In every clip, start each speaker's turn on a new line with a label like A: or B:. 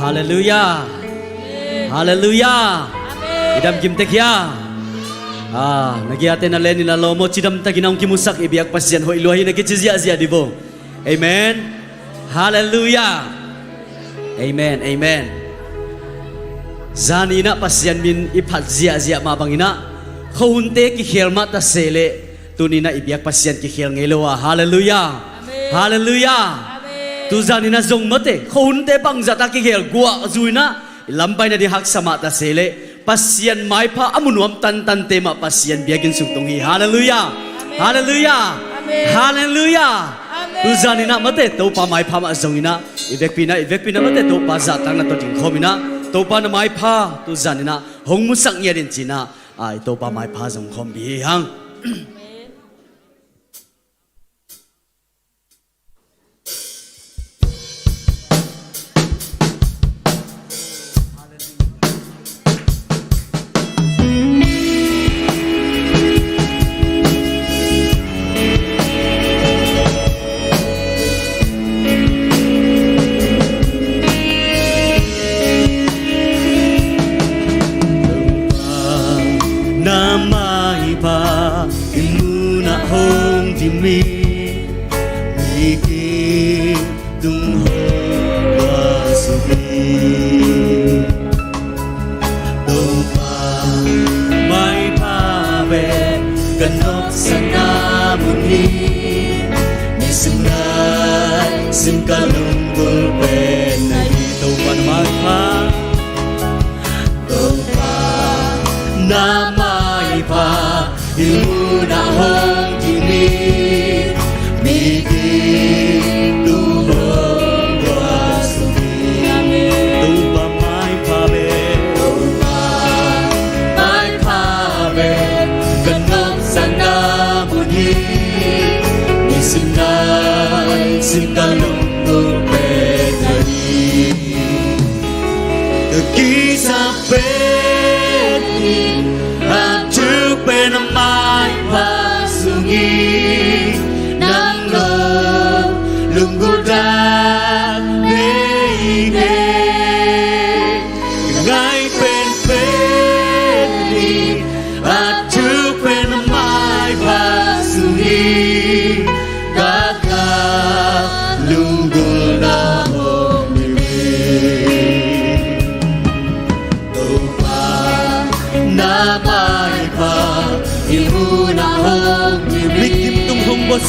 A: Hallelujah. Hallelujah. Idam kim tekya. Nagyate na len nila lomo chidam taginang kimusak ibiyak pasyan ho iluhi na kichizya dibo. Amen. Hallelujah. Amen. Amen. Zanina pasyan min iphat zia mabangina. Khunte ki khelma ta sele tunina ibiyak pasyan ki khel ngelowa. Hallelujah. Hallelujah. Tu zanina zong mate khunte bang zata ki khel gua zuina lampai na di hak sama ta sele pasyan mai pha amunuam tan tema pasyan biagin sungtongi. Hallelujah. Hallelujah. Hallelujah. Tu zanina mate to pa mai pha ma zongina ivek pina mate to pa zatang na to ding khomina to pa na mai pha tu zanina hongmu sak nyerin china ai to pa mai pha zong khom bi hang.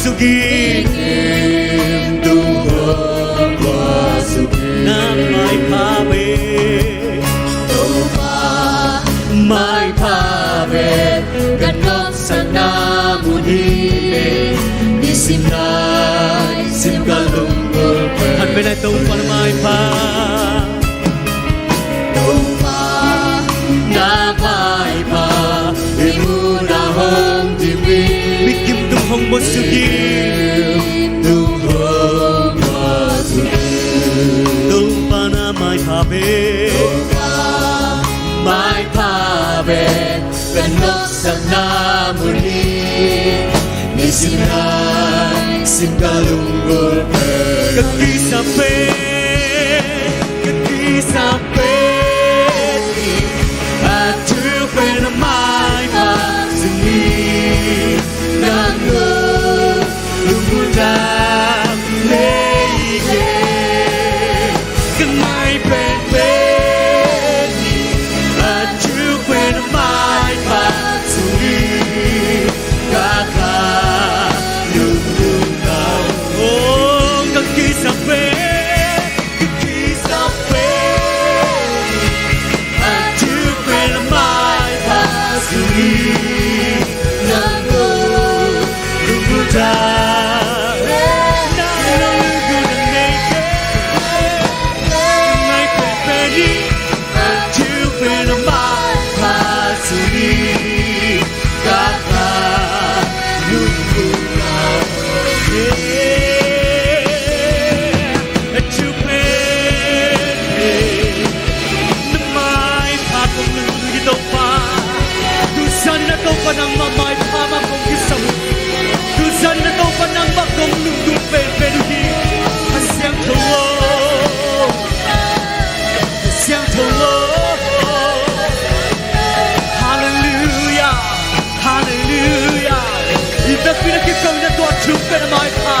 A: Sugi tung hong qua sugi nam mai pha be to pa mai pha be ganok sana muni be di sinai sim kalung go han be na to pa mai pha to pa na mai pha imu na hong di mi bikim tung hong bo sugi tung hong bo sugi tung pa na mai pha be mai pha be ganok sana muni ni sinai sim kalung go kaki sape atu pe na mai pha sugi nang go luguda leike kanai pe atu pe na mai pha sugi kaka luguda oh kaki sape atu pe na mai pha sugi nang go luguda nang luguda leike kanai pe chúc bên mai pha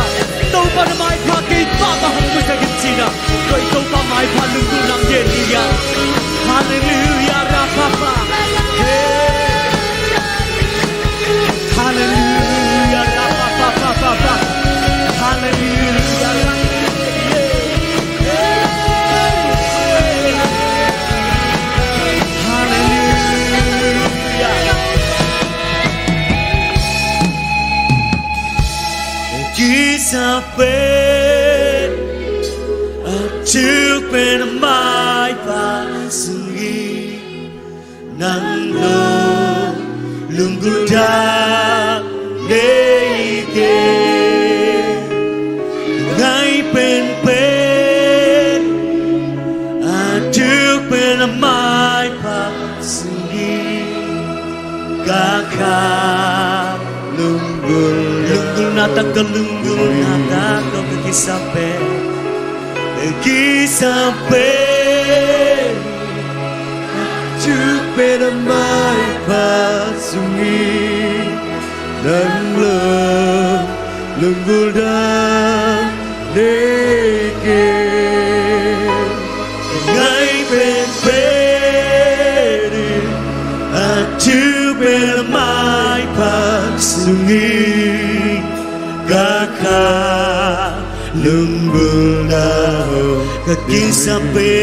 A: tàu bên mai pha cây ba ba hồng với sa kim china rồi tàu ba mai pha lưng tu nang ye dia hallelujah ra pa pa hallelujah ra pa pa pa pa hallelujah bên trước bên mai và sương ghi nắng lô lung tung ra để kề ngay bên trước bên mai và sương ghi cả khá lung tung nata ka lung nata ka kisabe trước bên mai và sungi nắng lơ lung đa để kề ngay bên trước bên mai và sungi kakak lembunau kisabe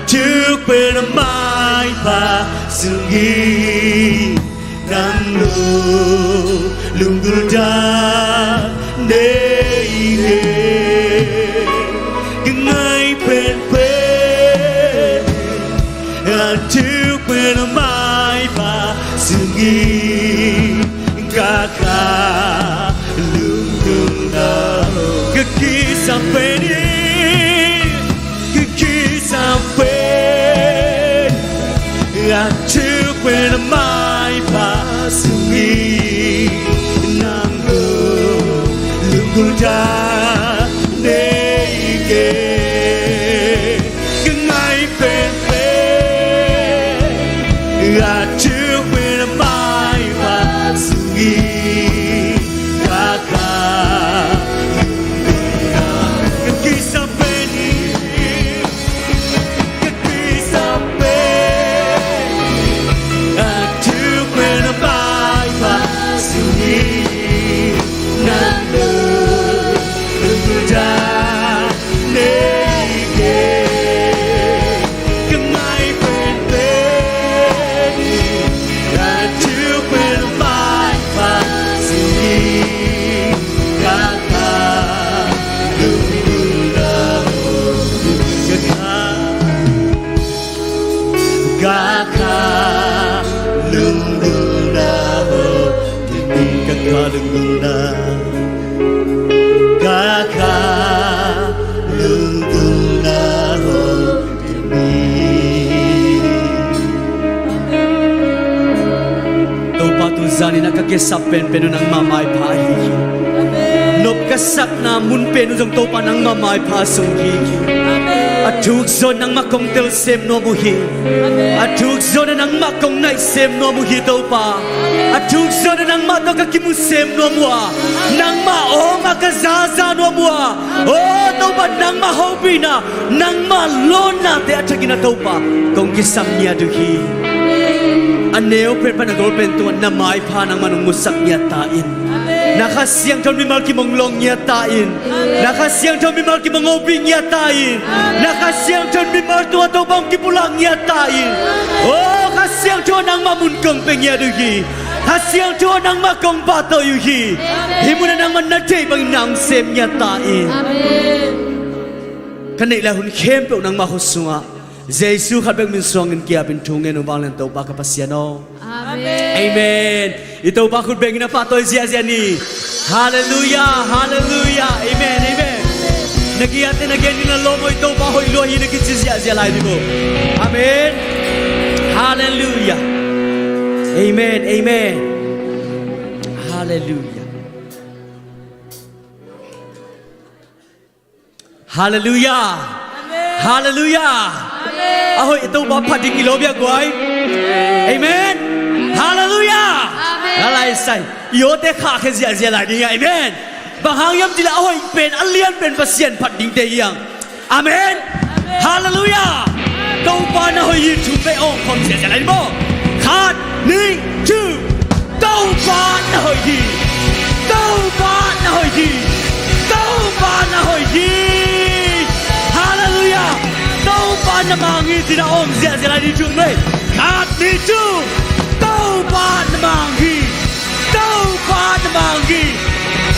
A: trước bên mai và sungi nắng lung ra để ngay bên trước bên mai và sungi kakak lung ra kisabe trước bên mai và sungi nắng lung ra để kề ngay bên trước bên mai và sungi kakak Zani na kakisapen peno ng mamay pahihi. Nop kasak na mun peno zong topa ng mamay pasunghihi. At tukso ng makong tel sem no muhi. At tukso na ng makong nai sem no muhi topa. At tukso na ng mato kakimu sem no mua. Nang mao makazaza no mua. Oh topa nang mahobi na. Nang malona te atagina topa. Kong kisam niya duhi. Aneo pen panagol pentuan na may pa ng manungusak niya tain. Nakasiyang taon mi malki mong long niya tain. Nakasiyang taon mi malki mong obing niya tain. Nakasiyang taon mi malto ato bang kipulang niya tain. Oh, kasiyang taon ang mamunkang pengya duhi. Kasiyang taon ang makong bato yuhi. Himuna nang manatay bang nang sem niya tain. Kanilahun kempe nang mahusunga. Jesus hat bang min suangin kia pintungen ubang lento ba kapasiano.
B: Amen.
A: Amen. Ito ba kung bengin na patoy siya ni. Hallelujah, hallelujah. Amen, amen. Nagiyate na gani na lomo ito ba hoy lohi na kitsi siya lai mo. Amen. Hallelujah. Amen, amen. Hallelujah. Hallelujah. Hallelujah. Ahoy ito ba pating ilobya guay? Amen. Hallelujah.
B: Amen.
A: Alai sai. Yo te kha khe zia zia lai ding. Amen. Bang hang yam tila oi pen alien pen pasien phat ding te yang. Amen. Hallelujah. Đâu ba na hoi yin chu pe ong khom zia zia lai mo. Khat ni chu. Đâu ba na hoi yin. Đâu ba na hoi yin. Đâu ba na hoi yin. Hallelujah. Đâu ba na mang yi tila ong zia zia lai di chu me. Khat ni chu. Đâu ba na mang yi. Đâu ba na mang yi.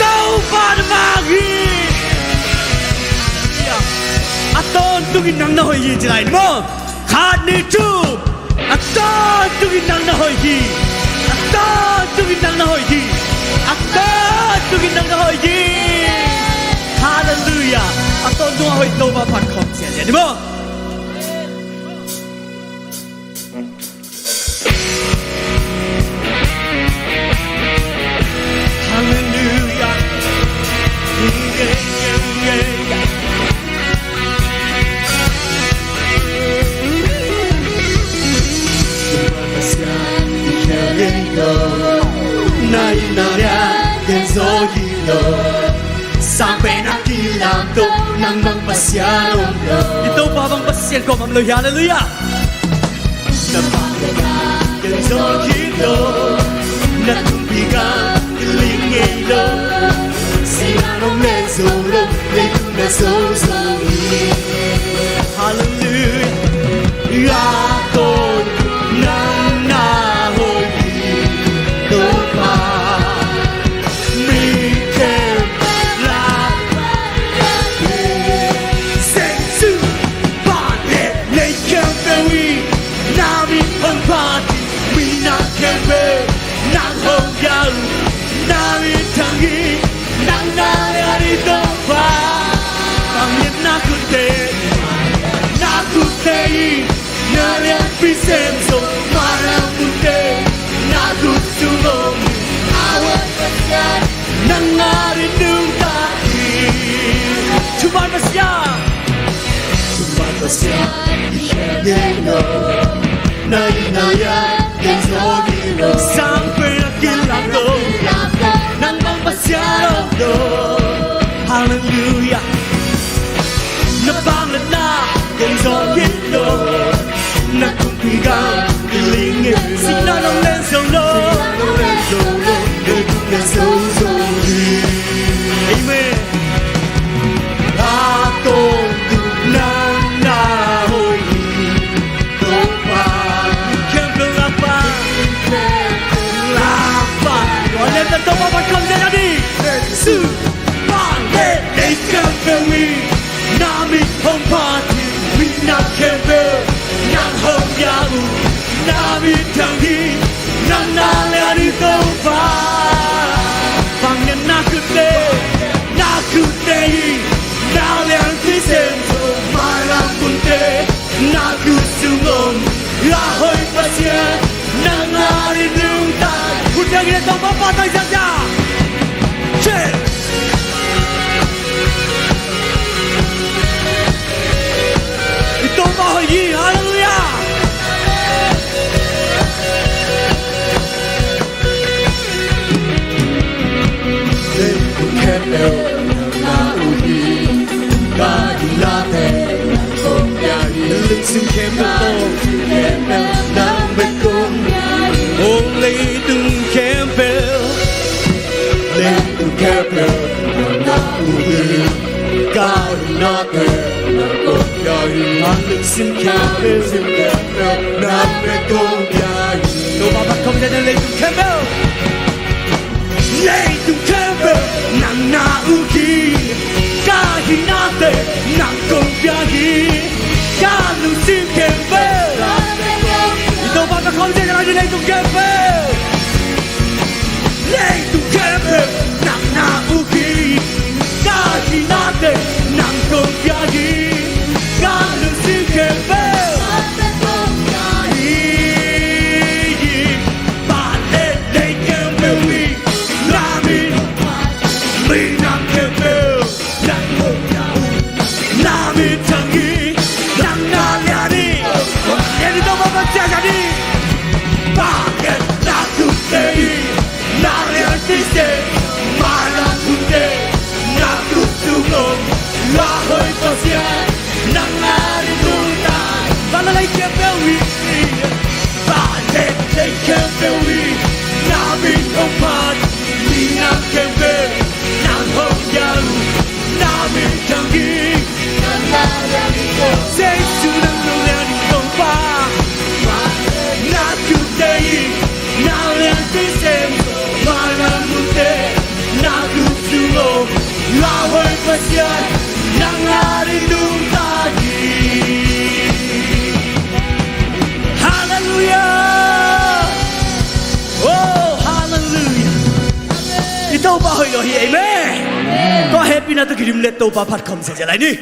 A: Đâu ba na mang yi. Aton tugin nang na hoi yi tila mo. Khat ni chu. Aton tugin nang na hoi yi. Aton tugin nang na hoi yi. Aton tugin nang na hoi yi. Hallelujah. Aton dung hoi đâu ba phat khom sia sia di mo. Hallelujah. Nay naria den zogilo sampai nak kilang tu nang pasyan lo. Ito babang pasyan ko hallelujah hallelujah. Den zogilo na tumbigan ilingelo sinanong nezolo na zozoli. Hallelujah. Aton nang nahoy dopa mi kem la sensu bane le kem bewi na mi pang party mi na kem be na hong yau na mi tangi nang na ari dopa pangit na kute na le pisenso marang punte na tutulong awat pasyan nangarin nung tati Tuman pasyan Yeno na inaya Yenzogino sampai nakilang do nang mangpasyan do Hallelujah Nabanglan na Yenzogino Nakumpigang ilingin sinanong lensolo Amen. Atong nang nahoy dopa kembel apa oleh tentu bapak kami jadi su pande they kembel we nami home party we not kembel nang home yahu nami tangi nang nalari dopa pangen nakute nalian pisenso malam punte nakusungom ahoy pasyan nangarin nung tan udah gini tong papatay saja Che itong bahoy hallelujah Xin kém bell nang bekum only tung kém bell lên tung kém bell nang uhi God not there nang yai anh xin kém bell nang bekum yai đâu mà bắt không thể lên tung kém bell lên tung kém bell nang na uhi God not there nang kum yai Kanu sim kembel Ito ba ka kong dyan na din itong kembel Itong kembel Nang nauki Kahinate Nang kumpiyahi Kanu sim kembel Palit day kembel mi Namin Minang kembel Nang kumpiyahi Namin tangi Nang nalyari Yan ito ba ba siya jadi Laway pasyan nangyari nung tayo. Hallelujah! Oh, hallelujah! Ito ba hoy lohi, amen? Có happy na to kirim let to pa phat khom se jalai ni.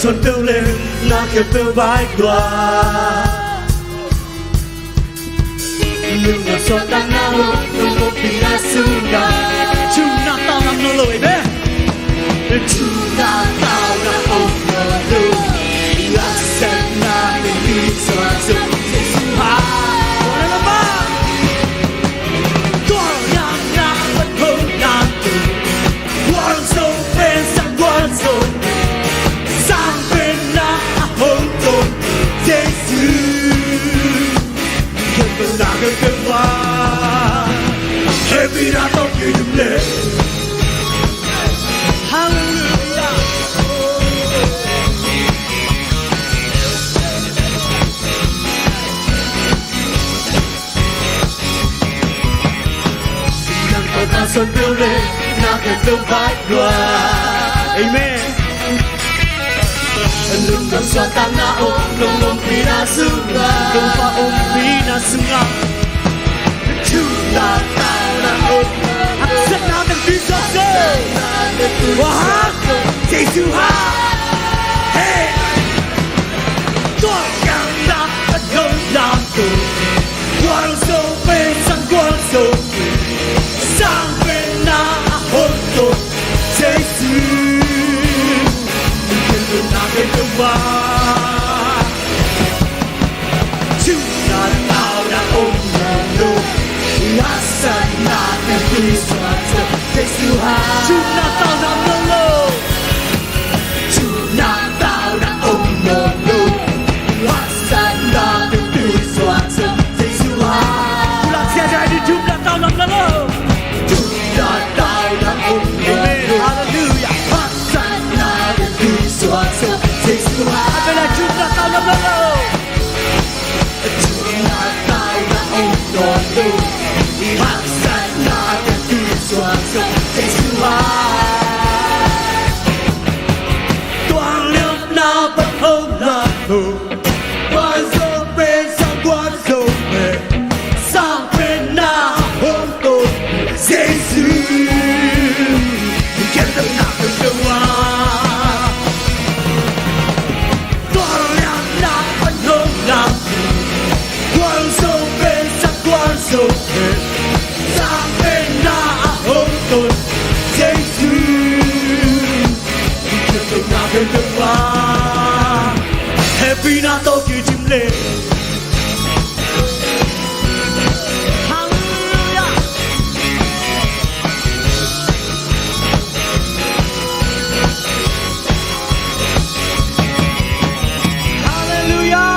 A: Xuân tươi lên, na kẹp tươi vai qua. Lưng ngập xuân đang nao, nung một bình na sương đà. Chúng na tao nằm nô lội bé. Chúng na tao nằm ôm nô lội. Lạc sen na mình đi xóa rừng. Ha, còn là ba. Còn nhang na vẫn không na từ. Quan sông bên sang quan sông. Happy na tao kêu đừng lệ. Hallelujah. Nang có ta xuân tươi lên, na kẹp tươi vai qua. Amen. Lung đằng xoa tăng na ôm, lung ôm vì na sương nga, lung pha ôm vì na sương nga. Chúng ta tạo na ôm, hạt rất na từng đi gió rơi. Và hát, Giê-xu hát, hey. Toàn càng na vẫn không làm từ. Quan sâu bên sang quan sâu, sang bên na hôn tôi Giê-xu. Hãy subscribe cho kênh Ghiền Mì Gõ để không Happy na to kêu chim lên. Hallelujah. Hallelujah.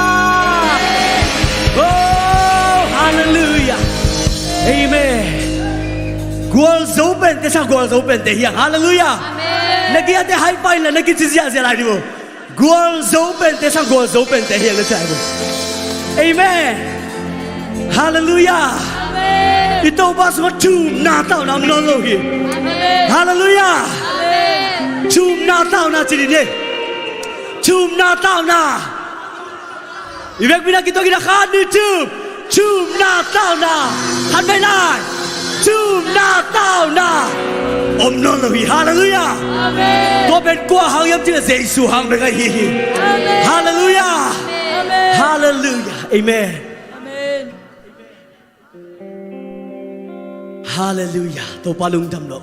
A: Oh, hallelujah. Amen. Goal dấu bên thế sao goal dấu bên thể hiện hallelujah. Nãy kia thế high five là nãy kia chia sẻ lại đi bộ. Goal dấu bên thế sao goal dấu bên thể hiện lên chạy bộ. Amen. Hallelujah. Amen. Ito ba semua chum na tao na mnon lo hi. Hallelujah. Amen. Chum na tao na chỉ đi. Chum na tao na. Ibig bina kita kinakaan ni chum na tao na. Han bay lại. Chum na tao na. Om non lo hi. Hallelujah. Amen. Tôi bên qua hàng yếm chỉ là Giê-xu hàng bên cái hi. Hallelujah. Amen. Hallelujah. Amen. Amen. Hallelujah. Tôi palung đam lo.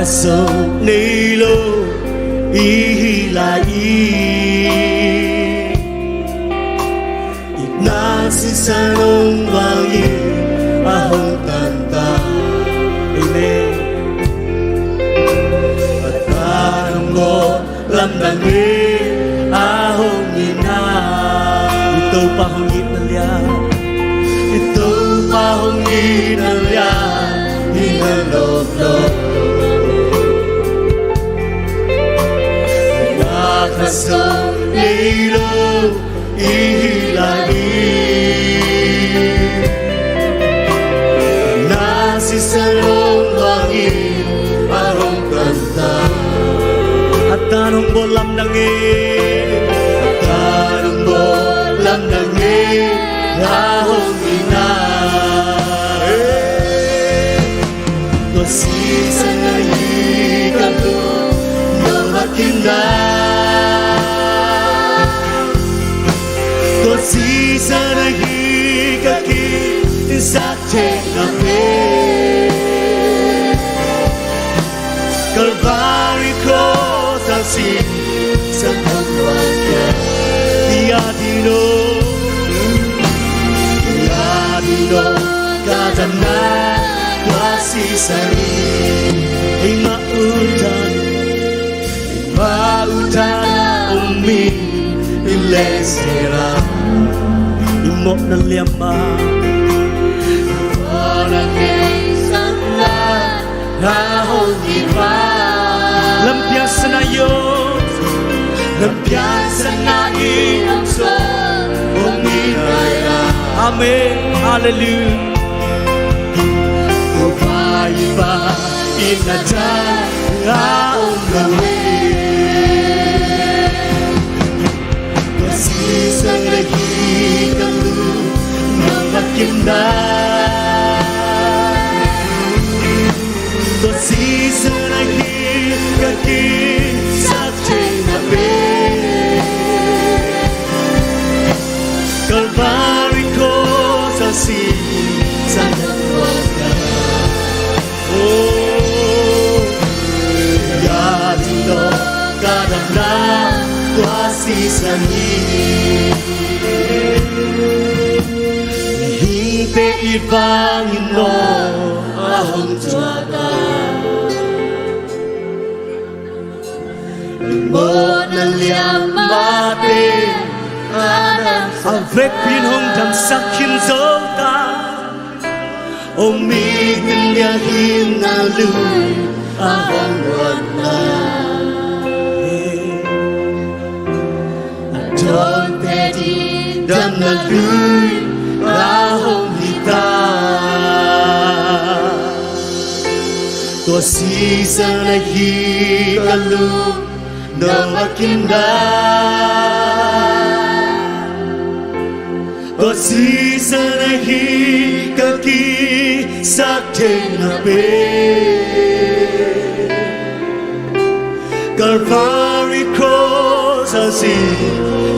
A: So ni lo
B: ihilain Ignasinsanong bangin ahong tanta Amen At anong mo lamdangin ahong ina Ito pa hong inalya Ito pa hong inalya Hinalog-log Nakasong nilo ihilain Nasisalong bangin ahong kanta At anong bolam nangin At anong bolam nangin ahong ina Masisa na hikato no makina Masisa na hikaki sa tekape Kalvari ko tasi sa pagwagya Diadino kadana Wasi sari ay mautan umi ilesera Imo na liyama Wala kaisang na Rahong iba Lampiasa na yun Lampiasa na inamso Uminaya Amen, Hallelujah Iba inadya ang gawin Masisa nagiging ng makinda Masisa nagiging sa tinabi Kalvari ko sa sa nagwaga Yadino kadana Wasi sani Hinte ibangin mo ahong tuwaga Imo na liyamatin Avec pinhong damsakin zota Umitin niya hinaluy ahong wala Adon pedi danaluy ahong hita Tosisa naghigalu ng makinda Tosisa naghikaki sa tinabi Calvary cross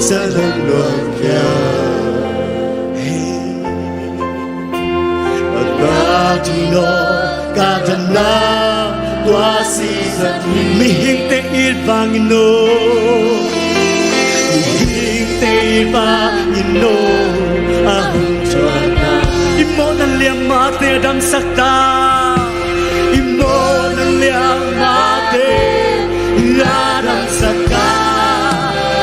B: sa langwagya Pagkatino kadana Wasi sa mihinte Panginoon Mihinte Panginoon Ahong tuwaga Imo na liyamate dam sakta Imo na liyamate Adam sakta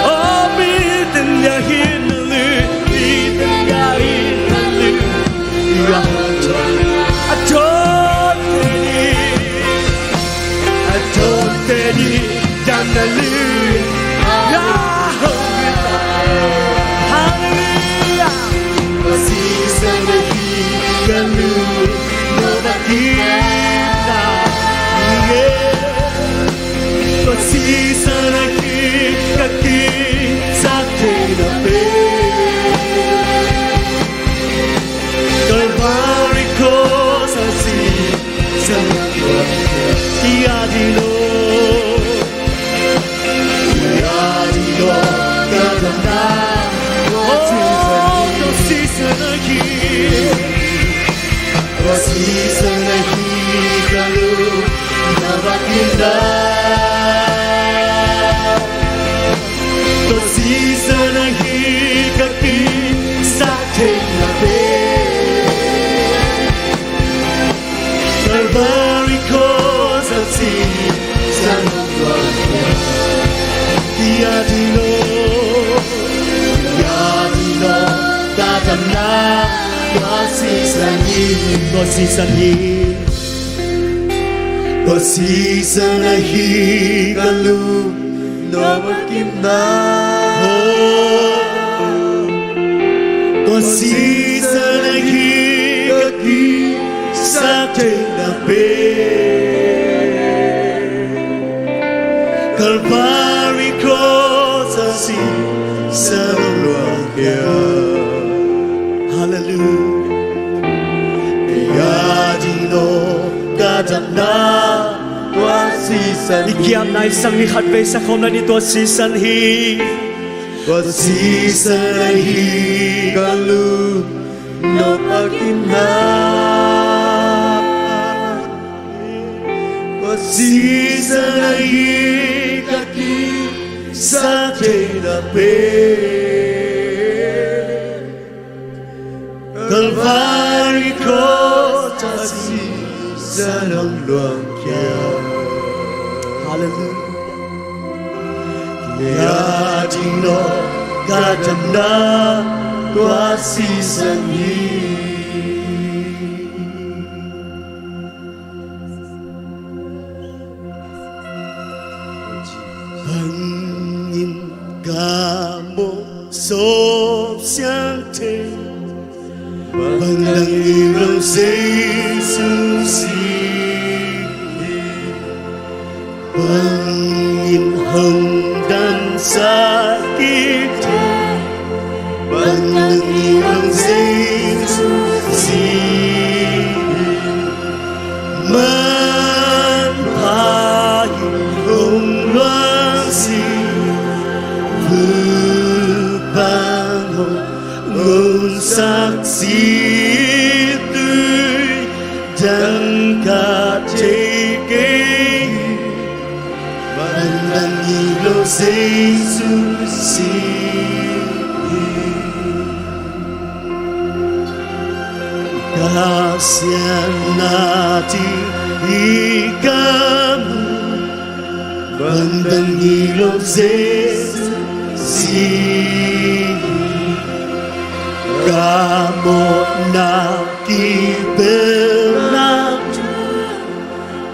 B: Oh, bitin niya hinali Bitin niya hinali Ahong tuwaga Adon tedi danali Ahong kita Hallelujah Masisa naghigalu no makita Masisa naghikaki sa tinabi Calvary ko sa Yadino kadana Tosisa naghigalu na makinda Yadino Kadana Wasisanahi Kalu Novakimna Wasisanahi Kaki Sate Nabe Calvary Cross Asi Sarulwakya Hallelujah Yadino Kadana Ikiam na isang lihatbay sa kaunan ito sisanhi Sisanhi Kalu Nopakimna Sisanhi Kaki Sate Nape Calvary Cross Asi Sanang Luang Kya Hallelujah Yadino Kadana Kwasisanhi Pangin Kamo Sop Siang Te Bandang Irang Susi Pangin Hong Dan Sakit Bandang Irang Susi Man Pahing Hong Luang Si Bang Hong Saksi Tui Dan Kateke Bandang Ilo Susi Kasihan nati ikamu Bandang Ilo Susi Kamu nakibelatu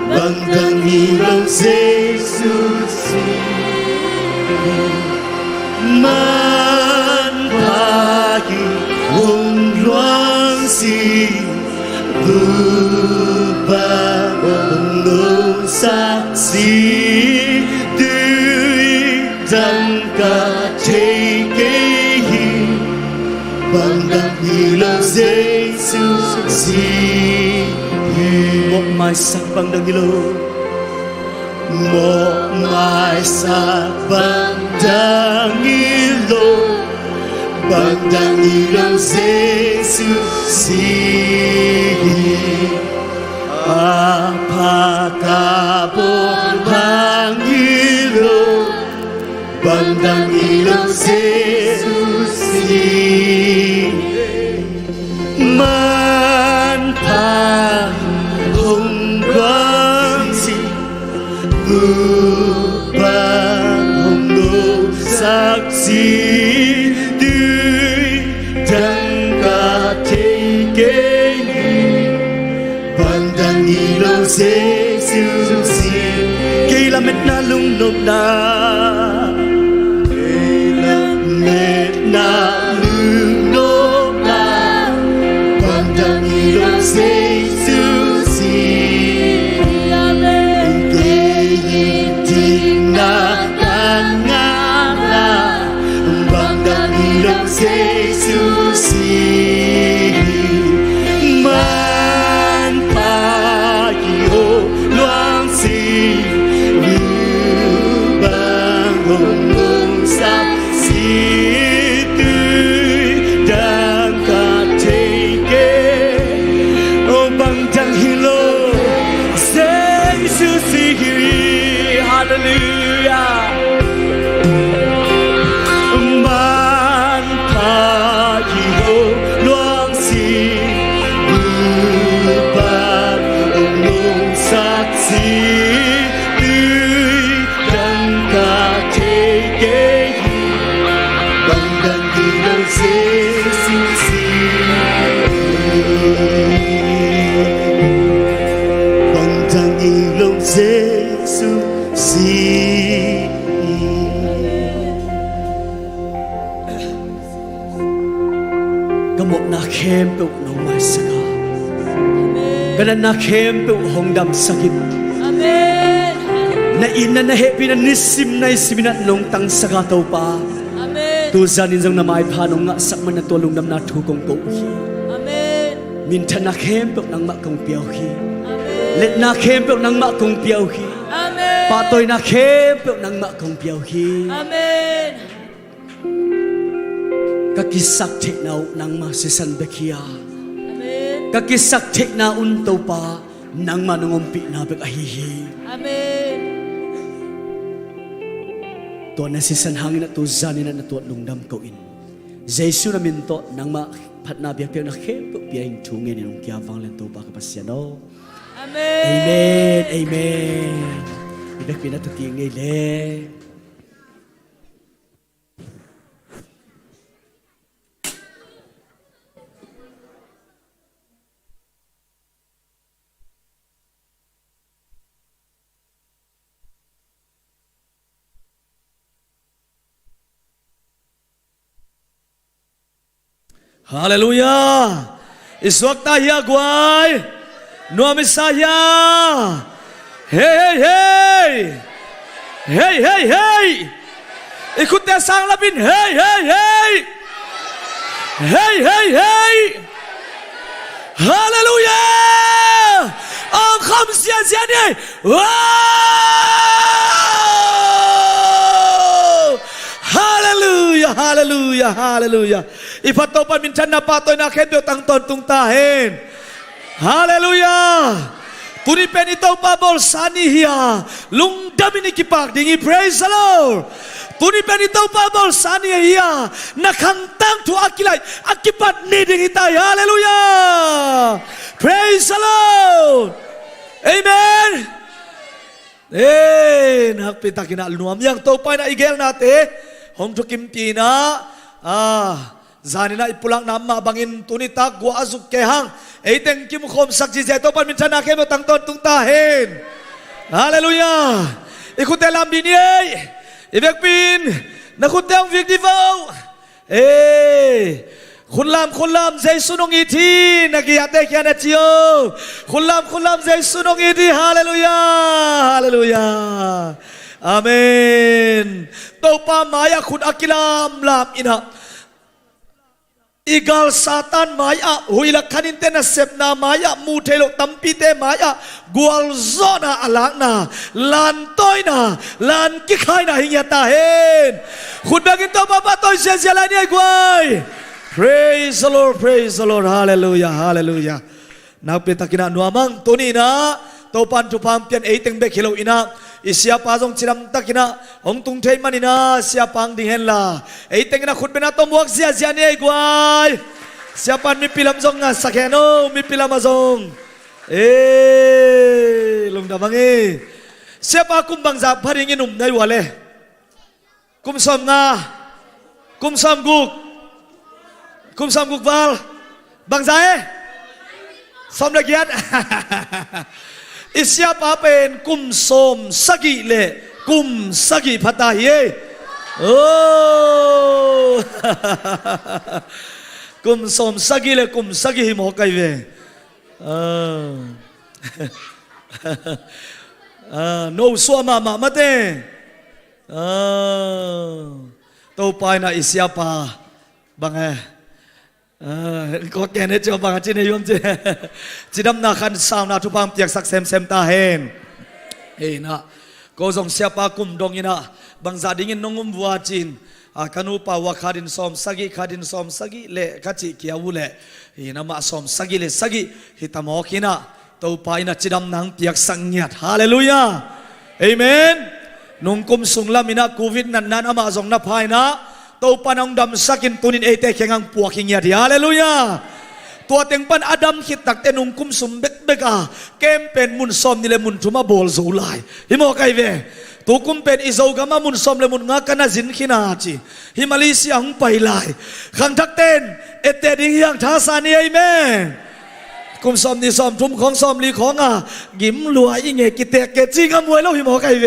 B: Bandang Ilo Susi Man pagi Hong Luang Si Bubang Hong Saksi Dui Dan Katekehi Bandang Ilo Susi Một mai sắc Bandang Ilo Một mai sắc Bandang Ilo Bandang Ilo Susi Apakah Bandang Ilo Bandang Ilo Susi Man Pahing Hong Luang Si Bubang Hong Luang Saksi Dui Dan Katekehi Bandang Ilo Susi Kailamet na lungnog na Kailamet na lungnog na Bandang Ilo Susi Kahiting na kangala Bandang Ilo Susi Man pagi Ho Luang Si Bubang
A: เข้มตุน้องมาสกากันนักเข้มตุหงดำสกินna ina na happy na nisim na isiminat nong tang saka tau pa tu zanin jong na mai phanong nga sakman na tolong dam na thu kong ko hi min tha na khem pok nang ma kong piao hi let na khem pok nang ma kong piao hi pa toy na khem pok nang ma kong piao hi ka kisak thek nau nang ma se san bekhia ka kisak thek na un tau pa nang ma nongom pi na bek a hi hiตัวนั้นสิสันหางนัตัวจานินัตัวลงดำเขาอินเยซูนามินโตนังมาพัดนาเบียเปียนักเข้มเปียงทุ่งเงินนงเกียวังเลนตัวปากปัสยาโนอาเมนอาเมนอีเด็กปีนัตุกิงไงเล่ฮาเลลูยาอิสวกตาเฮียกวายนัวมิสายาเฮ้เฮ้เฮ้เฮ้เฮ้เฮ้อีคุตเตสังลาบินเฮ้เฮ้เฮ้เฮ้เฮ้เฮ้ฮาเลลูยาอังคำเสียเสียนี่ว้าวฮาเลลูยาฮาเลลูยาฮาเลลูยาอีพัตโตปันมินชันนาปาโตยนาเข็นเบียวตังตนตุงตาเห็นฮาเลลูยาตุนิเป็นอิโตปาบอลซานิฮิยาลุงดามินิกิปากดิ้ง praise the Lord ตุนิเป็นอิโตปาบอลซานิฮิยานักขังตั้งทัวอากิไลอากิปัดนี่ดิ้งอิตายฮาเลลูยา praise the Lord amen นักปิตากินาลุนวมยังโตไปนะอีเกลนาเตหงทุกิมปีนะzanina ipulang nama bangin tunita gua azuk kehang eiteng kim khom sakji zeto pan min chana ke tang ton tung tahin haleluya ikute lam biniei ibek pin nakute ang vik divauคุณลามใจสุนงอีทีนักยาเตคิอานาจิโอคุณลามใจสุนงอีทีฮาเลลูยาฮาเลลูยาอาเมนโตปามายาคุณอักิลามลามอินะigal satan maya huila kanin tena sepna maya mutelo tampite maya gual zona alakna lan toina lan kikhaina hingyata hen khut bagin to baba toy sesiala ni guai praise the Lord hallelujah hallelujah na petakina nuamang tunina topan tupam pian eiteng be khilo ina isya pazong chiram takina ong tung thei manina sia pang ding hen la eiteng na khut bena tom wak sia sia nei guai sia pan mi pilam zong nga sakheno mi pilam azong lung da bangi sia pa kum bang za pharing inum nai wale kum som nga kum som guk wal bang za som la giat isya pa pen kum som sagi le kum sagi phata ye kum som sagi le kum sagi hi mo kai ve no so ma mate to pai na isya pa bang có kẻ này cho bằng trên này yếm chứ chỉ đâm na khăn sao na thu bang tiệc sắc xem ta hen na có dòng xe pa kum dong ina bang gia đình nongum vua chin kanu pa wa khadin som sagi le kachi kia ule na ma som sagi le sagi hitamo kina to pa ina chidam nang tiệc sang nyat hallelujah amen nung kum sunglam ina covid nan ama zong na phai na tau panang dam sakin tunin ete kengang puaking yadi haleluya tua tengpan adam hitak tenung kum sumbek beka kempen mun som nile mun cuma bol zulai himo kai ve tu kumpen izau gama mun som le mun ngakana zin khinachi hi Malaysia hung pai lai khang thak ten ete ding yang thasani amen
C: กุมซอมนี่ซอมทุ่มของซอมลีของกิมลัวอิเงกิเตะเกจิงมวยเราหิมอไกเว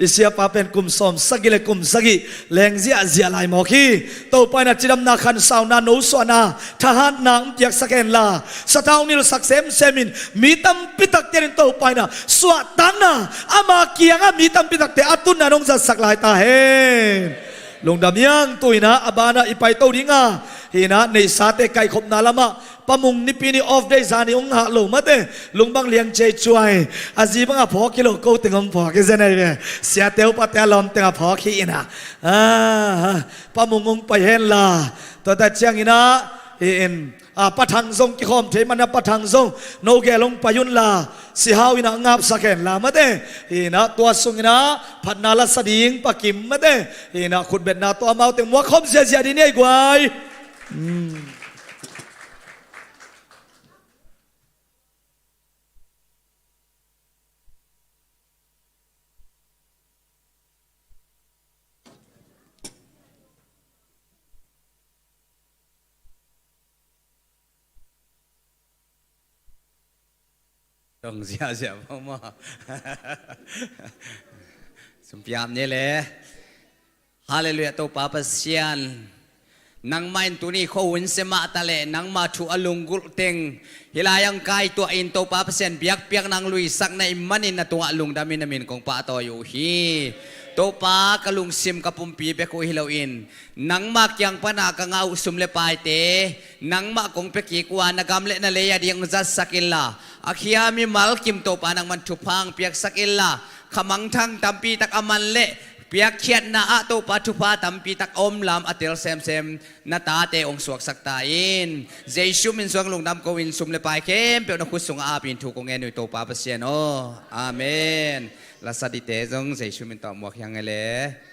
C: อิเสียปาเป็นกุมซอมสักิเลกุมสักิแรงเสียลายหมอขี้ต่อไปนะจิดำนาคันสาวนาโนสวนาทหารนางเปียกสแกนลาสตาวนิลสักเซมเซมินมีตัมปิตักเตนต่อไปนะสวดตังนะอามาเกียงมีตัมปิตักเตอตุนนะนงจะสักลายตาเฮลงดำยังตุยนะอบานะอิไปโตดิงาเฮนะในสาเตไก่ขบนาละมะปะมุงนิปีนี่ออฟได้ซานี่องหะลงมาเตลุงบังเลียงเจจวยอาจีบังพอกิโลโกติงองพอกิเซนไอเวเสียเตวปะเตลอมติงพอขี้นะปะมุงองไปเห็นลาตัวแต่เชียงอินะเอ็นปะทังทรงกิคอมเทมันปะทังทรงโนเกลงปยุนลาสิฮาวินะงับสักเห็นลามาเตเอ็นะตัวทรงอินะพันนาลสดิงปะกิมมาเตเอ็นะขุดเบ็ดนาตัวเมาเต็มวัวคมเสียดีเนี่ยกว่า
A: ต้องเสียพ่อมาสมพยามนี่แหละฮาเลลูยาตัวป้าปัสยานนังไม่ตัวนี้เขาหุ่นเสมาตะเลนังมาถูอลุงกุลเต็งเฮลายังกายตัวอินตัวป้าปัสยานเปียกนังลุยสักในมันอินตัวลุงดามินามินของป้าตัวอยู่ฮีตัวป้ากะลุงซิมกับปุ่มปีเปกุฮิโลอินนังมากยังปนากะเงาสุมเลปายเตนังมาคงเปกีกวานกำเลนเลยดียงจัดสักิลลาอาคียามีมัลกิมตัวป้านังมันทุพังเปียกสักิลลาขมังทั้งตัมปีตักอามันเละเปียกเขียนนาอาตัวปัทุพาตัมปีตักอมลำอัติลเซมนาตาเตองสวกสักตาอินเจชุมินสวงลงดำกวินสุมเลปายเข้มเปียกนักขุดสงอาปินถูกงเงินตัวป้าเปเซียนโออาเมนลาสดิเตจงเจชุมินต่อหมวกยังไงเลย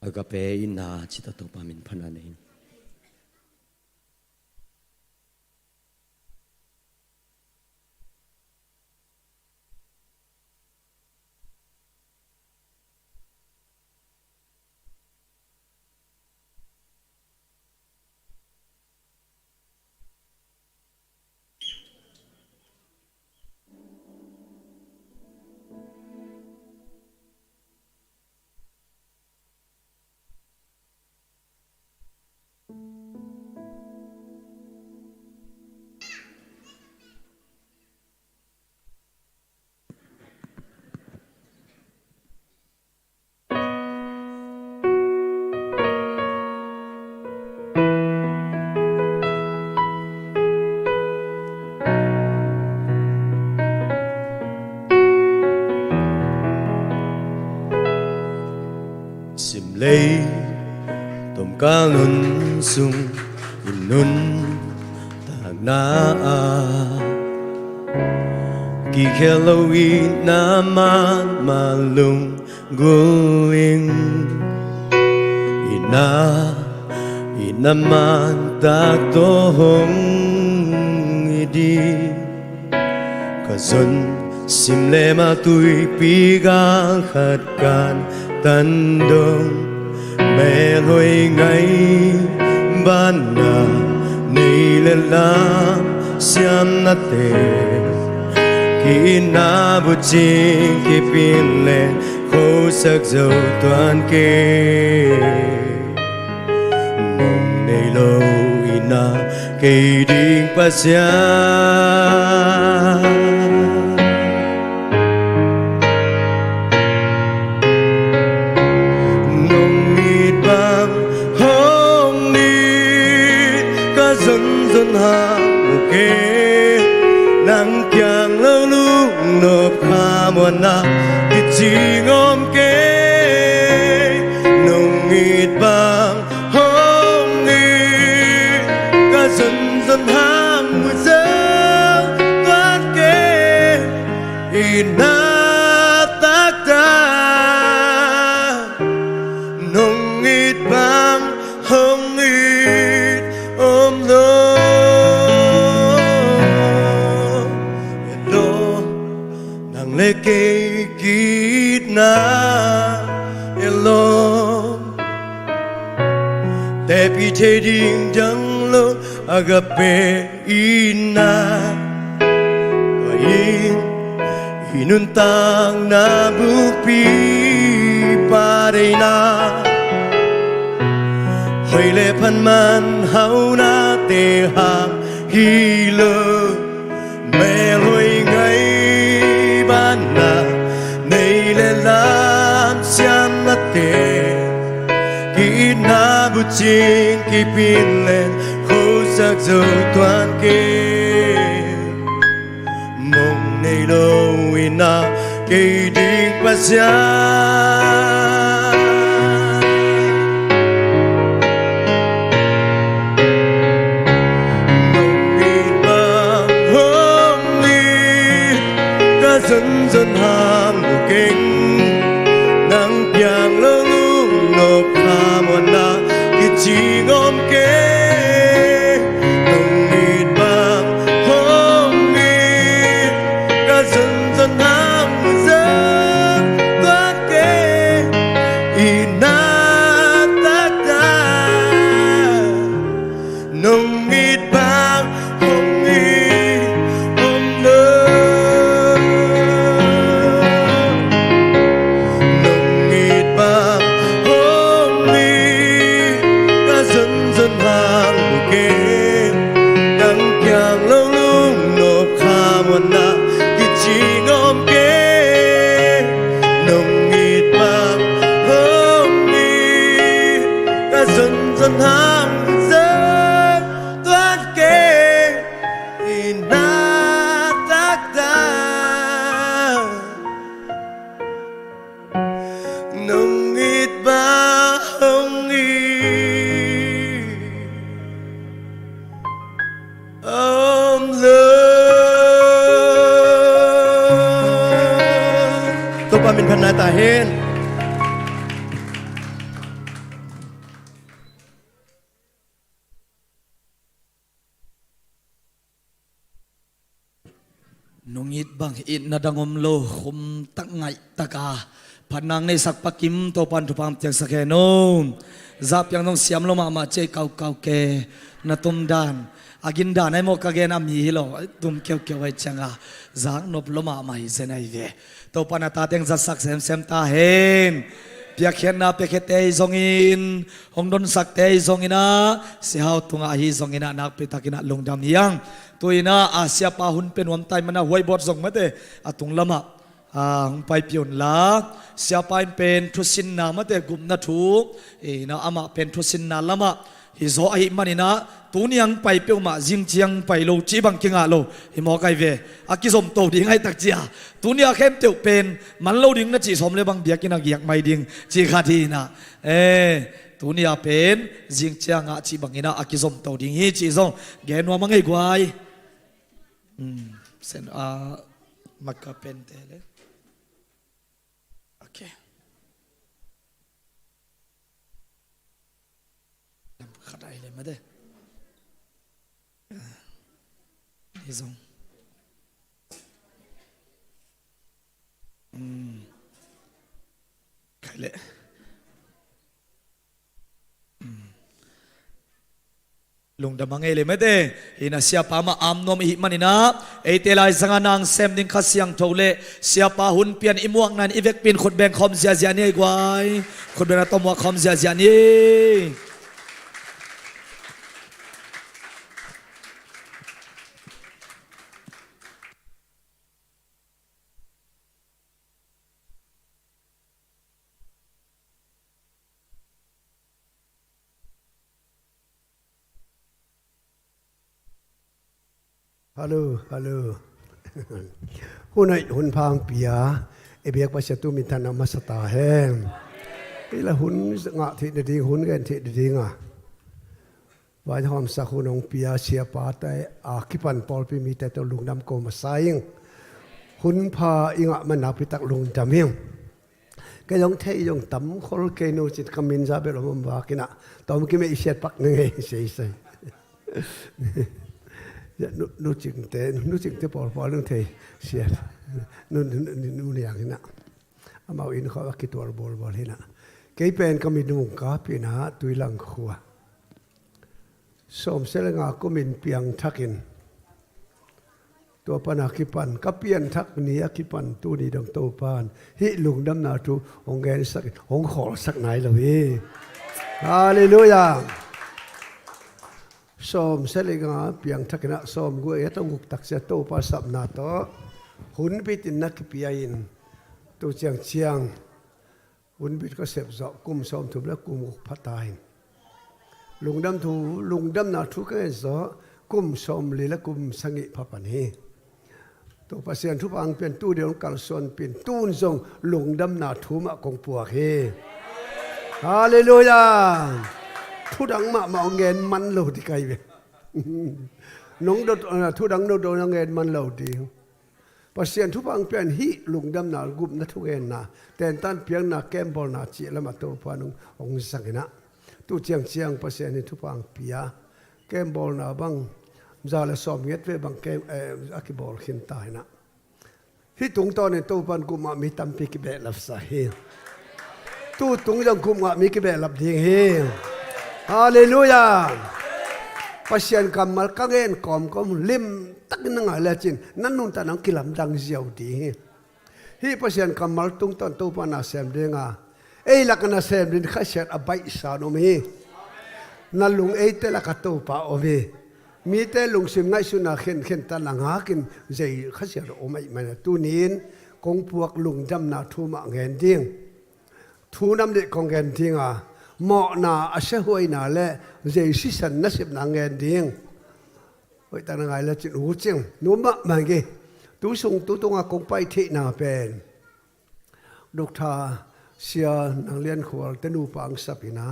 B: agape ina chita to pamin phananin lấy tôm cá ngân sung in nun ta na kỳ hello na man malung going ina man ta to hong idi kazon sim le ma tui pi ga khat kan tan dong mẹ lôi ngay ban na ni le la siam na te khi na bu ching khi pin le khô sắc dầu toàn kê mong này lâu ina cây đinh pa sia nắng càng lâu lúc nộp hà muôn na thì chỉ ngom kê nồng nghịt bằng hôm nghỉ cả dần hàng mùi dâu toát kê ina tác ta nồng nghịt bằng hôm nghịt ôm lối le ke kit na elo thế đình chẳng lo agape ina in inun tang na bupi parina hồi lệ pan man hau na te hang hi lơ mẹ lôi ngay ban na này lệ lam xian na te ki na bu ching ki pin lên khô sắc dầu toàn kê mong này đâu ina cây đình pa dần dần hàng của kinh nắng piang lơ lu nộp hà mòn na khi chỉ ngom kế nồng nghịt bang hôm nghịt cả dần dần hàng của dân toát kế ina ta ta nồng nghịt bang hôm nghịt hôm lơ dần hàng dân toán kê ina tác ta nồng nghịt ba hồng nghi ôm lớn tôi qua mình phần này ta hen
C: nungit bang in na dangom lo khum tak ngai taka panang nei sak pakim to pan thupam tiang sakeno zap yang nong siam lo ma che kau kau ke na tum dan agin dan ai mo ka gen am hi lo tum keu keu ai changa zang nop lo ma hi zenai ve to pan ta teng za sak sem sem ta hen pia khen na pe khete zongin hong don sak te zongina si hau tunga hi zongina nak pe takina longdam yang tuina asia pa hun pen wam tai mana huai bot zong mate atung lama hung pai pion la sia pain pen thusin na mate gum na thu e na ama pen thusin na lama hi zo ai manina tuniang pai pe ma jing chiang pai lo chi bang kinga lo hi mo kai ve akizom to ding ai tak chia tunia khem teu pen man lo ding na chi som le bang biakina giak mai ding chi kha thi na tunia pen jing chiang a chi bangina akizom to ding hi chi zong gen wa mangai gwai sen makka pen tele okay lam khadai le made izong kale lung damang ele mete ina sia pa ma amnom hi manina etelai zanga nang sem ding khasiang thole sia pa hun pian imuang nan ivek pin khot beng khom zia zia ni gwai khot beng atom wa khom zia zia ni
D: Halo, halo. Hunai hun phang pia, ebiak pasatu minta nama setahem. Ila hun ngak thi ding hun kan thi ding ah. Wai hom sa hunong pia siapa tai akipan pol pi mi te to lung nam ko masaying. Hun pha inga mana pitak lung daming. Cái giống thế giống tấm khol cái nô chỉ kamin ra bên lòng bà kia nè, tóm cái mấy xe bắc này xây. Nô chừng thế bỏ lưng thầy xe, nô này nè, mau in khỏi cái tua bol thế nè, cái pen kamin nung cá pin hả, tui lăng khua, som selenga kumin piang thakinตัวปนาคิปันก็เปลี่ยนทักนี้คิปันตัวนี้ดังโตปานฮิลุงดำนาทูองแกนสักองขอสักไหนล่ะพี่ฮาเลลูยาส้มเสลงาเปียงทักนะส้มกูต้องกุกตักเสียโตปาสับนาโตหุ่นปิดนักปียินตัวเจียงเจียงหุ่นปิดก็เสพเจาะกุมส้มถูกแล้วกุมพัดตายลุงดำทูลุงดำนาทูก็เห็นเจาะกุมส้มลีและกุมสังกิพัปันฮีตัวปัสเซียนทุบอังเป็นตู้เดียวกันส่วนเป็นตู้นทรงหลงดำนาทูมะกงปัวเฮฮาเลลูยาทุดังมะมาเงินมันเหล่าที่ไกลเวน้องดดทุดังโดนเงินมันเหล่าดีปัสเซียนทุบอังเป็นฮิหลงดำนากุมนัทุเงินนะแต่ตันเพียงนาแกมบอลนาจีแล้วมาตัวพานุองสังนะตู้เจียงเจียงปัสเซียนทุบอังเปียแกมบอลนาบังจาเลสอมเย็ดเวบังเกมอักบอลขินตายนะที่ตุงตอนนี้ตัวปันกุมมีตัมพิกิเบลับสาเหตู้ตุงยังกุมมีกิเบลับดิ่งเฮฮาเลลูยาปัสยันกำมัลกังเงินกอมก็ลิมตักนังอะไรจินนั่นนุ่นตานังกิลำดังเจียวดีที่ปัสยันกำมัลตุงตอนตัวปันอาเซมเดงาลักนาเซมดินข้าเชิดอบัยสานอมีนั่นลุงเตลักตัวป้าโอเวมีแต่ลุงสิมไงสุนัขเข็นตาหลังหากินใจข้าเสียโอไม่มันตูนี้คงพวกลุงดำนาทูมาเงินดิ้งทูน้ำเด็กของเงินดิ้งเหมาะนาอาเซหวยนาเละใจสิสันนัสิบนางเงินดิ้งไว้ตั้งไงแล้วจิตหูเจียงนู้มะมันกี่ตู้ส่งตู้ตรงคงไปที่นาเป็นดกทาเสียนางเลี้ยนขวลเตนูปังสับนะ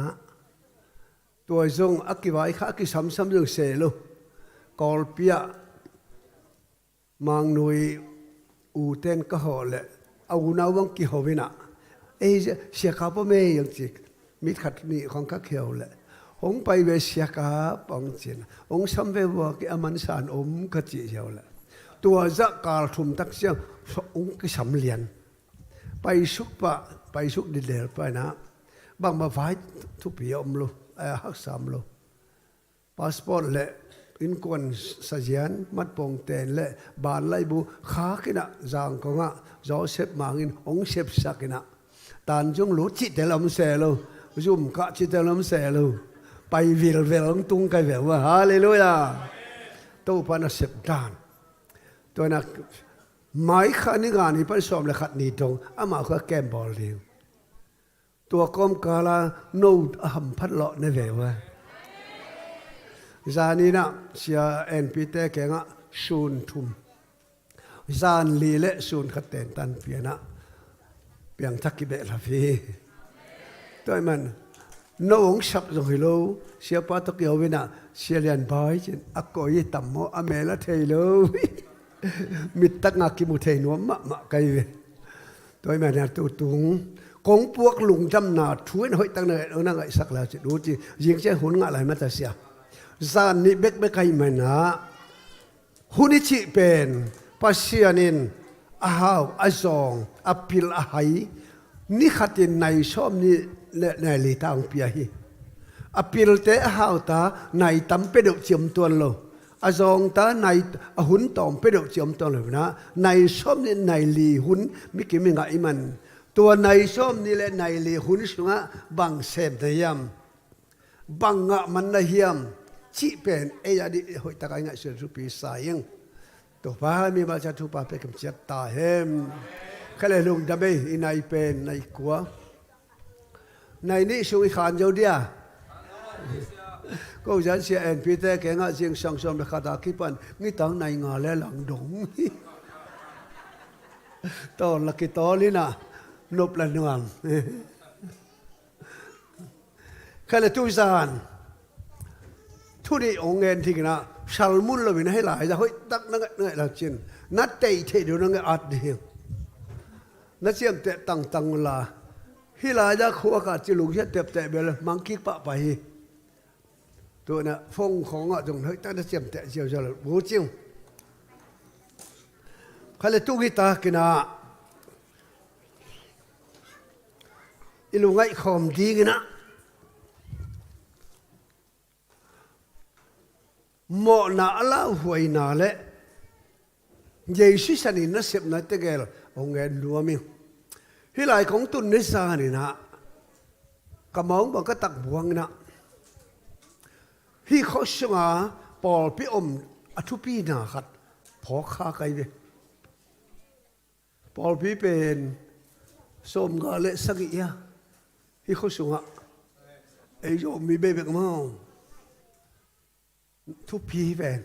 D: ตัวจงอักไว้ข้ากิซ้ำเรื่องเสลูกอลเปียมังนุยอูเต้นก็หอเลยเอาหน้าวังกี่หอวินะเสียขาพ่อแม่ยังจิกมิดขัดนี่ของข้าเขียวเลยองไปเวเสียขาปองจินองซ้ำเวว่ากี่อมันสานอมกจิเขียวเลยตัวจะกาลทุมตักเสียงองกี่สำเลียนไปสุกปะไปสุกดิเดลไปนะบางมาไฟทุกปีอมลูฮักสามลูพาสปอร์ตเลยอินควนสัญญาณมัดปงเตนเละบานไลบูขากินะจางกงะจอเซฟมางินองเซฟสักินะตานจงรู้จิตเตลมเซลูจุ่มกะจิตเตลมเซลูไปวิลเวลงตุงไกเวลว่าฮาเลลูยาตัวปนัสเซฟดานตัวนักไม้ขันนิกานี่เป็นสอมเลยขัดนี่ตรงอามาเขาแกมบอลเดียวตัวกอมกาลาโนดอัมพัดเลาะในเวลว่าจานี่นะเสียเอ็นพีเตแกงะซูนทุมจานลีเละซูนขัดเตนตันเปียนะเปียงทักกิเบลาฟีตัวมันน้องสับจงฮิโลเสียป้าตกเกี่ยววินะเสียเรียนบอยจินอักโกยตัมโมอเมละเทโลมิตรงักกิมุเทนัวมะไกเวตัวมันเนี่ยตัวตุงกงพวกลุงจำนาช่วยหน่อยตั้งแต่นั่งไอ้สักแล้วจะดูจียิงเจ้าหุ่นอะไรมาแต่เสียซานนี่เบกใครมันนะหุ่นชิเป็นปัสยานินอาหาวอาซองอาพิลอาไหนี่ขัดในชอบนี่ในลีตางเปียฮีอาพิลเตอาหาวตาในตั้มเป็ดเจียมตัวโลอาซองตาในหุ่นตอมเป็ดเจียมตัวเลยนะในชอบนี่ในลีหุ่นมิกิมิงไอมันตัวในส้มนี่แหละในลีหุ่นสุงะบังเสพในยามบังงะมันในยามชีเป็นยาดิหอยตะไคร้สุดสุปีสายังตัวพามีมาจากทุปาเป็นกำจัดตาเฮมแค่เลยลุงดำไปในเป็นในกัวในนี้สุยขานเจ้าเดียก็จะเสียเอ็นพีเตแกงะเสียงสังสมราคาตาคิปันนี่ตั้งในงาและหลังดงตอนลักกิตอลินะนบละนวงแค่เลยทุจานทุดีองเงินที่นะชัลมุนเราวินให้หลายจะเฮ้ยตักนั่งเงยเราจินนัดเตะเทเดี๋ยวนั่งอัดเดียวนัดเสียมเตะตั้งลาฮิลายจะขัวกัดจิลุงเช็ดเตะเบลมังคิกปะไปตัวน่ะฟงของอ่ะจงเฮ้ยตั้งนัดเสียมเตะเจียวจะเลยโหจิ้งแค่เลยทุกิตากินะอิลุงไงคอมดีกินะ หมอนาละหวยนาเละเยซูสันนินัสเสพนัดเตเกลองเงินรัวมิฮิลายของตุนนิสานี่นะกำมองบอกก็ตักบวงนะฮิเขาชงาปอลพิอมอทุปีนาขัดพอข้าไกเวปอลพิเป็นสมกาเลสักิยาฮิเขาชงาไอ้โยมมีเบเบกมาทุปีเป็น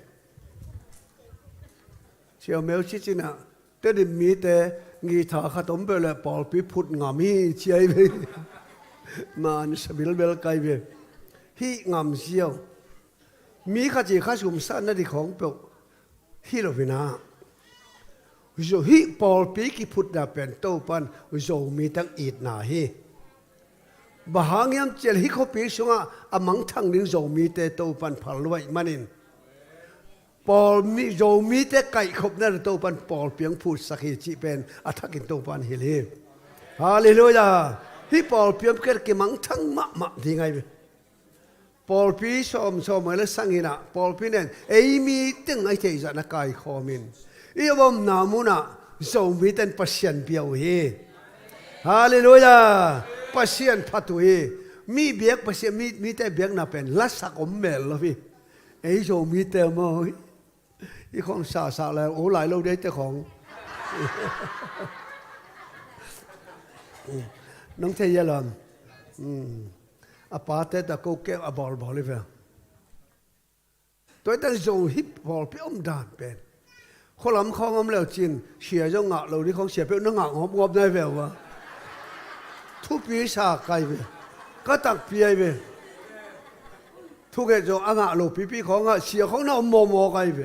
D: เชียวเมลชิจินะแต่ดิมีแต่งีถาขัดอมไปเลยปอลพิพุดงามีเชียไปมันสบิลเบลไกเวฮิงามเชียวมีข้าจีข้าชุมสันนั่นที่ของเปลวฮิโรวินาโจฮิปอลปีกิพุดดาเป็นโตปันโจมีตั้งอีดนาฮีบางอย่างเจลฮิเขาปีชงอามังทั้งนึงโจมีแต่โตปันพัลไว้มันินปอลมีโจมีแต่ไก่ขบนั่นโตปันปอลเพียงพูดสักเหตุเป็นอัฐกินโตปันเฮลีฮาเลลูยาฮิปอลเพียงเกิดกิมังทั้งมะที่ไงปอลพีชมอะไรสังหินะปอลพีเนี่ยไอ้มีตึงไอ้เจ้านักไก่ขมินอีบอมนามุนะโจมีแต่ปัสยันเปียวเฮฮาเลลูยาปัสยันพัตุเฮมีเบียกปัสยันมีแต่เบียกน่ะเป็นลักษณะอมเมลละพี่ไอ้โจมีแต่มอยอีของสาแล้วโอ้หลายเราได้แต่ของน้องเทียลอาปาเตตะโกเกะบอลเลยเพื่อตัวตั้งโจฮิปบอลพี่อมดานเป็นคนลำคองอมแล้วจินเสียจังหวะเราที่เขาเสียเป็นนังหงอบงอบได้เปล่าวะทุบปีศาจไกลไปก็ตักเปียไปทุกเหตุจงอ่างเราปีของเสียของเราโมไกลไป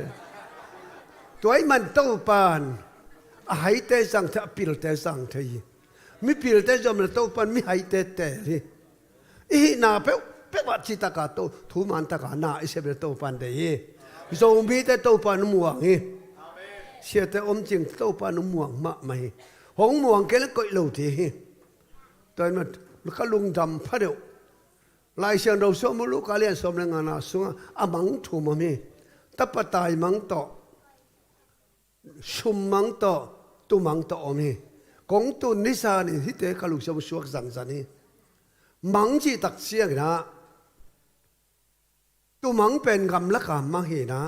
D: ตัวไอ้มันโตปานหายเตสังเถอะปิลเตสังเถอะมีปิลเตจอมโตปานมีหายเตเลยอีน่าเป๊ะว่าจิตตะกาโตทุมันตะกาหน้าไอเสพโตปันเดียโจมีแต่โตปันม่วงเฮเสียแต่อมจริงโตปันม่วงมะไม่หงม่วงแกแล้วก็เหลวทีตอนมันก็ลุงดำพระเดียวลายเสียงเราสมรู้การเรียนสมแรงงานสุงอามังถูมามีตับตายมังต่อชุมมังต่อตุมังต่อมีกงตุนิสานี่ที่เตะกลุกสมสวกสังสานี่มังจีตักเสียงนะตัวมังเป็นกำลักมังเห็นนะ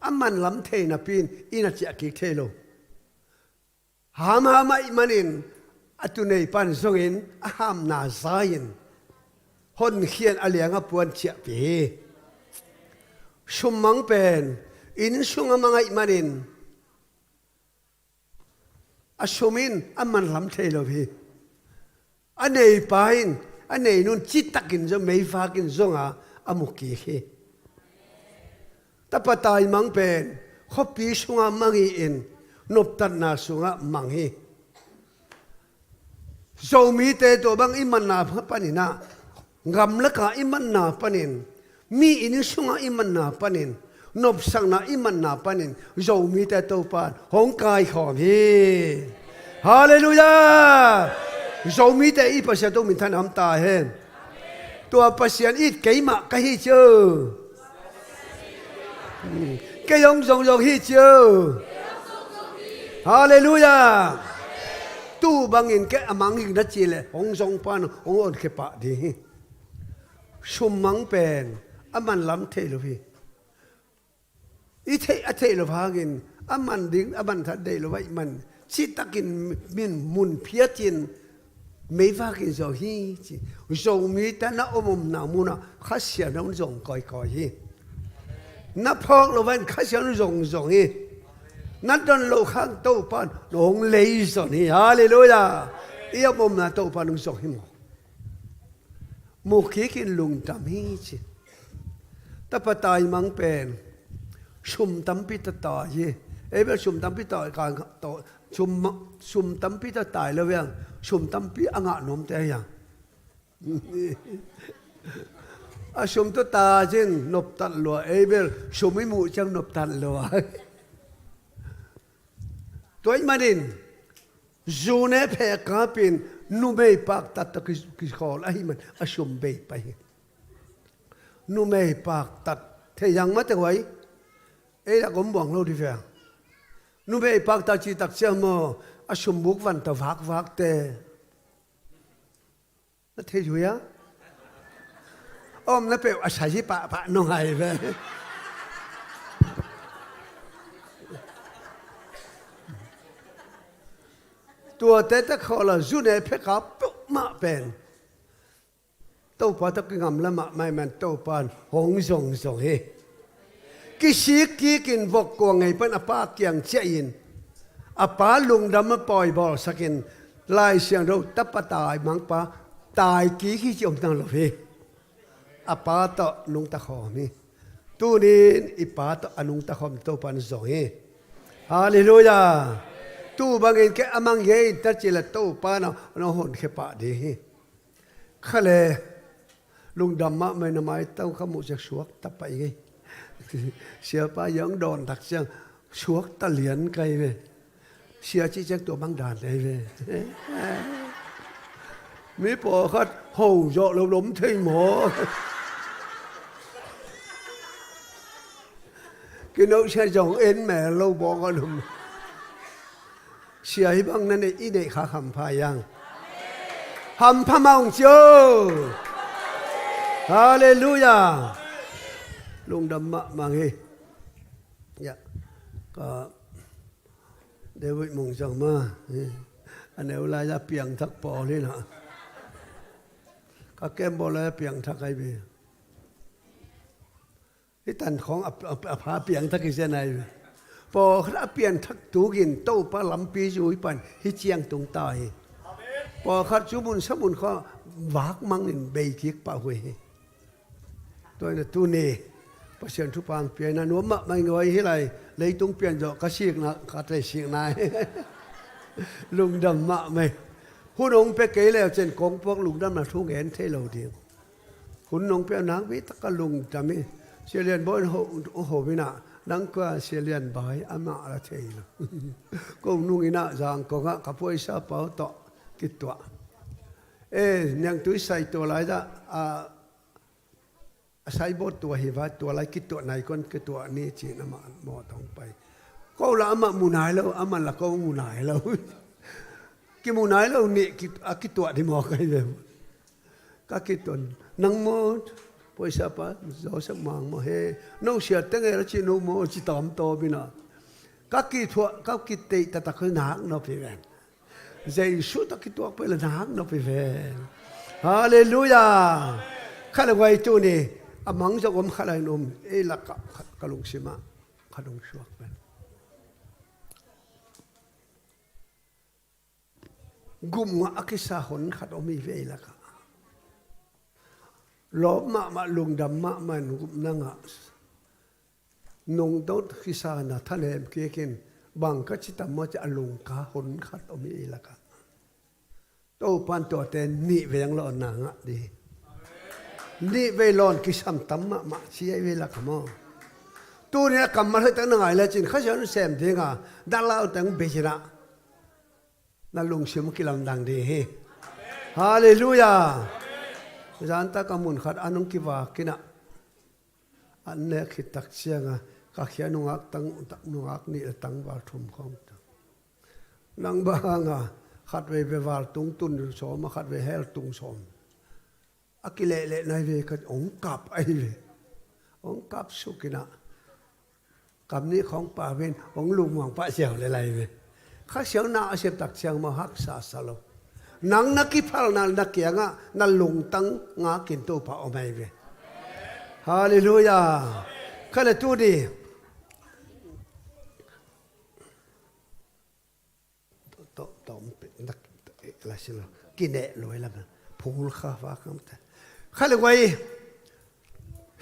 D: อามันล้ำเทนปีนอินาจิกิเทโลหามไม่มันอินอตุเนปันส่งอินหามนาซายินฮอนเขียนอะไรงั้นปวนเจียปีชุมมังเป็นอินชุงมังไอมันอินอาชุมินอามันล้ำเทโลพีอันเนยปายนอันนี้นุ่นจิตตักินจะไม่ฟ้ากินจงอามุกีเฮแต่ปตายมังเป็นเขาปีชงามังอินนบตันนาสุงามังเฮโจมีเตตัวบางอิมันนาปนินะงำละกาอิมันนาปนินมีอินิสุงาอิมันนาปนินนบสังนาอิมันนาปนินโจมีเตตัวปานหงกายขอมเฮฮาเลลูยาโจมีแต่อีปัสยาตุมิทันทำตาเห็นตัวปัสยาอีกี่มาก็ฮิเจอกี่ยงจงฮิเจอฮาเลลูยาตู้บางอินแกอมังอินนัดจีเลยองจงปานองอดเขปะดีชุมมังเป็นอามันล้ำเทลพี่อีเทอเทลพากินอามันดิ้งอามันทัดเดลไว้มันชิตตะกินมินมุนเพียจินไม่ว่ากินโจฮีโจมีแต่น่าอมนามุนะข้าเสียน้องจงก่อยฮีนับพอกเราเป็นข้าเสียน้องจงฮีนัดโดนโลข้างโตปานหลงเลยส่วนนี้ฮาเลลูยาอีอมนาโตปานน้องจงฮีมุขีกินลุงตามีจิแต่ปตายมังเป็นชุมตั้มพิตตาเย่เอ้ยชุมตั้มพิตตาการโตชุมตั้มพิตตายแล้วยังชุมตั้มพิอ่างนมแต่ยังชุมตัวตาจึงนบตันลัวเอ้ยชุมไม่หมู่จังนบตันลัวตัวอีมาดินจูเน่เพกาปินนูไม่ปากตัดตะกิสขอลไอ้มันชุมเบไปนูไม่ปากตัดเทยังมาแต่ไว้ ấy là gom buông lâu đi về nu be pak ta chi tak chiang mo a sum buk van ta vak te na thế rồi á nó pe a sai pa no hai về tua te ta kho là du ne pe ka ma pen tàu pa ta cái ngầm là mà mai man tàu pa hong song he cái sĩ kí kinh vọc của ngày bên apa kiang che in apa lung đam poi bol sakin lai siang đâu tap tai mang pa tai kí khi chồng tăng lo he apa to lung ta kho mi tu ni ipa to anung ta khom to pan zo he hallelujah tu bangin ke amang ye ta chi la to pa no hon khe pa de he khale lung đam ma mai na mai tao khamu jak suak ta pai ge xia pa giống đòn đặc trưng suốt ta liền cây về xia chỉ chắc tổ băng đàn đây về mấy bộ khách hầu dọ lâu lắm thấy mỏ cái nấu xe dòng ến mẹ lâu bỏ con đùm xia hi băng nên ý đệ khá hầm phai yang hầm phá mong chưa hallelujah lung đam mạ mang hi dạ có để với mong rằng mà anh nếu lại ra piang thắc bỏ lên hả các kem bỏ lại piang thắc cái gì cái tàn khóng phá piang thắc cái gì này bỏ ra piang thắc tú gìn tàu pa lắm pi rồi pan hi chiang tung tai bỏ khát chú bún sắp bún kho vác mang lên bày kiết pa huề tôi là tu nề bác sĩ thu pang pian na nuông mà mai ngồi hi lại lấy tung pian rồi cá xiếc na cá tây xiếc này lùng đầm mạ mày hun ông pe kế leo trên công pok lùng đầm là thu ngén thế lâu tiếng hun ông pe nắng biết tất cả lùng đầm ấy xe liền bôi hồ với nạ nắng qua xe liền bài âm mạ là thế rồi công nung ý nạ rằng có ngã cặp phơi sa bảo tọ kít tọa ê nhang túi say tọa lại ra sai bốtตัวหิวะตัวอะไรคิดตัวไหนคนคือตัวนี้จีนมาหมอต้องไปก็ละอามามูนายแล้วอามันละก็มูนายแล้วกิมูนายแล้วนี่คิดตัวที่หมอใครเลยก็คิดตัวนังโมพอยสับปะเราสักมังมาเฮน้องเสียตั้งไงแล้วจีนูโมจีตอมโตบินะก็คิดตัวก็คิดตีแต่ตะคือหนักเนาะพี่แฟนใจสุดตะคิดตัวไปละหนักเนาะพี่แฟนฮาเลลูยาข้าเลยไว้ตัวนี้amang sa om khalai nom e la kalung sima khadong suak ben gum nga akisa hon khadomi ve la ka lo ma lung dam ma man gum nanga nong dot khisa na thalem ke ken bang ka chita mo cha alung ka hon khadomi la ka to pan to ten ni veng lo na nga diนี่เวลอนกิสัมตัมมาเชียเวลาขโมตัวนี้กำมาให้ตั้งหน่อยแล้วจินข้าจะรู้เสมถึงดาราตั้งเบจิระนั่นลงชิมกิลังดังดีฮาเลลูยาจันตะกำมุนขัดอันนงกิวากินะอันเนี้ยคิดตักเชียงก็เขียนนุงักตั้งนุงักนี่ตั้งวาทุ่มของนังบางขัดเววาตุงตุนสมขัดเวเฮลตุงสมอากิเลเลนายเวกันองกับไอเวองกับสุกินะกับนี้ของป่าเวนองลุงหวังป้าเสียวอะไรเวข้าเสียวนาเสียบตักเสียงมาฮักษาสลบนังนักกิพัลนักเกียงะนันลุงตั้งงากินตัวป่าออกมาเวฮาเลลูยาข้าเลยตูดีต่อมเป็นนักอะไรสิล่ะกินเนะรวยแล้วกันพูลข้าฟ้าคำแต่ข้าเลยไว้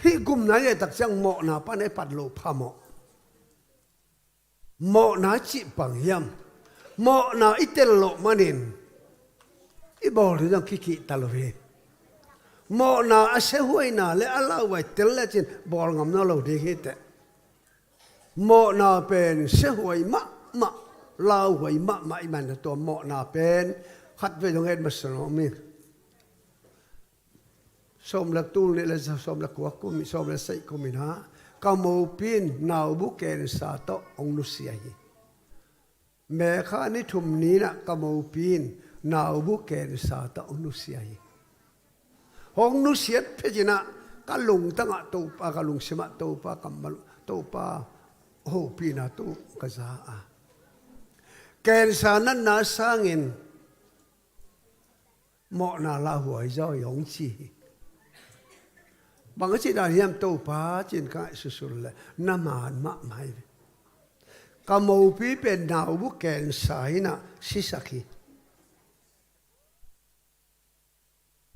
D: ที่กลุ่มนั้นตักจังเหมาะนะป้าในปัดโลพาเหมาะนะจิปังยำเหมาะนะอิเตลโลมานินอีบอลที่ต้องคิดตลอดเหมาะนะอาเซหวยนะและอะไรไว้เตลเลจินบอลงำน่าเราดีคิดแต่เหมาะนะเป็นเซหวยมะลาวหวยมะอีมันตัวเหมาะนะเป็นขัดไปตรงเอ็ดมาสนอมิสมละตู้นี่ละสมละกัวกุมิสมละใส่กุมินะ kamu pin nau buken sato ong nusiahi me kha ni thum ni na kamu pin nau buken sato ong nusiahi ong nusiat phejina kalung tanga to pa kalung sima to pa kamal to pa ho pina to kaza a ken sanan na sangin mo na la huai zo yong chi bằng cái chuyện hiểm tàu phá trên cái sự sự là năm mạ mày cả màu phí bên nào bút kèn sải na xí saki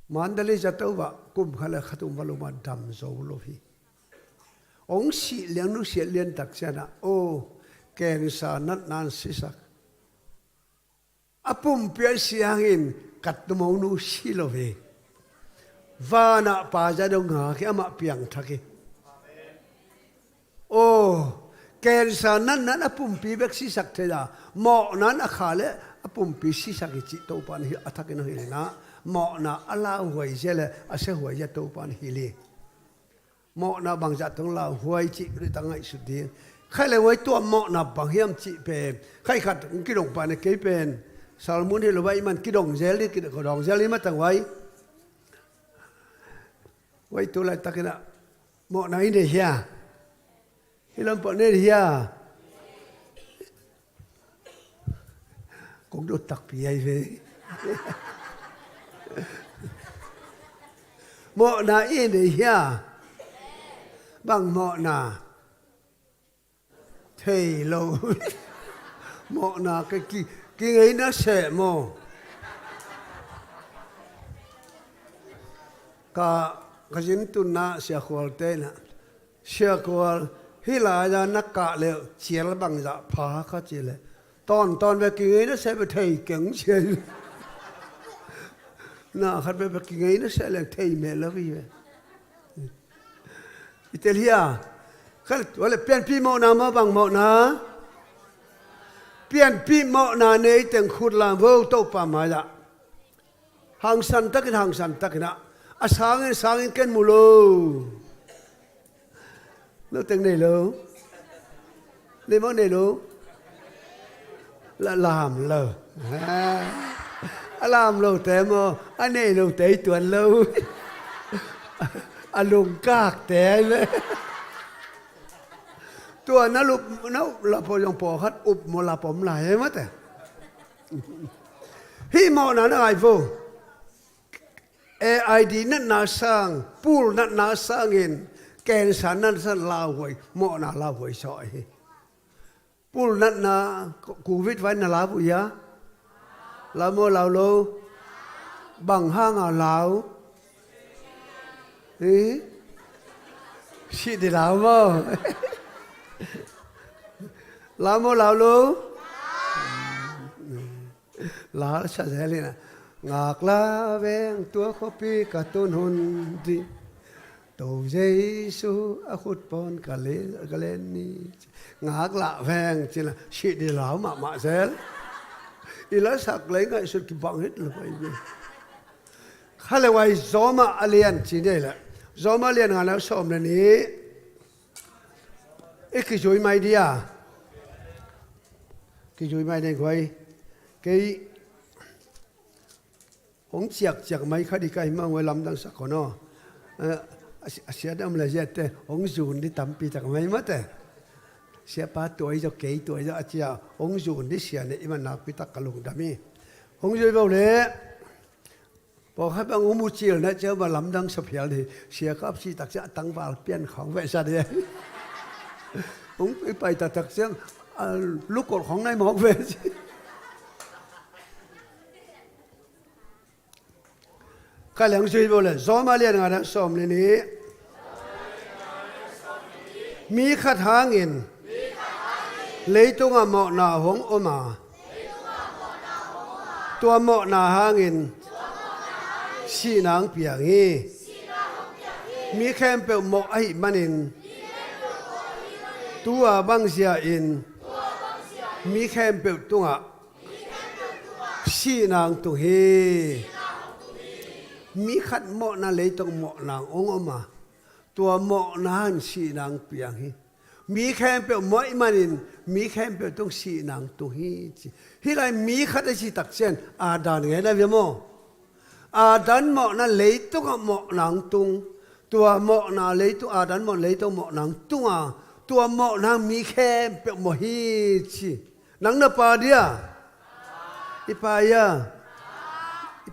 D: mandali jatuh wa kum khala khatum waluma dam zo lohi ong si liang nu si lian tak sana o kèn sa nat nan xí sak apum pian siangin kat mau nu si lohi và nạ bà ra đông ngã cái ama piang thaki ô kèn sa nan nan apum pi bek si sak thế da mo nan a khale apum pi si sak chi to pan hi athak no hi na mo na ala huai jele a se huai ya to pan hi li mo na bang ja tong la huai chi ri tangai su din khai le huai to mo na bang hiam chi pe khai khat ki dong pa ne ke pen salmun hi lo wai man ki dong jeli ki dong jeli ma tang wai vậy tôi lại ta cái nào mọi này để hia khi làm bọn này hia cũng đốt tặc bị ai về mọi này để hia bằng mọi nào thầy lâu mọi nào cái ấy nó sẽ mò cả kajin tun na sia khwal te na sia khwal hila ya nakka le chiel bang za pha kha chile ton ve ki ngai na se be thei keng chel na khat be ki ngai na se le thei me la vi ve itelia khal wala pian pi mo na ma bang mo na pian pi mo na nei teng khut la vo to pa ma ya hang san tak na à sáng cái mù lô nó tiếng này lô lấy món này lô là làm lờ làm lô té mà anh này lô té tuần lâu anh lùng cạc té đấy tuần nó lụp nó là phô dòng phô hết ụp một là phom lại hết mất à hi mò nó ai vô AID nát na sang pool nát na sang in kèn san nát san lao huay mo na lao huay soi pool nát na covid vai na lao huay ya lao mo lao lo bằng hang à lao si đi lao mo lao lo lao sa dễ lên à ngạc la ven tua kopi cả tôn hồn đi tổ Giêsu a khut pon cả lên ni ngạc la ven chỉ là sĩ đi lão mà dễ đi lấy sạc lấy ngay sự kịp bằng hết là vậy khai là vậy gió mà alien chỉ đây là gió mà alien ngàn áo xôm này ní ít cái chuối mai đi à cái chuối mai này quay cái ông chiạc mấy khai đi cái mà người làm đang sắc của nó sẽ đâm là gì thế ông dùn đi tắm pi chắc mấy mất thế sẽ ba tuổi cho kỹ tuổi cho chia ông dùn đi xia này mà nạp pi tắc cả lùng đam mi ông dùn vào đấy bỏ hai bạn ông mua chiều này chứ mà làm đang sập hiểu thì xia các chi tắc sẽ tăng vào biếnของvậy sao đấy ông bị bay tắc sẽ lúc cònของnày mọc về cái lượng suy vô là gió mà liền ngài đã xóm lên ní mi khát hàng in lấy tung à mọ nà hống ôm à tua mọ nà hàng in xì nang piang hi mi khem pe mọ ai manin tua bang sia in mi khem pe tung à xì nang tu hi mi khát mọ na lấy tông mọ nàng ông mà ตัวเหมาะนั้นสีนางเปียงฮีมีแค่เปียวมอยมันอินมีแค่เปียวต้องสีนางตุฮีฮีไรมีขัดสิตักเช่นอาดานไงนะพี่โมอาดันเหมาะนั้นเลยต้องเหมาะนางตุงตัวเหมาะนาเลยต้องอาดันเหมาะเลยต้องเหมาะนางตุงตัวเหมาะนางมีแค่เปียวมอฮีจีนางนปาเดียอิปายา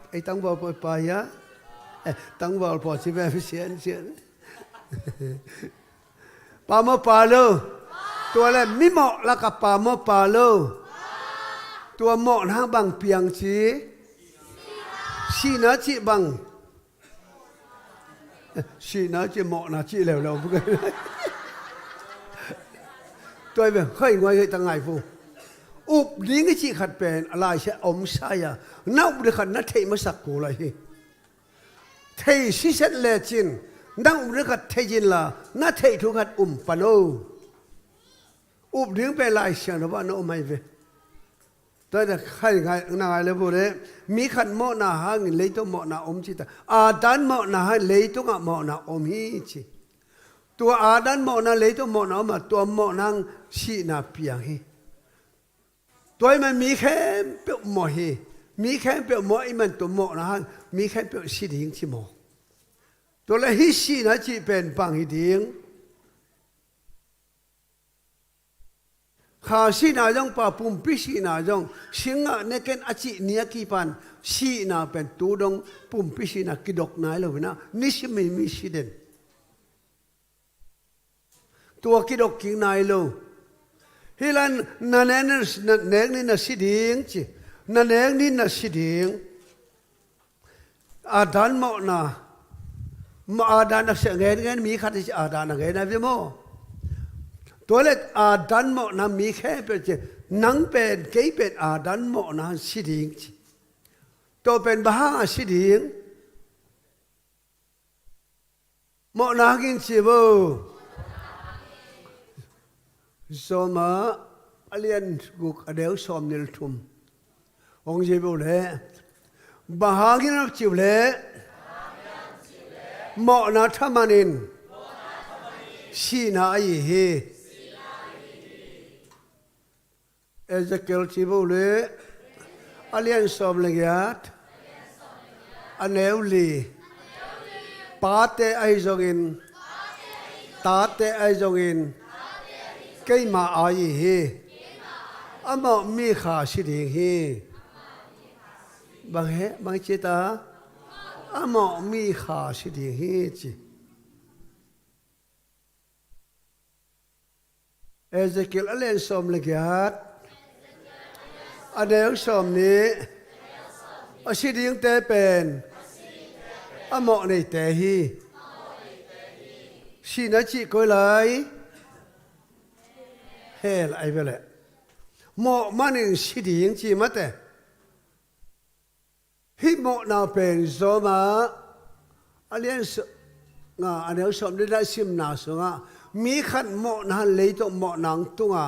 D: ไอ้ตั้งบอกปายาตั้งบอกพอสิแม่เสียนปาโมปาโลตัวแรกมิเหมาะแล้วกับปาโมปาโลตัวเหมาะนะบังเปียงชีนะชีบังชีนะชีเหมาะนะชีแล้วเราพูดกันตัวแบบเฮ้ยงวยเฮ้ยตั้งไงฟูอุบลิงก์ชีขัดเป็นอะไรใช่อมใช่อะน่าอุบขัดนัดเทมาสักกูเลยเทสิเซนเลจินนั่งอุบขัดเทจินละน่าเททุกขัดปนโออุบลิงก์เป็นอะไรเช่นว่าโนไม่เวตัวเด็กใครไงนายเลยพูดเลยมีขันโมนาหางเลยต้องโมนาอมจิตอาดันโมนาหางเลยต้องโมนาอมฮีจิตัวอาดันโมนาเลยต้องโมนาอมตัวโมนังชีนาเปียงฮีตัวมันมีแค่เปียวโมฮีมีแค่เปียวโมอีมันตัวโมนะฮะมีแค่เปียวชีดิ่งที่โมตัวละฮิชีนะจีเป็นปังฮิดิ่งข้าชีนาจงปะปุ่มพิชีนาจงสิงห์เนี่ยกันอาชีเนียกีปันชีนาเป็นตูดงปุ่มพิชีนากิดกนายเลยนะนิชไม่มีชีเด่นตัวกิดกกินนายเลยฮิลันนั่นเองนี่น่ะสิดิ่งจีนั่นเองนี่น่ะสิดิ่งอาดานโมนะมาอาดานนักเสียงเงินมีขัดที่อาดานนักเงินนะพี่โมตัวเล็กอาดันโมนะมีแค่เป็นเจนังเป็นเกยเป็นอาดันโมนะสิดิ่งตัวเป็นบ้าสิดิ่งโมนะกินสิบูสมาเลียนกุกเดียวสมนิลทุมองสิบูเลยบ้ากินนักจิบเลยโมนะธรรมานินชีนาอีเฮเอเจเกลชิบูเลอเลียนสอมเลกัดอันเอวลีปาเตไอจงอินตาเตไอจงอินเกยมาอายีเฮอามอมีขาสิดีเฮบางเฮบางจิตาอามอมีขาสิดีเฮจีเอเจเกลอเลียนสอมเลกัดอันเดียวสมนี้อาชีพยังเตเป็นอหมอในเตหีชีนัจิก็เลยเฮลไอเวลหมอมันยังชีพยังจีมาแต่ฮิหมอนาเป็นโซมาอันเดียวอันเดียวสมได้ซิมนาสุงะมีขันหมอนันเลยต้องหมอนังตุงะ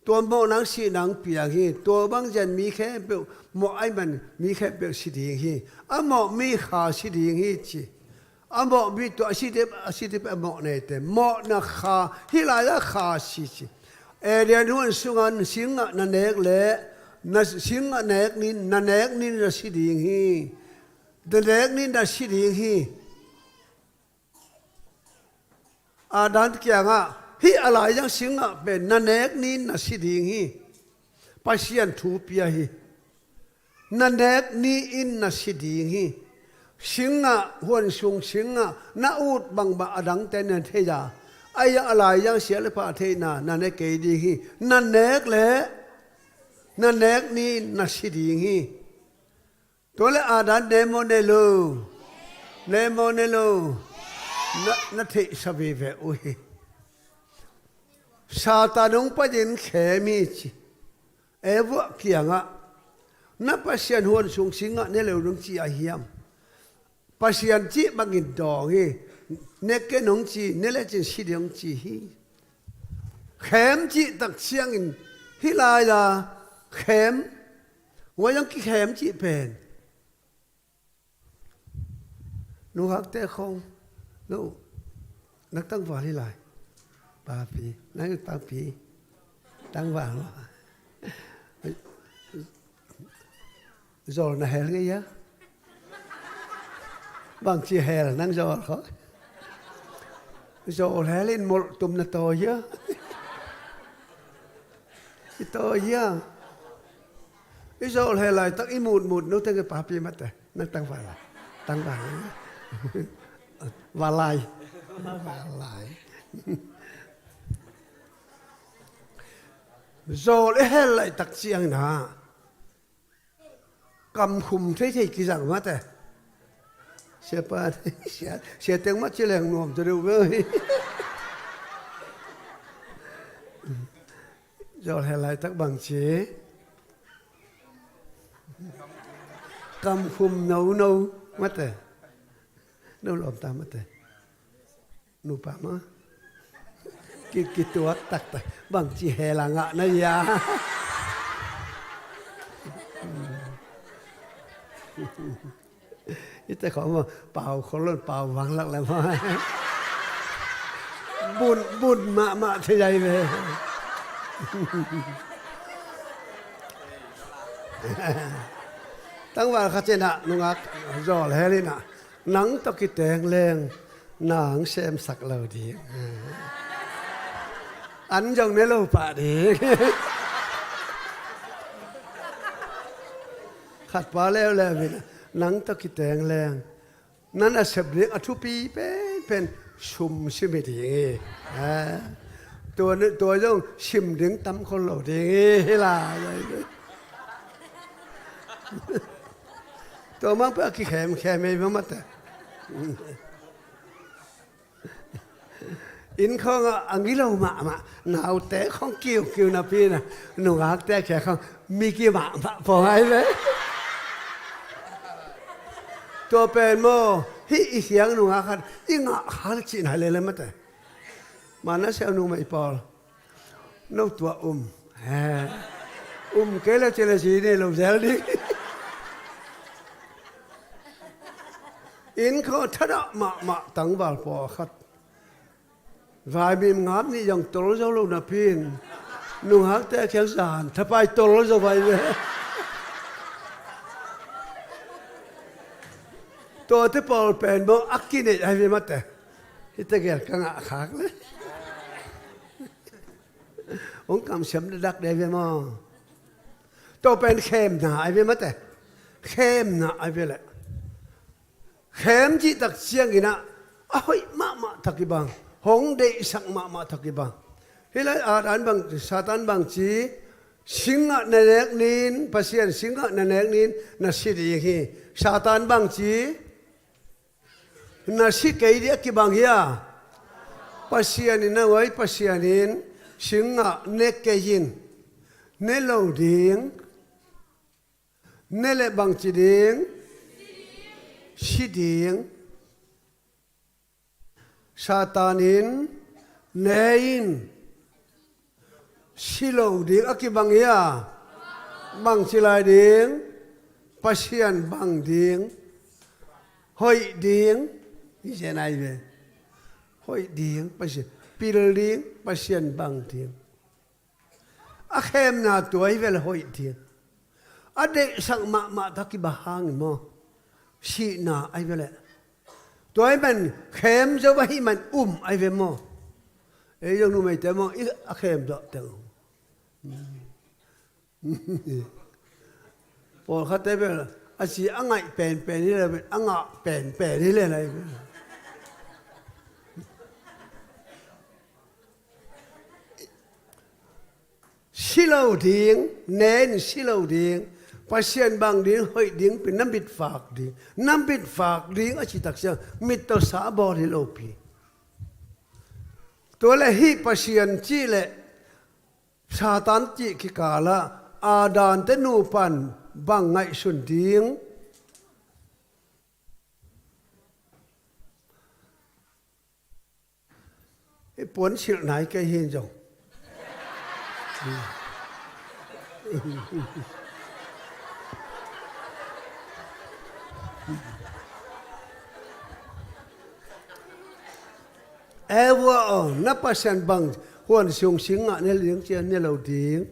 D: ตัวโมนังสีนังเปียกีตัวบางจันมีแค่เปล่าโมไอมันมีแค่เปล่าสีดิ่งฮีอ่ะโมมีขาสีดิ่งฮีจีอ่ะโมมีตัวสีเด็บโมเนี่ยแต่โมนักขาฮิลายะขาสีจีเอเดียนวันสุงานสิงห์นันเอกเล่นันสิงห์เนกนี่นันเอกนี่นัสีดิ่งฮีนันเอกนี่นัสีดิ่งฮีอาดันเกียงอ่ะฮีอะไรยังสิงห์เป็นนันเอกนี่นัสิดิ่งฮีปัศยันทูปียฮีนันเอกนี่อินนัสิดิ่งฮีสิงห์หวนสุงสิงห์น่าอุดบังบะอดังเตนันเทียไอ้ยังอะไรยังเสียเลยพระเทนานันเอกเกดีฮีนันเอกเล่นันเอกนี่นัสิดิ่งฮีตัวเลอาดันเดโมเนโลนัทเทสเวเวโอเฮซาตานงปะยินเขมิจิเอวะเกียงะนับปัศยันหวนสุงสิงะเนี่ยเราต้องจีอาเฮียมปัศยันจีบังอินดองเฮเนกเกนงจีเนี่ยเลยจีสิเดียงจีฮีเขมจีตักเสียงอินฮิลายาเขมว่ายังกี่เขมจีเป็นนูฮักเตะคงนู นักตั้งว่าที่ไรปาปีนักปาปีตั้งว่าrồi là hè cái gì bằng chỉ hè là năng rồi khó rồi hè lên một tùm là to chứ to chứ rồi hè lại tắc im một nó tới cái bà bia mất rồi nó tăng vào là tăng vào và lại rồi hè lại tắc chiang nà cầm khum thấy thì cái rằng mất rồi sẽ tiếng mắt chỉ là ngồm cho đâu với rồi hè lại tắc bằng chế cầm khum nấu mất rồi nấu làm ta mất rồi nụ bà má cái tua tắc bằng chế hè là ngạ nó ya ítแต่ของมาเป่าคนล้นเป่าหวังหลักแล้วมาบุญมาเท่าไรเลยตั้งว่าข้าเจนะนุงักรอแล้วนี่นะหนังตะกิแตงแรงหนังเซมสักเหล่าดีอันยองเนโลป่าดีขัดปลาแล้วนี่นะหนังตะกิแตงแรงนั้นอาเสบเรียกอทุปีเป็นชุมชิมดีตัวย่องชิมถึงตำคนเหล่าดีล่ะตัวมันเป็นขี้แข็ไม่มาแต่อินเขาอังกิโลมาหนาวแต่ของกิ้วนะพี่นะหนุ่มฮักแต่แค่เขามีกี่มาพอให้เลยตัวเป็นโมฮิเสียงหนุ่มฮักอิงหาจีนหายเลยมาแต่มานะเสียงหนุ่มไม่พอนู่ตัวเกล้าเจริญสีนี่ลงเซลดิอินเขาทัดมาตั้งบาลปอขัดวายมีงามนี่ยังตลอดเจ้าลูกนะพี่นุ่งฮักแต่แข็งสานถ้าไปตลอดจะไปเลยตัวที่ปอลเป็นบ่อักกินเนี่ยให้มาแต่ที่ตะเกียบกังอาขากเลยองค์กำเสมดักได้ไหมมั้งตัวเป็นเข้มหนาไอ้เว้ยมาแต่เข้มหนาไอ้เว้ยแหละเข้มจีตักเสียงกินะอ้อยมาทักกี่บังหงเดสักมาทักกี่บังเฮ้ยแล้วอาจารย์บางซาตานบางจีสิงห์ในแนกนินปัสยานสิงห์ในแนกนินนัสิดีอย่างนี้ซาตานบางจีนัสิเกยเดียกี่บังเฮียปัสยานินนะไว้ปัสยานินสิงห์เนกเกยินเนโลดิงเนเลบังจีดิงชิดิงซาตานินเนยินชิโลดิงอักบังเฮียบังชิลายดิงปัสยานบังดิงหอยดิงนี่เช่นไรเว้ยหอยดิงปัสยานปิลดิงปัสยานบังดิงอาเข้มนาตัวให้เวลาหอยดิงอเดสังมาทักกิบะฮังมั้งชีนาไอ้เวลาตัวให้มันเข้มจะว่าให้มันไอ้เวลามั้งยังรู้ไหมแต่มั้งอีอาเข้มดอกเต็งพอเขาแต่เวลาอาชีอ่างไงเป็นนี่เลยอ่างเป็นนี่เลยอะไรชิโลดิงเน้นชิโลดิงปัสยานบางดิงหอยดิงเป็นน้ำบิดฝากดิงน้ำบิดฝากดิงอาชีตักเสียงมิตรสาบอริโลปีตัวละฮีปัสยานจีเละชาตันจีกิกาละอาดานเตนูปันบางไงสุนดิงไอ้ปวนเสียไหนแกเห็นจัง ewa na pasien bang huan siung singa ne liang chian ne lo ding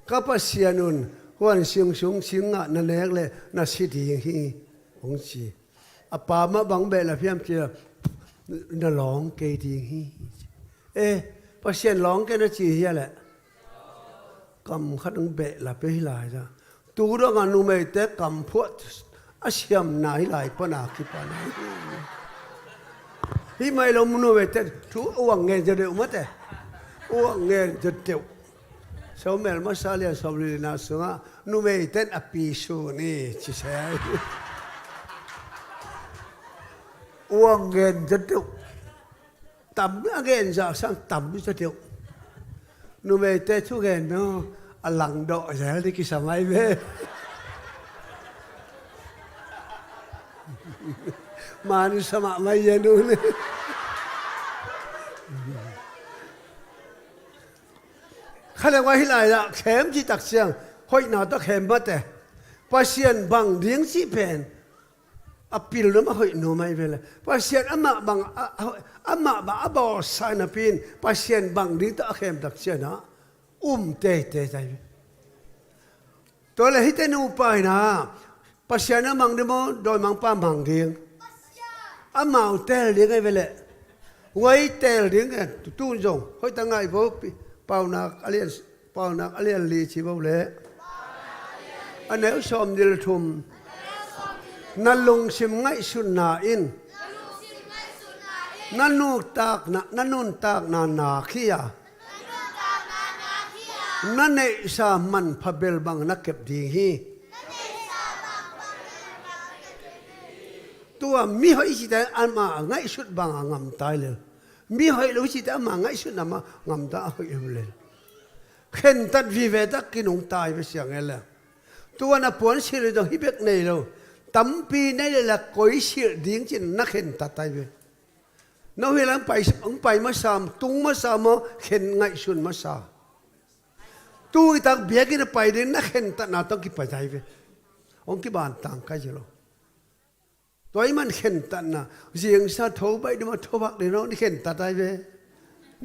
D: ka pasien un huan siung singa na nek le na si ding hi hong chi apa ma bang be la phiam chi na long ke ding hi pasien long ke na chi hi la cầm khát ứng bệ là bê lại ra tu đó ngàn nu mày té cầm phuat asiam nai lại pa na ki pa nai hi mai lo nu mày té tu uang nghe giờ đều mất uang nghe giờ đều sau mel masalia sau li na sunga nu mày té api su ni chi se uang nghe giờ đều tầm nghe giờ sang tầm giờ đều nu mày té chú nghe nó lằng độ giờ đi cái sắm ai về mà nó sắm mai giờ nu này khai là quay lại là kém chỉ đặc sản hội nào đó kém mất đấy pasien bằng riêng chỉ bền apil nó mà hội nu mai về là pasien ama bằng ama bảo sai na pin pasien bằng riêng đó kém đặc sản đó tê tay tôi là hít tên upai na pasien nó mang đi mò đôi mang pa mang riêng màu tê riêng cái về lệ quay tê riêng cái tu dùng hơi tăng ngày vô bao nạc alien li chỉ bao lệ anh nếu xóm đi thum năn lung sim ngay sun na in năn nun tak na kia năn này sa man phabel bang na kep ding hi tua mi hoi si ta an ma ngai sut bang ngam tai le mi hoi lo si ta ma ngai sut na ma ngam ta hoi le khen tat vi ve ta kinung tai ve siang ele tua na pon si le dong hi bek nei lo tam pi nei le la koi si ding chin na khen ta tai ve no hi lang pai ma sam tung ma sam mo khen ngai sun ma sa tu tak biar kita pai din na khen ta na tong ki pai dai ve ong ki ban tang kai jelo toy man khen ta na riêng sa tho bai de ma tho bak de no ni khen ta dai ve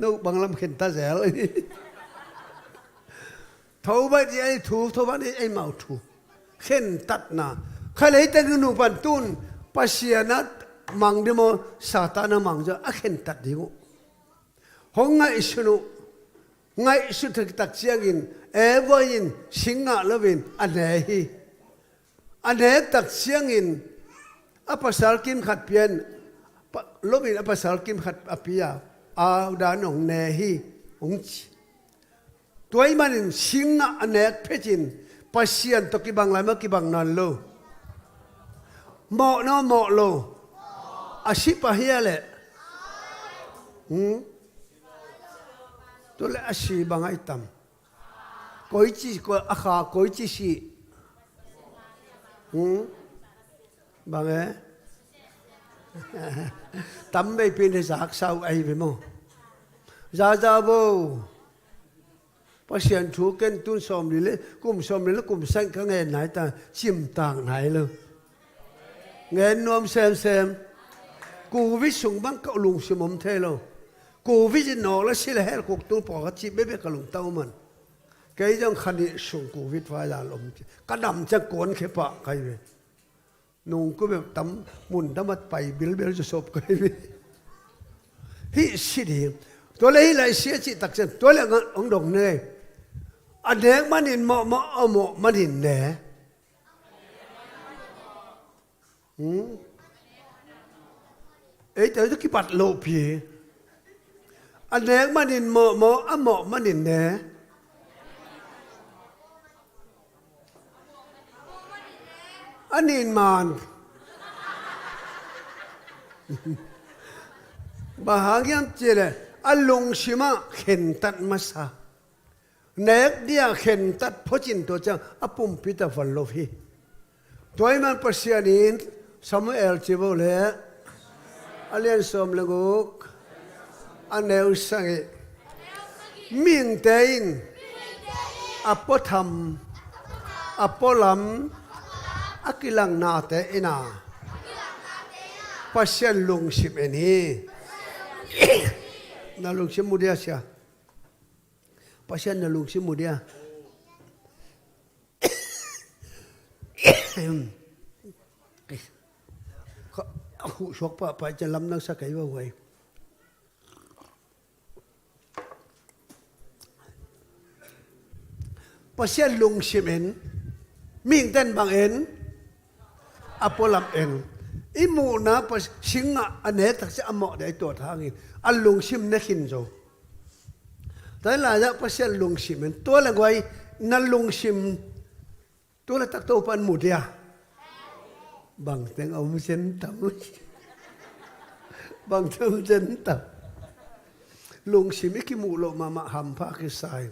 D: no bang lam khen ta zel tho bai di ai thu tho bak di ai mau thu khen tat na khai lấy ta nu pan tun pasiana mang de mo satana mang jo a khen tat di ngo hong ngai sunu ngay sự thực tập chiang in evoin singa lovin ane tak chiang in apasal kim khat pian lovin apasal kim khat apia a dan ong ne hi ong toy manin singa ane phechin pasian to ki bang lai ma ki bang nan lo mo lo asipa hiale tôi lại asi bằng ai tầm coi chi coi akha coi chi si bằng ấy tắm mấy pin để giặc sao ai vậy mo ra vô pasien chú ken tun som đi lệ cùng sang cái ngày này ta chim tàng này luôn ngày nom xem cô viết sung băng cậu lùng xem om thế luôn cô viết nó là xí là hết cuộc tu bỏ cái chi bé cái lùng tàu mình cái giống khăn đi sung cô viết vai là lùng cái đầm chắc cuốn khép bạc cái gì nung có việc tắm muốn tắm mặt bay bil cho sộp cái gì hi xí đi tôi lấy lại xí chị đặc trưng tôi là ông đồng này anh đẻ mà nhìn mọ mà nhìn đẻ ấy tới cái bát lộ phía anh đẻ mà nhìn mọ mà nhìn đẻ anh nhìn màn bà hàng yam chia này anh lùng xima khen tận mà sa nét dia khen tận phô chín tổ chức apum pita valofi toy man pasianin Samuel chibole alien som leguk aneu sangi ming tein apotham apolam akilang na te ina pasian lung sip eni nalung sim mudia sia pasien nalung sim mudia hụ sok pa pa cha lam nang sa kai wa wai pasien lung sim en ming ten bang en apolam en imu na pas singa ane tak se amo dai to thangin alung sim na hin zo tai la ya pasien lung sim en to la goi na lung sim to la tak to pan mu dia bằng tiếng ông sen tao bằng tiếng sen tao lung sim cái mũ lộ mà hầm phá cái sai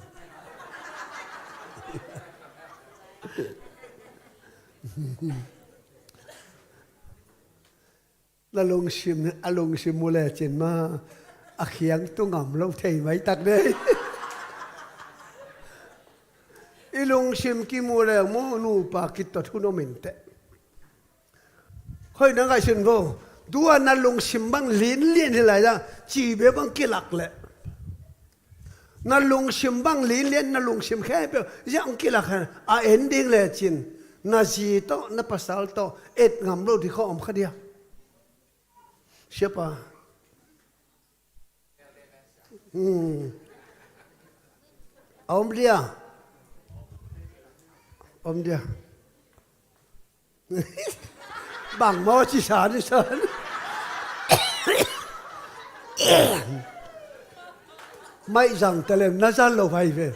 D: là lung sim mua lẻ trên mà khiang tôi ngầm lâu thầy mấy tắc đấy lung sim cái mua lẻ mua nu pa kít tao thu nó mình tệ hơi nắng ngày xuân vô đua na lung sim băng liên thì lại ra chỉ biết băng kia lạc lệ na lung sim băng liên na lung sim khác biết dạng kia lạc à ending lệ chín na gì to na pasal to et ngam lo thì khó om khá siapa om dia bằng mò chỉ sản đi sản mấy rằng ta làm nó ra lâu phải về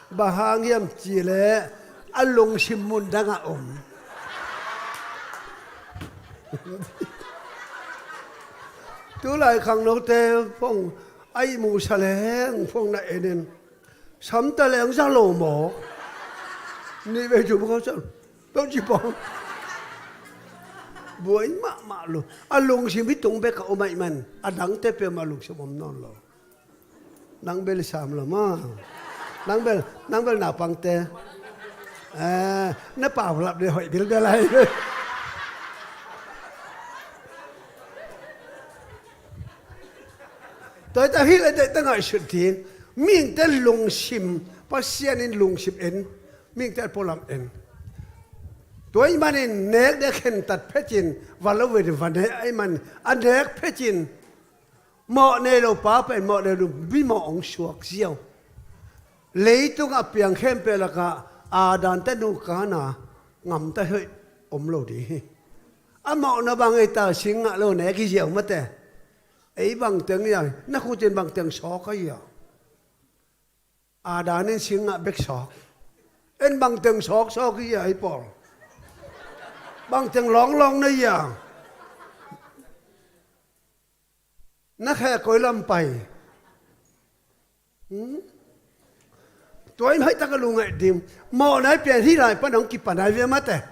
D: bà hàng yếm chỉ lẽ anh lùng sim mun đang ngã ổn tôi lại khăng nấu tê phong ai mù sa leng phong này nên sắm ta leng ra lầu mỏ ni về chụp không sao tôi chỉ bỏ buổi mạ luôn anh lùng sim biết tung bé cả ông mày mình anh đắng tê pe mà lùng sim ông non lo nang bel sam lo mà nang bel nào bằng tê nó bảo lập để hỏi biết cái này tới ta hít lại ta ngồi sự thiện miệng ta lùng sim bác sĩ nên lùng sim en miệng ta po làm en tối mà nên nét để khen tật phết chín và lâu về vấn đề ấy mà anh nét phết chín mọi nơi đâu phá bên mọi nơi đâu bị mọi ông suộc diêu lấy tung áp biang khen về là cả đàn ta nu cá na ngầm ta hơi lâu đi mọi nó bằng người ta sinh ngã lâu nét cái diêu mất thế ấy bằng tiếng gì nó không trên bằng tiếng sọ cái gì đàn nên sinh ngã bếch sọ em bằng tiếng sọ cái gì ấy bỏ bằng tiếng long này à nó khẽ coi lâm bày tôi thấy ta cái lùng ngại tìm mọ nói biển thi lại pan ông kịp pan ai về mất à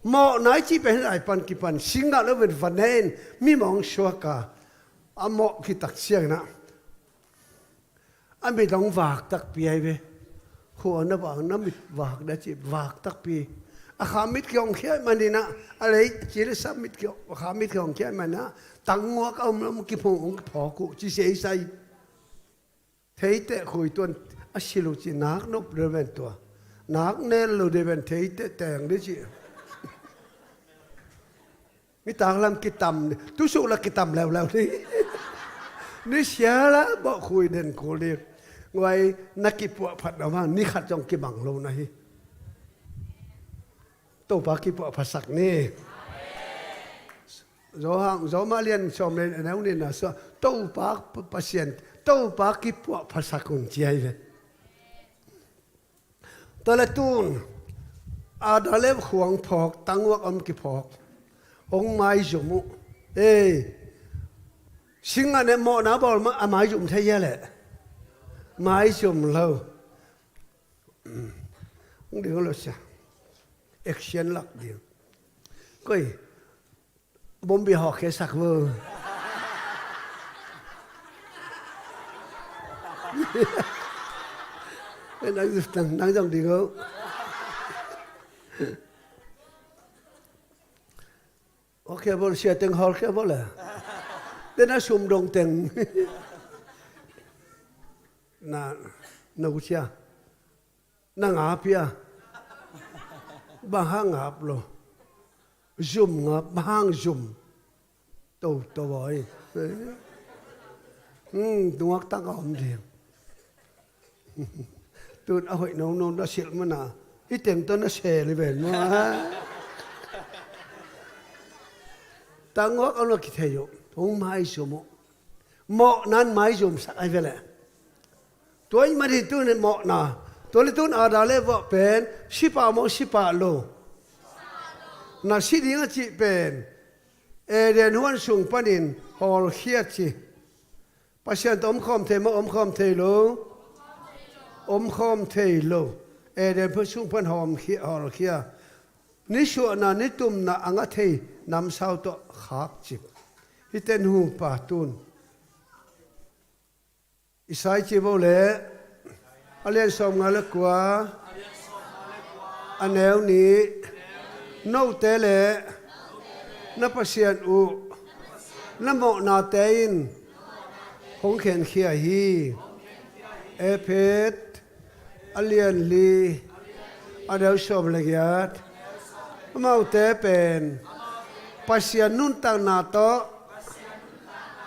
D: mọ nói chỉ biển lại pan kịp pan sinh ngã nó về phần nên mi mong xua cả mọ khi tắc xiang nè anh bị đóng vạc tắc bia về khu nó bảo nó bị vạc đã chỉ vạc tắc bia khám mít kiong kia mà đi na lấy chỉ là sắm mít kiong khám mít kiong kia mà na tăng ngõ ông nó kịp ông phò cụ chỉ xây xây thấy tệ hồi tuần xí lục chỉ nát nộp rồi bên tua nát nên rồi để bên thấy tệ tèng đấy chị mi tàng làm cái tầm tu sụ là cái tầm lèo đi ní xé lá bỏ khui đền cổ liệt ngoài nãy kịp bộ phật đó mà ní khát trong cái bằng lâu này tô bá kịp bộ phật sặc nè gió mà liền xóm lên nếu nên là sao tô bá patient tô bá kịp bộ phật sặc cùng chơi vậy tôi là tuôn đã lấy khoáng phọc tăng quốc âm kịp phọc ông mai dùng sinh anh em mọ nào bảo mà mai dùng thay ra lệ mai dùng lâu không được lo sao action lắc điều coi bom bị họ khé sặc vơ đang dòng đi không ok bố xe tiếng hò kia bố là เดน่าชุมดงเต็งน่าหนูเชียนั่งอาเปียบางห้างอาบโลจุ่มงับบางห้างจุ่มตัวบ่อยตัวตั้งอมเดียงตัวเอาให้น้องน่าเสียมันน่ะที่เต็มต้นน่าเสียเลยเป็นมั้งตั้งวักเอาลูกคิดให้อยู่ผมไม่จุ่มเหมาะนั้นไม่จุ่มสักไอ้เวล่ตัวอีมาที่ตัวนี่เหมาะนะตัวนี้ตัวอาดาเลวเป็น10 โลน่าสิดิ้งจีเป็นเดียนหัวสูงปนินฮอลเขียจีปัจจัยอมคอมเทมอมคอมเทโลอมคอมเทโลเดียนผู้สูงปนฮอลเขียนิชัวนานิตุมนาอังเทนำสาวตัวขักจิบฮิเตนหูปาตุนอิสายจีโบเลอเลียนสมงาลกว่าอันแนวนี้โนเตเลนับเสียนอุนับโมนาเตอินคงเขียนเขียฮีเพชอเลียนลีอันเดียวสมเลยยัดมาอุเตเป็นปัสยานุนตังนาโต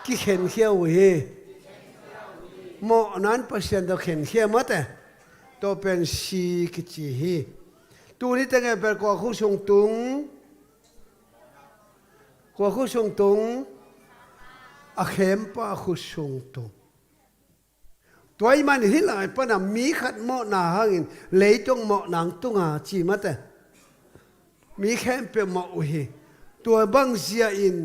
D: กิเขียนเขียวฮีโมนั้นปัสยานตัวเขียนเขียวมั้งแต่ตัวเป็นสีกิจิฮีตัวนี้ตั้งแต่เป็นกว่าคู่ชงตุงกว่าคู่ชงตุงอาเข้มป้าคู่ชงตุงตัวอีมันที่หลายปนมีขัดโมนาหังอินเลยจงโมนางตุงอาจีมาแต่มีเข้มเป็นโมอุฮีตัวบังเสียอิน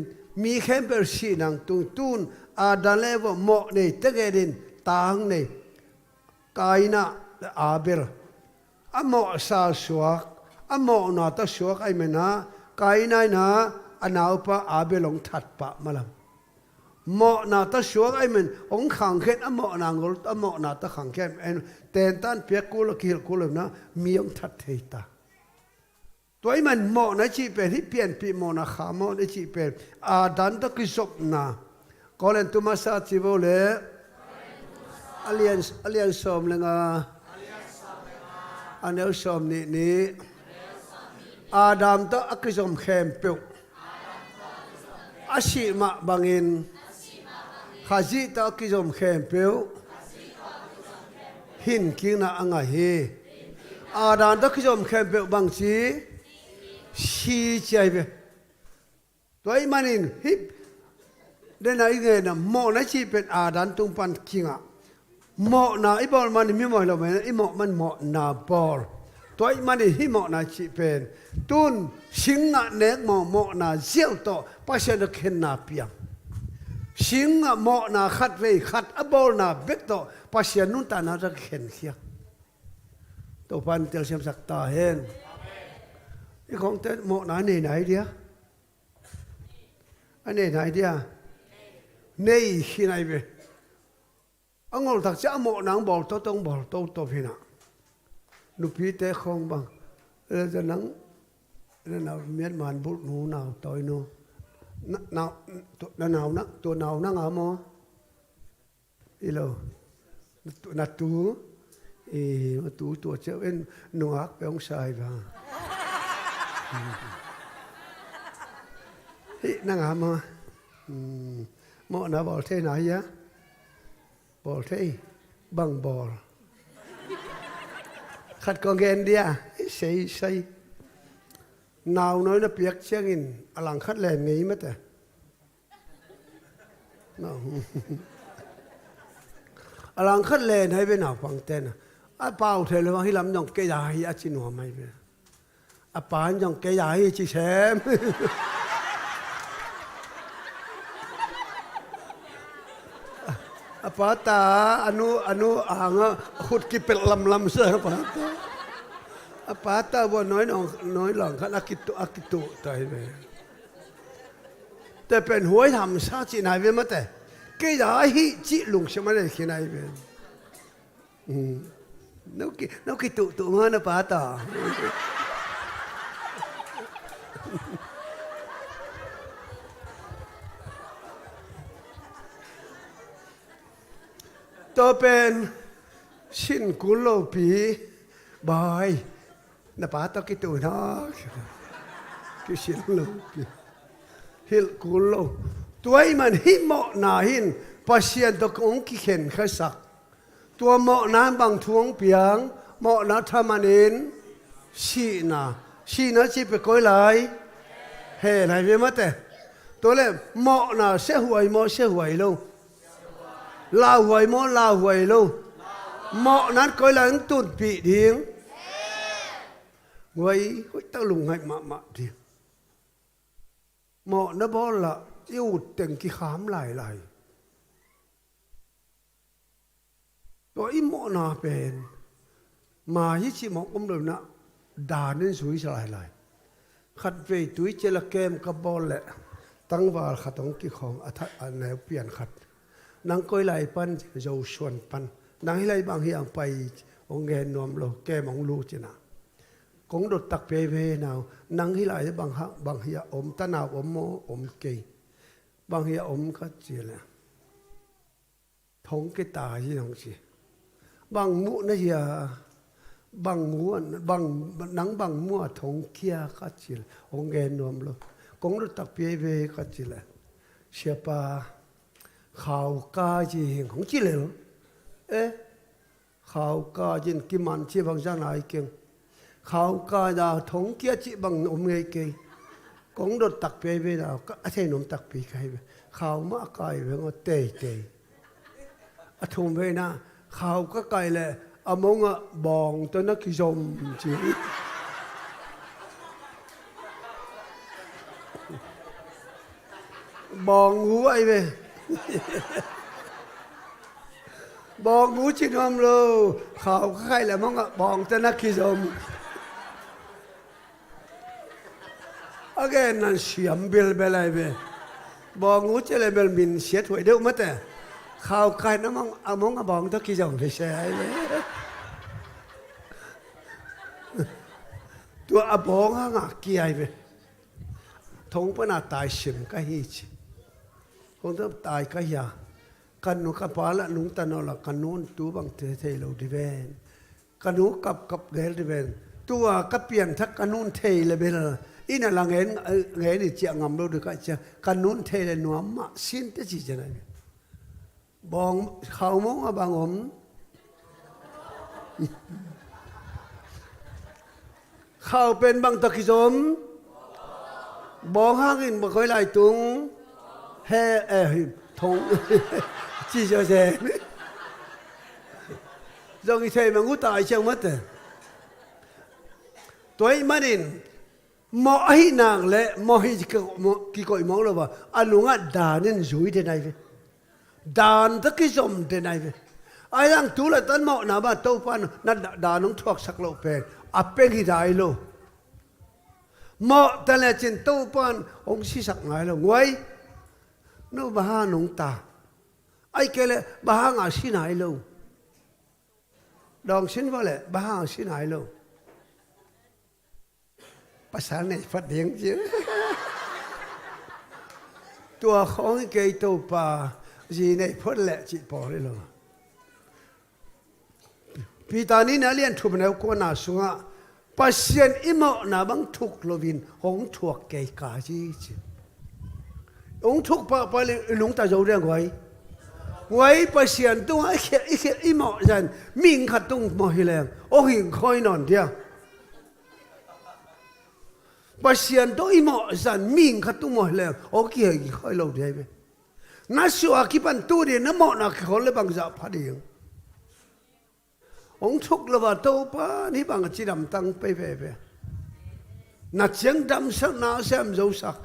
D: มีเข้มเป็นสีนางตุงตุนอาดันเลวโมในตะเกดินตางในกายน่ะอาเบลอโมซาสวกอโมนาตสวกไอเมนะกายนายนะอนาวปะอาเบลงถัดปะมาลำโมนาตสวกไอเมนองขังเข็นอโมนางลอโมนาตขังเข็นเอ็นเตนตันเปียกูลกิลกูลนะมีองถัดเทตาตัวไอมันโมนะจีเป็นที่เปลี่ยนปีโมนะขาโมนะจีเป็นอาดันตะกิศพนาก็เล่นตุมาซาจิโวเลอเลียนสมเลงาอันเดียวสมนี้อาดัมตะอักษรเข้มเปียวอาชีมะบังอินข้าจิตะอักษรเข้มเปียวหินกินะอังไงอาดัมตะอักษรเข้มเปียวบางทีชีใจเปตัวไอ้มันอินฮิปเดนไอ้เงินนะโมนะชีเป็นอาดัมตุงปันคิงะโมนาไอ้บอลมันมีหมอยเราไหมไอ้โมมันโมนาบอลตัวไอ้มันที่โมนาชีเป็นตุนสิงห์เนกโมนาเจียวโตปัจจัยนักเห็นนาเปียงสิงห์โมนาขัดเวขัดอบอลนาเบกโตปัจจัยนุ่นตานาจะเห็นเขียตัวพันเตียวเสียมสักตาเห็นไอ้ของเต้โมนาเนี่ยไหนเดียอันนี้ไหนเดียเนี่ยที่ไหนเว้อังกฤษทักษะโมนังบอลโตต้องบอลโตพินานุปีเตะคงบังจะนังเราเมียนมันบุญหนูหนาวต่อยหนูหนาวนักตัวหนาวนั่งหามออีโลนัดตูมาตูตัวเจ้าเอ็นหนูฮักไปองชายบ้างเฮ้ยนั่งหามอโมนาบอลเท่ไหนยะบอลเท่บังบอลขัดกองเกนเดียใส่หนาวน้อยนะเปียกเชียงอินอลังขัดแหลงงี้มั้ยแต่อลังขัดแหลงให้เป็นหนาวฟังเต้นอ่ะเปล่าเธอเลยว่าให้ลำยองเกยาให้อาชินหัวไม่เป็นอ่ะปานยองเกยาให้ชิแชมอปาตาอนุอ่างขุดกิเป็นลำเสือปาตาอปาตาว่าน้อยหลังขันอากิตุตายไปแต่เป็นหัวทำซาจีนายเวมาแต่ก็อยากให้จีลุงใช่ไหมเลยขี้นายเวนกกิตุมานะปาตา ตัวเป็นชินกุลโลปีบอยน่ะป้าตอกิตูนอกกิชินโลปีฮิลกุลโลตัวมันหิมะนาหินปัสยันตกองกิเข็นข้าสักตัวหมอน้ำบางทวงเปียงหมอน้ำทำมันเองชีนะชีไปก้อยไหลเฮ้ไหนเว้ยมั้งแต่ตัวเล่หมอน้ำเสียหวยหมอเสียหวยลูกลาหวยหมอลาหวยลูกหมอนั้นก้อยไหลตุ่นปีเดียงไว้ตั้งลุงให้มาดีหมอน้ำบอลละอยู่เต็งกี่ขามไหลตัวอิโมนาเป็นมาฮิชิมอกมเลยนะด่านี่สวยสลายขัดเวตุยเจลเกมกับบอลแหละตั้งวาลขัดต้องกี่ของอันแนวเปลี่ยนขัดนังก้อยไหลปันจะชวนปันนังให้ไหลบางอย่างไปองเงินนวมโลแกมองลูจินะกงดตักเปเวนาวนังให้ไหลบางเฮียอมตะนาวอมโมอมเกยบางเฮียอมก็เจียละท้องกิตาที่น้องจีบางมุนะเฮียบางงูบางหนังบางมัวทงเคียก็จิลองเงินนวมโลกงรตักเปเวก็จิลเชียปาข่าวกาจีของจิเลข่าวกาจินกิมันที่บางจานายเก่งข่าวกาดาทงเคียจิบางอมเงยเก่งกงรตักเปเวดาวก็ใช่หนุ่มตักปีใครข่าวมากายเวงเตยอทุ่มเวนะข่าวก็ไกลเลยอมงะบองตัวนักกิจมจีบองหูไอ้เว้บองหูชินอมโลข่าวก็ไกลเลยมงะบองตัวนักกิจมอะไรนั่นเสียมเบลเบลไอ้เว้บองหูเจริญเบลมินเสียถวยเดียวมั้งแต่ข่าวใครน้ำมันเอามงบองตะกี้จงไปใช้เลยตัวอบองห่างกี่ไอ้เว้ทงปนาตายชิมก็ฮิชคงต้องตายก็ยากันนุกับปาละนุงตะนอละกันนู้นตัวบางเทโลดิเวนกันนุกับเกลดิเวนตัวกับเปลี่ยนทักกันนู้นเทเลยเบลอินาลังเงินเจียงงามโลดูกันเจียกันนู้นเทเลยนัวมาสิ้นที่จีจะไหนบองเขามองบางอมเขาเป็นบางตะกิจมบองห้างอินบ่ค่อยไหลตุงแห่ทงจีเจเจจงอีเทมันกูตายเชียงมัดตัวไอ้มันอินมอให้นางและมอให้กี่ก่อยมองเลยว่าอันลุงอ่ะด่านี่จุยเดนไอเวดานตะกี้จมเดนไอเวไอ้ยังตัวละตันหมอนาบ้าโตปันนั่นดานุงทอกสักโลเปนอัปเปกิได้โลหมอแต่ละจินโตปันองค์สิสักไงโลงวยนู่บ้านุงตาไอ้เกลบ้างอาสิไหนโลดองสินว่าแหละบ้างอาสิไหนโลภาษาเนี่ยฟัดเดียงจีตัวของเกยโตปาจีในพ้นแหละจิตปอเลยหรอพี่ตานี้นะเรียนทุบแนวกวนนาสุงะปัสยันอิโมนาบังทุกโลวินหงถวกเกยกาจีจิหงทุกไปเลยหลงตาโจเรื่องไว้ปัสยันตัวไอ้เขอิโมจันมิงขัดตุ้งมอหิแรงโอ้หิงคอยนอนเดียวปัสยันตัวอิโมจันมิงขัดตุ้งมอหิแรงโอ้เกี่ยคอยเราเดียวไปนัสวาคิปันตัวเดียนน้ำหมอกนักเขาเลยบางจะพัดเององทุกละว่าโตป้านี่บางจีดำตั้งไปนัดเสียงดำสักนาเสียมเจ้าสัก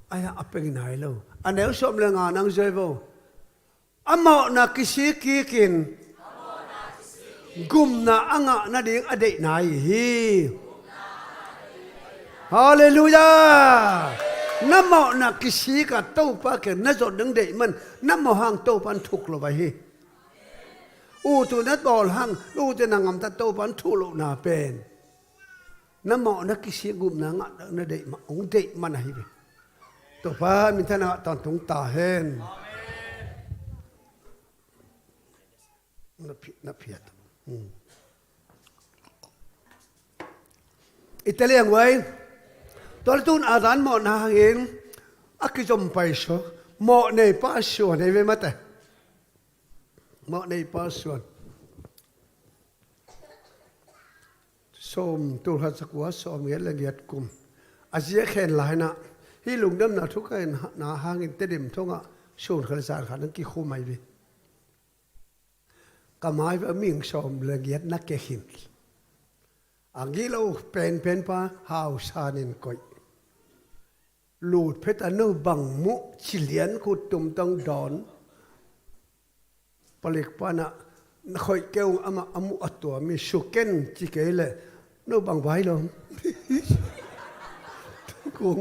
D: ไอ้อัปเป็นไหนแล้วอันเดียวชมเรื่องงานนั่งใจบ่อันหมอกนักกิสิกีกินกุมนาอ่างนาดิ่งอดีตไหนฮีฮาเลลูยาน้ำหมอกนักกิสิกับโตป้าเกินน่าจดดึงเด็กมันน้ำหมอกห่างโตปันทุกละไปฮีตัวนัดบอลหังจะนางงามตาโตปันทุลุนาเป็นน้ำหมอนักกิสิกุมนางนั่นเด็กมาองเด็กมันให้ไปตัวป้ามินทนาตอนตรงตาเห็น นับเพียรอิตาเลียนไว้ตอนตุนอาจารย์หมอนาเองอักจมไปชัวหมอในป้าส่วนในเวมัตแต่หมอในป้าส่วนส้มตุลหัสกัวส้มเงี้ยละเอียดกุมอาเจียแขนหลายนะที่ลุงดำนาทุกคนนาหาเงินเต็มท้องอ่ะส่วนข้าราชการนั่งกี่คู่ไม่บีก็หมายว่ามิ่งส้มละเอียดนักเก็หินอันนี้เราเป็นป้าหาวชานินก่อยลูดเพชรอนุบังมุชิเลียนขุดตุ่มตังดอนปลิกปานะคอยเกี่ยวอามุอัตัวมีสุเกนจิเกลเลยนูบังไว้ลงกุง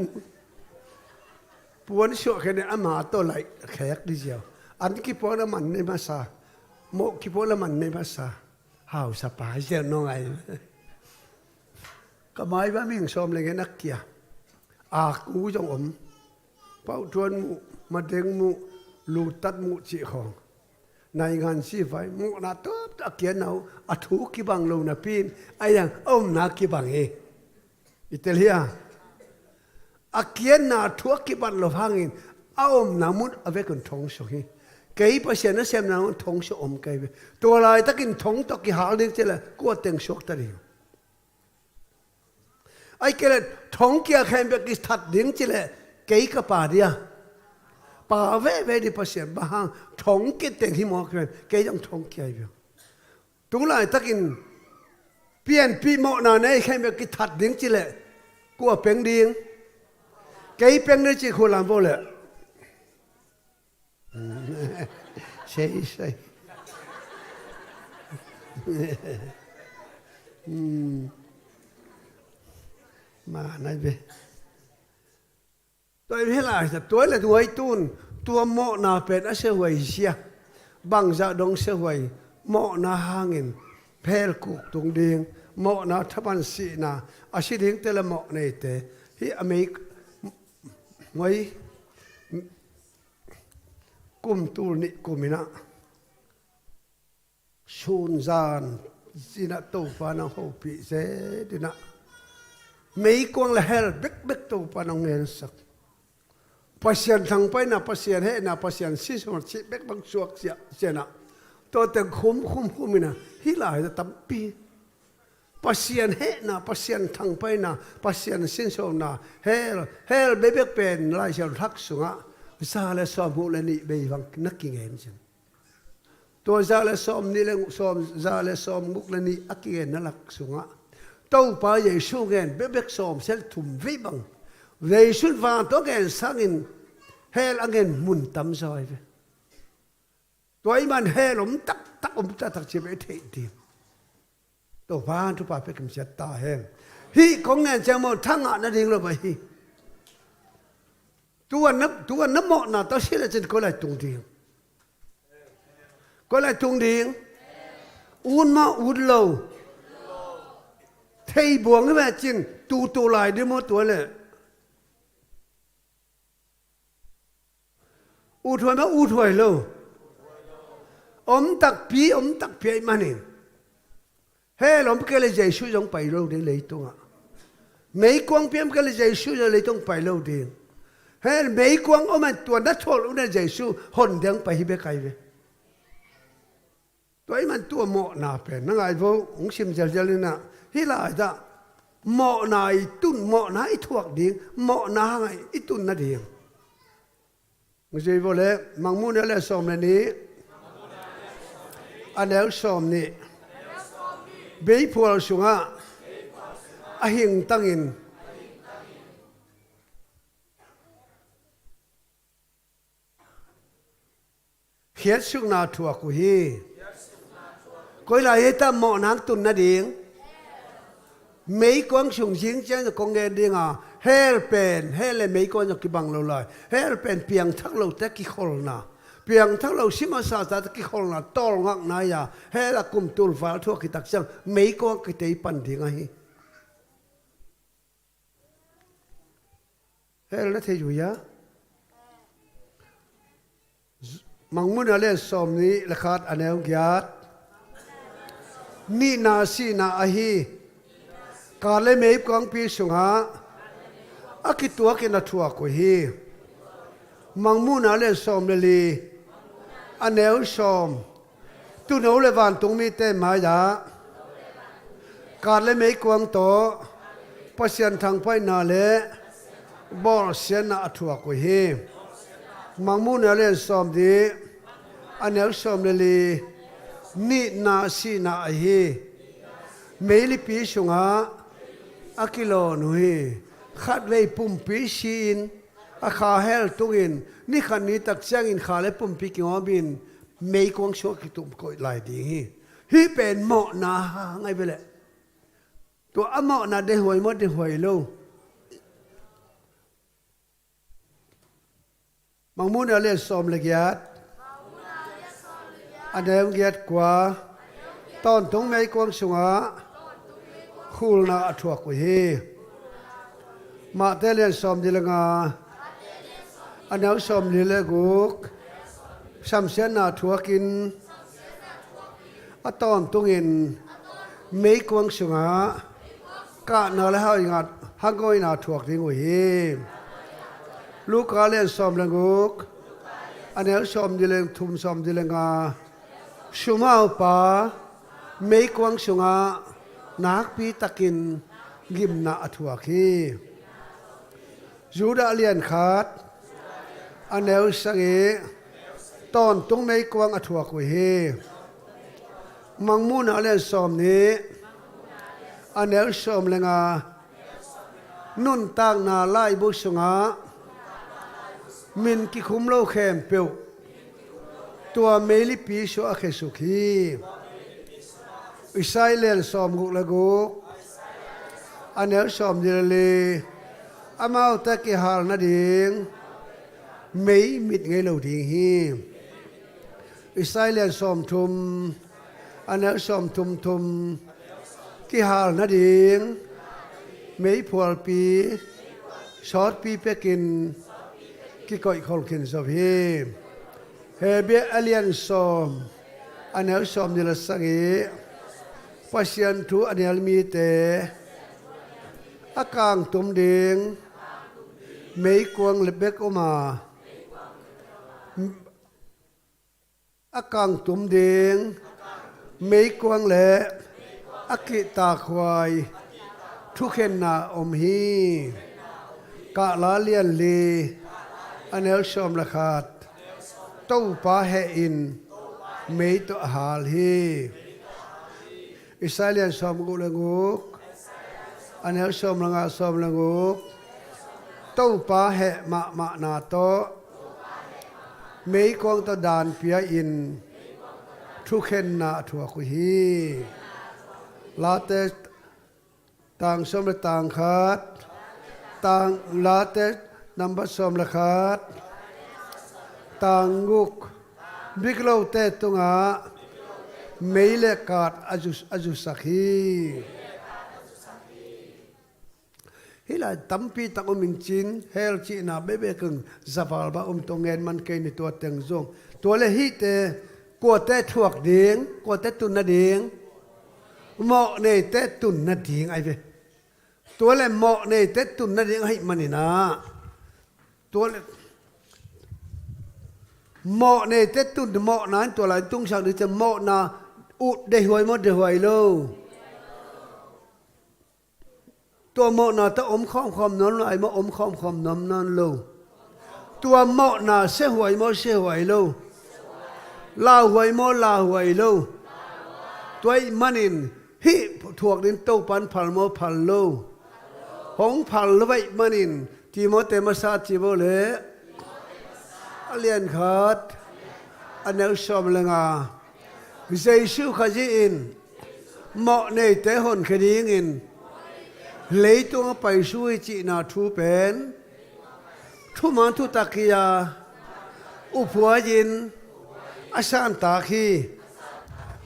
D: ปวนสุเกนอามาตัวไหลแขกดิเจียวอันนี้กี่ปอนมันในภาษาโมกี่ปอนมันในภาษาหาวสปายเจียวน้องไงก็หมายว่ามิ่งชมอะไรเงี้ยนักเกียอากูจงอมเป้าทวนมุมาเด้งมุลูตัดมุจีของในงานซีไฟมุนาตบตะเกียนเอาอัฐูกิบังลูนาปีนไอ้ยังนากิบังเออิตาเลียอาเกียนนาทัวกิบังโลพังอินนามุดเอาไว้กันทงสุขีเกี่ยปเสียนเสียมนาทงสุอมเกี่ยตัวลายตะกินทงตะกิหาเลี้ยงเจละกัวเต็งสุกตะเดียวไอ้เกล็ดท้องเกียร์แข่งแบบกิทัดดิ้งจิเลเกี่ยกับป่าเดียป่าเว่ดิภาษาบ้างท้องเกียร์เต็งที่มอกันเกี่ยยังท้องเกียร์อยู่ตรงไหนตะกินเปลี่ยนปีโมนาในแข่งแบบกิทัดดิ้งจิเลกัวเป็งดิ้งเกี่ยเป็งได้จิคนลำโบเลยใช่มาไหนเบตัวเวลาจะตัวเลยตัวไอ้ตุนตัวหม้อนาเป็ดอาเสวยเสียบังจะดงเสวยหม้อนาหางินเพลกุกตรงเดียงหม้อนาทับันสีนาอาศิดิงเตละหม้อในเตที่อเมริกไว้กุมตูนิกุมินะชูนจานสินะตัวฟานาโฮปิเซดินะไม่กวางละเฮลเบ็กตัวปานองเงินสักปัสยานทางไปนะปัสยานเฮนะปัสยานซิสมันชิเบ็กบางสวกเสียนะตัวแต่คุมนะฮิลายจะตั้มปีปัสยานเฮนะปัสยานทางไปนะปัสยานซิสนะเฮลเบ็กเป็นลายเชลทักสุงะซาเลสอมหูเลนี่เบย์วังนักกิงเงินจังตัวซาเลสอมนี่เลสอมซาเลสอมมุกเลนี่อักกิงเงินนั่นลักสุงะตัวป้าเยซูเงินเบ็กสอมเซลทุ่มวิบังเยซูวางตัวเงินสังอินเฮลเงินมุนตั้มซอยตัวไอ้มันเฮลตักตักเจ็บไอ้เทียมตัวป้าทุกป้าเป็นกำจัดตาเฮงฮีของเงินจะหมดทั้งอ่ะนั่นเองเราไปฮีตัวนับหมดนะตัวเชื่อจะก็เลยตรงเดียงก็เลยตรงเดียงอุ่นมาอุ่นโลเทยบวงนี่แม่จริงตัวลายด้วยหมดตัวเลยอุทวยมาอุทวยโลตักปีมันเองเฮ้ลมก็เลยใจช่วยจงไปโลเดียเลยตัวไม่กวางเพียมก็เลยใจช่วยเลยต้องไปโลเดียงเฮ้ไม่กวางมันตัวนัทโชลอุณใจช่วยหนเดียงไปฮิเบกไกเวตัวไอ้มันตัวหมอนาเป็นนั่งไอ้พวกองชิมเจริญนะฮิลายจ้ะหมอนายตุนหมอนายทวกดิ่งหมอนายอีตุนนั่นเองไม่ใช่พอเลยมังมุนอะไรสอมนี้อันเดียวสอมนี่เบย์พัวสุงะอาหิงตั้งอินเขียนสุงนาทัวกุฮีก็เลยให้ตั้งหมอนักตุนนั่นเองไม่กวางสุ่งชิงเจ้าจะกงเงินดีงาเฮลเป็นเฮลเลยไม่กวางจะกิบังเราเลยเฮลเป็นเพียงทั้งเราแต่กิโคลนาเพียงทั้งเราชิมาซาแต่กิโคลนาตอลงักนายาเฮลกุมตุลฟ้าทั่วกิตักจังไม่กวางกิเตยปันดีงาฮีเฮลนั่นเทอยู่ยะมังมุนอะไรสอมนี้ละขาดอันเดียวกียด ni na si na ahi ka le mei kwang pi sunga akitua ke na thua ko hi mangmu na le som le li aneu som tu no le van tung mi te ma ya ka le mei kwang to pasian thang pai na le bol sian na athua ko hi mangmu na le som di aneu som le li ni na si na ahi mei li pi sunga akilo nui khát vei pum pi sin a kha hel tungin ni khan ni tak chang in kha le pum pi ki ngobin mei kwang sho ki tum ko lai ding hi pen mo na ngai vele to amo na de hoi mo de hoi lo mang mun ale som le gyat adem gyat kwa ton tung mei kwang sunga khul na athua ko hi ma te len som di langa anau som ni le guk sam sen na thuakin aton tungin mei kwang sunga ka na le ha ngat hangoi na thuak ding hi lu ka len som le guk anau som di leng thum som di langa shumau pa mei kwang sunga nak pi takin gim na athuak hi Juda lian khat aneu sange ton tung mei kwang athua ko he mangmu na le som ni aneu som lenga nun tang na lai bu sunga min ki khum lo khem pe tua meli pi so a khe sukhi Israel som gu la gu aneu som di le amau ta ki hal na ding mei mit ngai lo ding hi Israel som thum ana som thum ki hal na ding mei phol pi short pi pekin ki koi khol kin so hi he be alien som ana som ni la sangi pasian thu anel mi te akang tum ding mei kwang lebek oma akang tum ding mei kwang le akita khwai thu khen na om hi ka la lian li anel som la khat to pa he in mei to hal hi Israelian som gu le nguk anel som langa som la nguk to pa he ma na to mei kwang to dan pia in thu khen na thua ku hi la te tang som le tang khat tang la te number som le khat tang nguk big lo te tunga mei le kat aju sakhi hila tampi tak min chin hel chi na bebe keng zawal ba tongen man ke ni to teng zong to le hi te ko te thuak ding ko te tun na ding mo ne te tun na ding ai ve to le mo ne te tun na ding hai manina to le mo ne te tun mo na to la tung sang de mo na u de hoi mo de hoi loตัวโมนาตะอมข้อมคอมนั้นไอมาอมข้อมคอมนั้นนั่นโลตัวโมนาเสหวยโมเสหวยโลลาหวยโมลาหวยโลตัวมันอินฮิถ่วงดินโตปันพัลโมพัลโลหงพัลไว้มันอินที่โมเตมาซาจิโบเลเลียนขาดอันนี้ชมเลยงาวิเศษชูขจีอินโมเนเตหนคดีอินlấy tung phải suy chị nào thu bén thu món thu tạc kia upua yin asan ta khi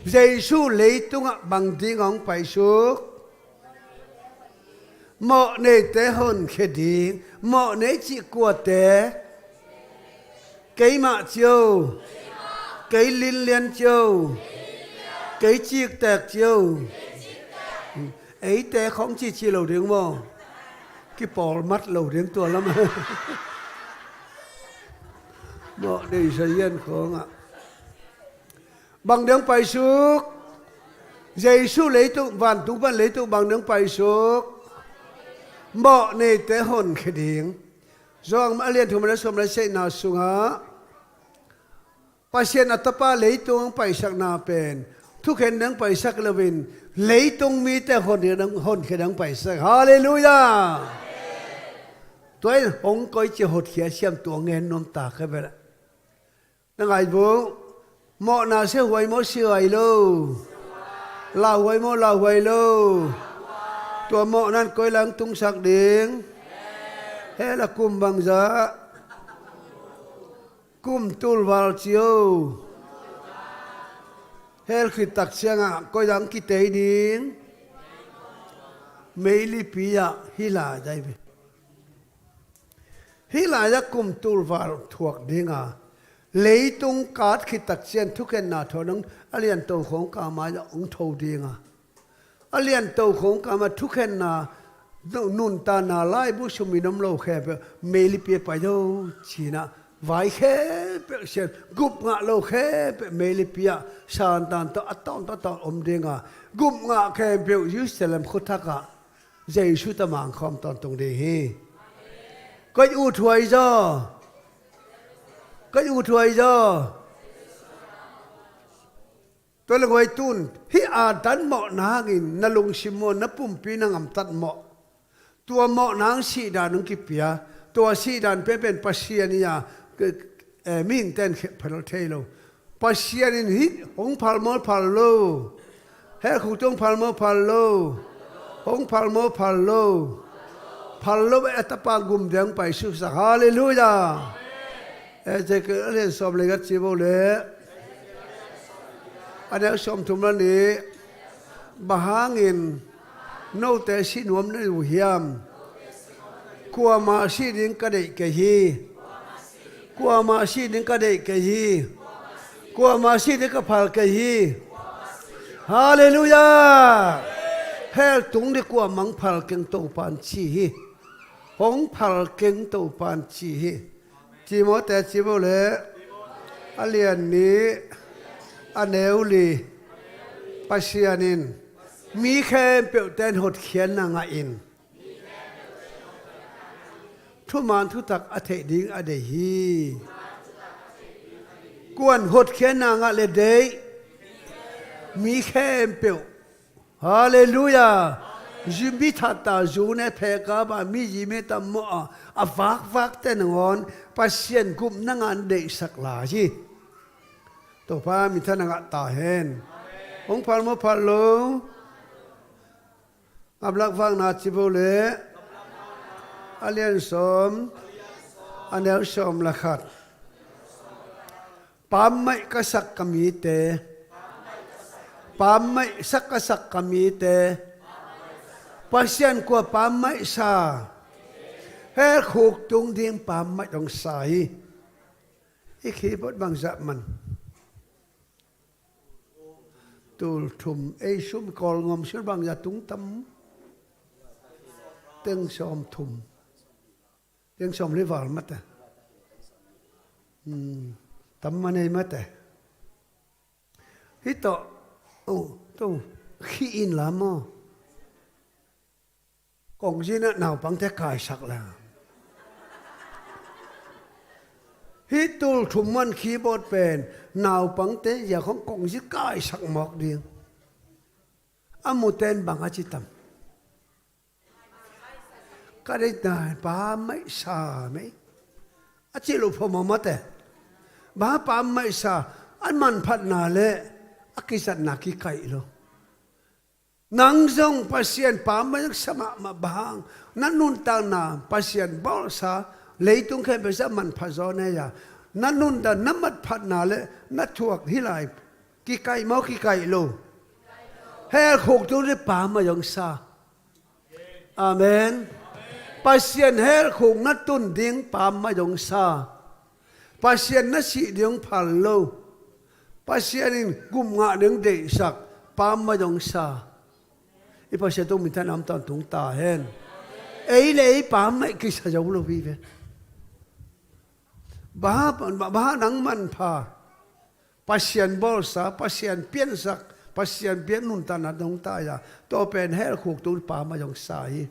D: Giêsu lấy tung bằng tiếng ông phải suốt mọi nơi tế hồn khế đi mọi nơi chị của tế cái mạ chiều cái linh liên chiều cái chiếc tẹt chiều ấy té không chỉ lầu tiếng mò cái bỏ mắt lầu tiếng tua lắm mọ để xây yên không ạ bằng đường phải xuống dây su lấy tụ vàn tú văn lấy tụ bằng đường phải xuống mọ này té hồn cái tiếng do mà liên thủ mà xóm lại xây nào xuống hả pasien atapa lấy tụ phải sắc na penทุกเห็นดังไปสักละวินเลยตรงมีแต่คนเดียวดังคนแค่ดังไปสักฮาเลลูยาตัวองค์ก็จะหดเขียเชื่อมตัวเงินนมตาขึ้นไปละนั่งไงบุหมอนาเสียหวยหมอเสียหวยโลลาหวยหมอลาหวยโลตัวหมอนั้นก็หลังตุงสักเดียงเฮละกุมบังซะกุมตุลวาลเจียวเฮลคือตักเสียงก็ยังกิเตยดิ้งไม่ลิปิยะฮิลาใจไปฮิลาจะกุมตูลวาลถวกดิ้งเลยตรงการคิดตักเสียงทุกคนน่าทนังอเลียนโตของกามาจะองทวดิ้งอเลียนโตของกามาทุกคนน่านุนตานาไล่บุษมีน้ำโลแค่ไม่ลิปิไปดูชีนะไว้แค่เป็นเช่นกุบงะโลแค่เป็นเมลิปิยะชานตันต่ออัตตอนต่อตอนอมเด้งกุบงะแค่เป็นยูสเลมขุทักใจชุตมังคอมตอนตรงนี้ก็อยู่ถวยจ้อก็อยู่ถวยจ้อตัวละไว้ตุนฮิอาดันเหมาะนางินนลุงชิมอนนปุ่มปีนังอัมตัดเหมาะตัวเหมาะนางสีดานุกิปิยะตัวสีดานเป็นปัสเซียนียมิงเต้นพลเทโลปัสเซียนินฮิตหงพัลโมพัลโลเฮขุตงพัลโมพัลโลหงพัลโมพัลโลพัลโลเอตปากุมเดียงไปสุสฮาเลลูยาเจก็เรียนสอบเลยกัจิโบเลอันนี้สมทุมแล้วนี้บาหางินโนเตสินวมในอุเฮียมกัวมาชีดิงกระเดกะฮีกัวมาชีดิงกระเดกะฮีกัวมาชีดิงกระพัลกะฮีฮาเลลูยาเฮลตุงดีกัวมังพัลเก่งโตปานชีฮีหงพัลเก่งโตปานชีฮีจีโมแต่จีโมเลอเลียนนี้อเนวลีปัสยานินมีแค่เปียวเต้นหดเขียนนางอินทุมานทุตักอเทดิงอเดฮีกวนหดเขียนนางเลเดยมีแค่เปียวฮาเลลูยาจิมบิทัตตาจูเนเพกาบามีจิเมตัมโมอาฟักเตนงอนปัสเซียนกุมนังอันเดสักลาจีตัวพามิทนังตาเห็นองพัลโมพัลโลอับลักฟังนาจิโบเลอเลียนสมอันเดียวสมละขัดปั๊มไม่กษักกมีเตปั๊มไม่สักกษักกมีเตปัสเซียนกว่าปั๊มไม่ซาเฮ้ขุกตุงเดียงปั๊มไม่ต้องใส่อีกขีบดบางจับมันตูทุ่มไอชุมกอลงมชุดบางจับตุงตั้มเต็งชอมทุ่มยังสมริวาลมาแต่ทำมันเองมาแต่ฮิตโตโอ้ตู้ขี้อินละมั้งกงจีน่ะหนาวปังแต่กายสักแล้วฮิตตูทุ่มมันขี้บดเป็นหนาวปังแต่อย่าของกงจีกายสักหมอกเดียวอามุเตนบังอาจิตัมก็ได้ได้ป้าไม่ซาไหมอาจิลุพอมาแต่บ้าป้าไม่ซาอันมันพัดนาเละอากิสัตนักกิไก่โลนังจงปัสยานป้าไม่สมัครมาบางนั่นนุนตานาปัสยานบอลซาเลยตุงแค่เป็นสมันพัดจอเนี่ยนั่นนุนตาน้ำมันพัดนาเละนัดถวกที่ไหลกิไก่เมากิไก่โลเฮลหกตัวได้ป้ามาอย่างซาอาเมนปัสยานเฮลคงนัดตุนดิ้งปามมาดงซาปัสยานนัดสีดิ้งพัลโลปัสยานินกุมงะดิ้งเดสัก pam ma dong sa ipasya tu minta nam tan tung ta hen ấy lệ pam mai ki sa jau lo vi ve ba nang man pha pasien bol sa pasien pian sak pasien pian nun tan dong ta ya to pen hel khuk tu pam ma dong sa hi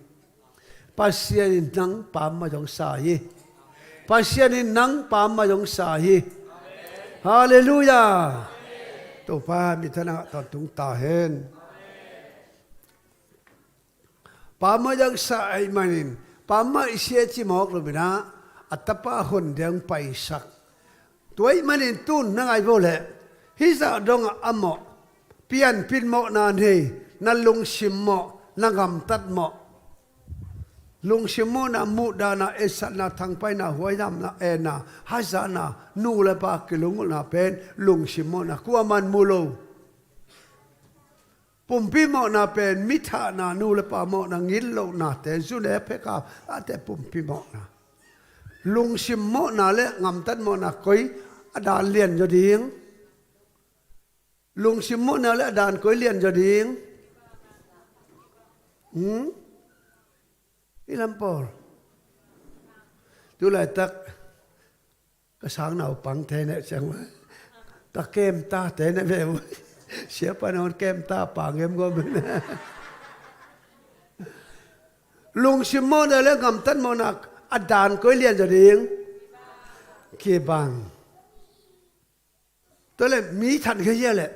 D: pasien nang pam ma dong sa hi pasien nang pam ma dong sa hi hallelujah to pa mi thana tan tung ta hen pama yang sa ai manin pama isia chi mok lo bina atapa hon deng pai sak tuai manin tun nangai bole hi za dong amo pian pin mo nan he na lung sim mo na ngam tat mo lung sim mo na mu da na esat na thang pai na huai nam na e na ha za na nu le pa ki lung na pen lung sim mo na kwa man mu lo pumpi mo na pen mitha na nu le pa mo na ngil lo na te zu le pe ka ate pumpi mo na lung sim mo na le ngam tat mo na koi adan lien jo ding lung sim mo na le adan koi lien jo ding ilam por tu lại tak cái sáng nào bằng thế này chẳng mà ta kem ta thế này về siapa non kem ta bằng em có bên lung sim mo na le ngam tat mo na adan koi lien jo ding kia bằng tôi lại mỹ thành cái gì lệ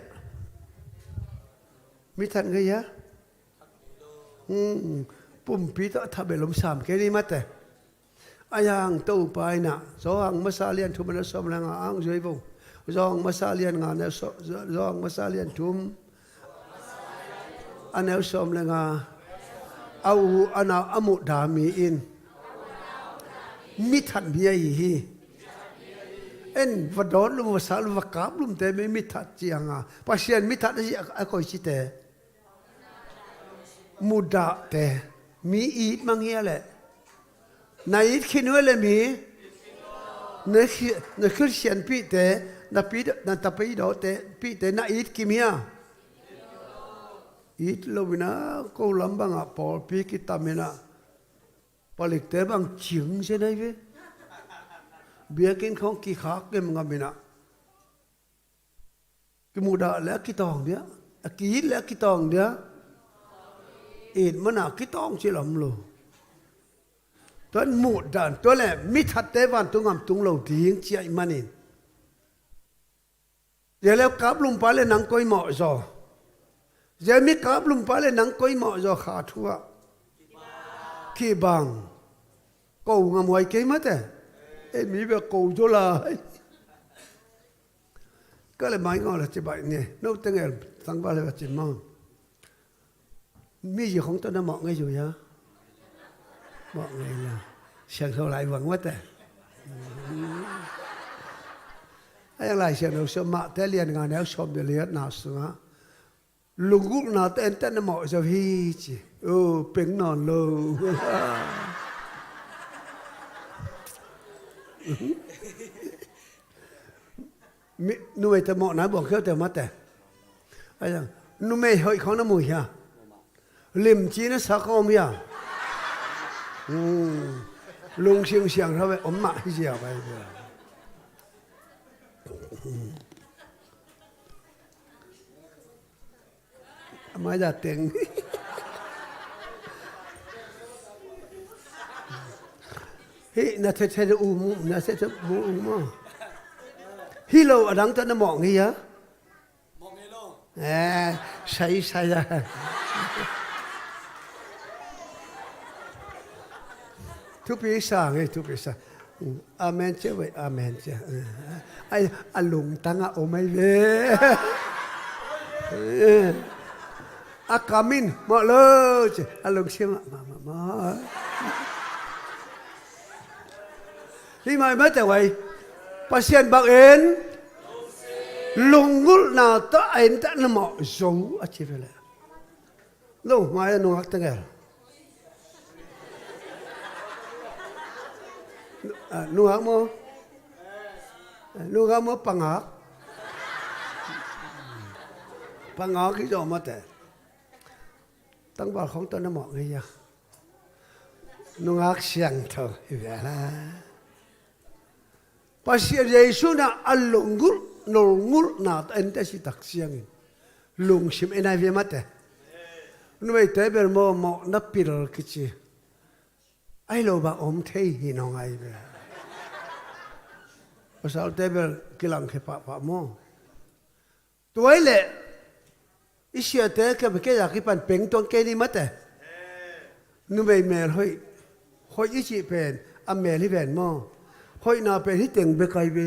D: mỹ thành cái gìปุ่มปีต่อทับเบลมสามแค่นี้มั้งแต่อายังตู้ไปน่ะสองมาซาเลียนทุมนัสสมลังอ่างช่วยบุ้งสองมาซาเลียนงานเนี่ยสองมาซาเลียนทุมอันเนี่ยสมลังเอาอันเอาอมุดามีอินมิทันเบียฮีเอ็นวัดดอนลุมวัดสาลุมวัดกาบลุมแต่ไม่มิทัดจียงปัจจัยมิทัดที่ไอ้คนชิเตมุดาเตมีอีดมังเฮียแหละนายอีดคิดว่าเลยมีเนื้อคริสเตียนปีเตนับปีนับตะปีดอเตปีเตนายอีดกิมีอะอีดเราวินะก็ลำบากพอปีกิตามินะพอเล็กเตบางจิงใช่ไหมเว้เบียกินของกี่ขาเก็มงามินะกิมุดาแล้วกี่ตองเดียกีดแล้วกี่ตองเดียอีดมันกี่ตองเฉลิมโลตัวหมู่ด่านตัวแหละมิทัดเตวันตุงามตุงโลดิ้งเจียมันนี่เดี๋ยวแล้วกับลุงไปเลยนังก้อยหมอจอเดี๋ยวมีกับลุงไปเลยนังก้อยหมอจอขาทัวขี้บังกูงามไว้เก่งมั้ยแต่มีแบบกูจุฬาก็เลยไม่งอเลยจะไปเนี่ยนู้ตั้งแต่ตั้งบ้านเลยว่าจะมั่งมีอยู่ของตัวนั้นเหมาะไงอยู่ยะเหมาะไงล่ะเสียงเท่าไรหวังว่าแต่ไอ้อะไรเสียงเราสมัครแต่เรียนงานแล้วชมเรียนหนาสุดลุงกุ๊กหนาแต่แต่เหมาะจะพี่จีโอ้เป็นนอนเลยนุ่มแต่เหมาะนะบอกเขาแต่มาแต่ไอ้ยังนุ่มเฮ้ยของน้ำมือฮะลิมจีนสักอมยาลุงเสียงเสียงเขาไปอมมาที่เสียไปมาจากเต็งเฮ้ยน่าจะอูมุน่าจะบูอูมุฮิโลอดังตัวน้ำหมอกงี้ยะหมอกงี้โลใช่ละทุกปีสั่งทุกปีสั่งอาเมนเจ้าไว้อาเมนเจ้าไอ้อาลุงตั้งโอไม่เว้อากามินมาเลยเจ้าอาลุงเชื่อมาที่ไม่มาแต่ไว้ปัสยันบักเอ็นลุงกุลนาตาเอ็นตะนมาจูอาชีพเลยลุงมาเอ็นนุ่งตั้งเอนุ่งโมปังหัก พังงอขี้จอมาแต่ตั้งบอกของตัวน้ำหมอกไงยะนุ่งอักเสียงเถอะอีกแล้วภาษาเยซูน่ะอัลลงกุลนลงกุลน่ะเอ็นเตสิตักเสียงลุงชิมเอ็นไอเวมาแต่นุ่มไอเตเบลโมโมนับปีลกิจิไอโลบะอมเทหินองไอเบลภาษาเตเบลกิลังเคปะปะโมตัวไอเล่อิเชียเตะก็ไม่แค่อยากให้ปันเป่งตัวแกนี่มาแต่นุ่มไอเมลเฮ้ยอิจิเป็นอเมริเป็นโมเฮ้ยน่าเป็นที่เต่งเบกไอเบ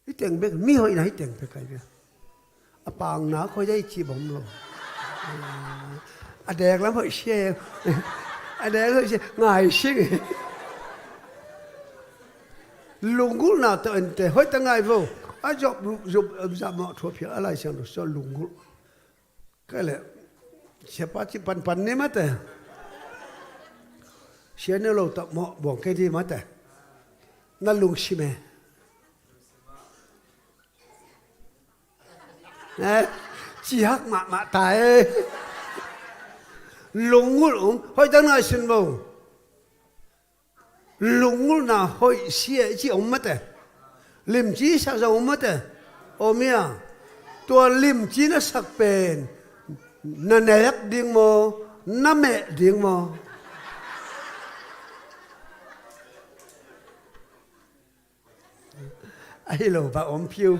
D: ที่เต่งเบกมีเฮ้ยน่าที่เต่งเบกไอเบอปางน่าเขาได้ชีบผมลงอเด็กแล้วเฮ้ยเชี่ยอเด็กเฮ้ยเชี่ยง่ายชิงลุงกุลน่าแต่เอ็นแต่เฮ้ยตั้งไงบ่อาจจะมาทั่วเพียอะไรเช่นนั้นส่วนลุงกุลก็เลยเชื่อป้าที่ปันนี่มาแต่เชื่อเนี่ยเราต้องมาบอกแค่ที่มาแต่นั่นลุงชิเมนะจีฮักมาตายลุงกุลเฮ้ยตั้งไงสินบ่ลุงกุลน่ะเฮ้ยเสียจีอมมาแต่ลิมจีสักจะอมมาแต่โอเมียตัวลิมจีน่ะสักเป็นนั่นแหละดิ่งโมนั่นแม่ดิ่งโมไอ้โลบะอมผิว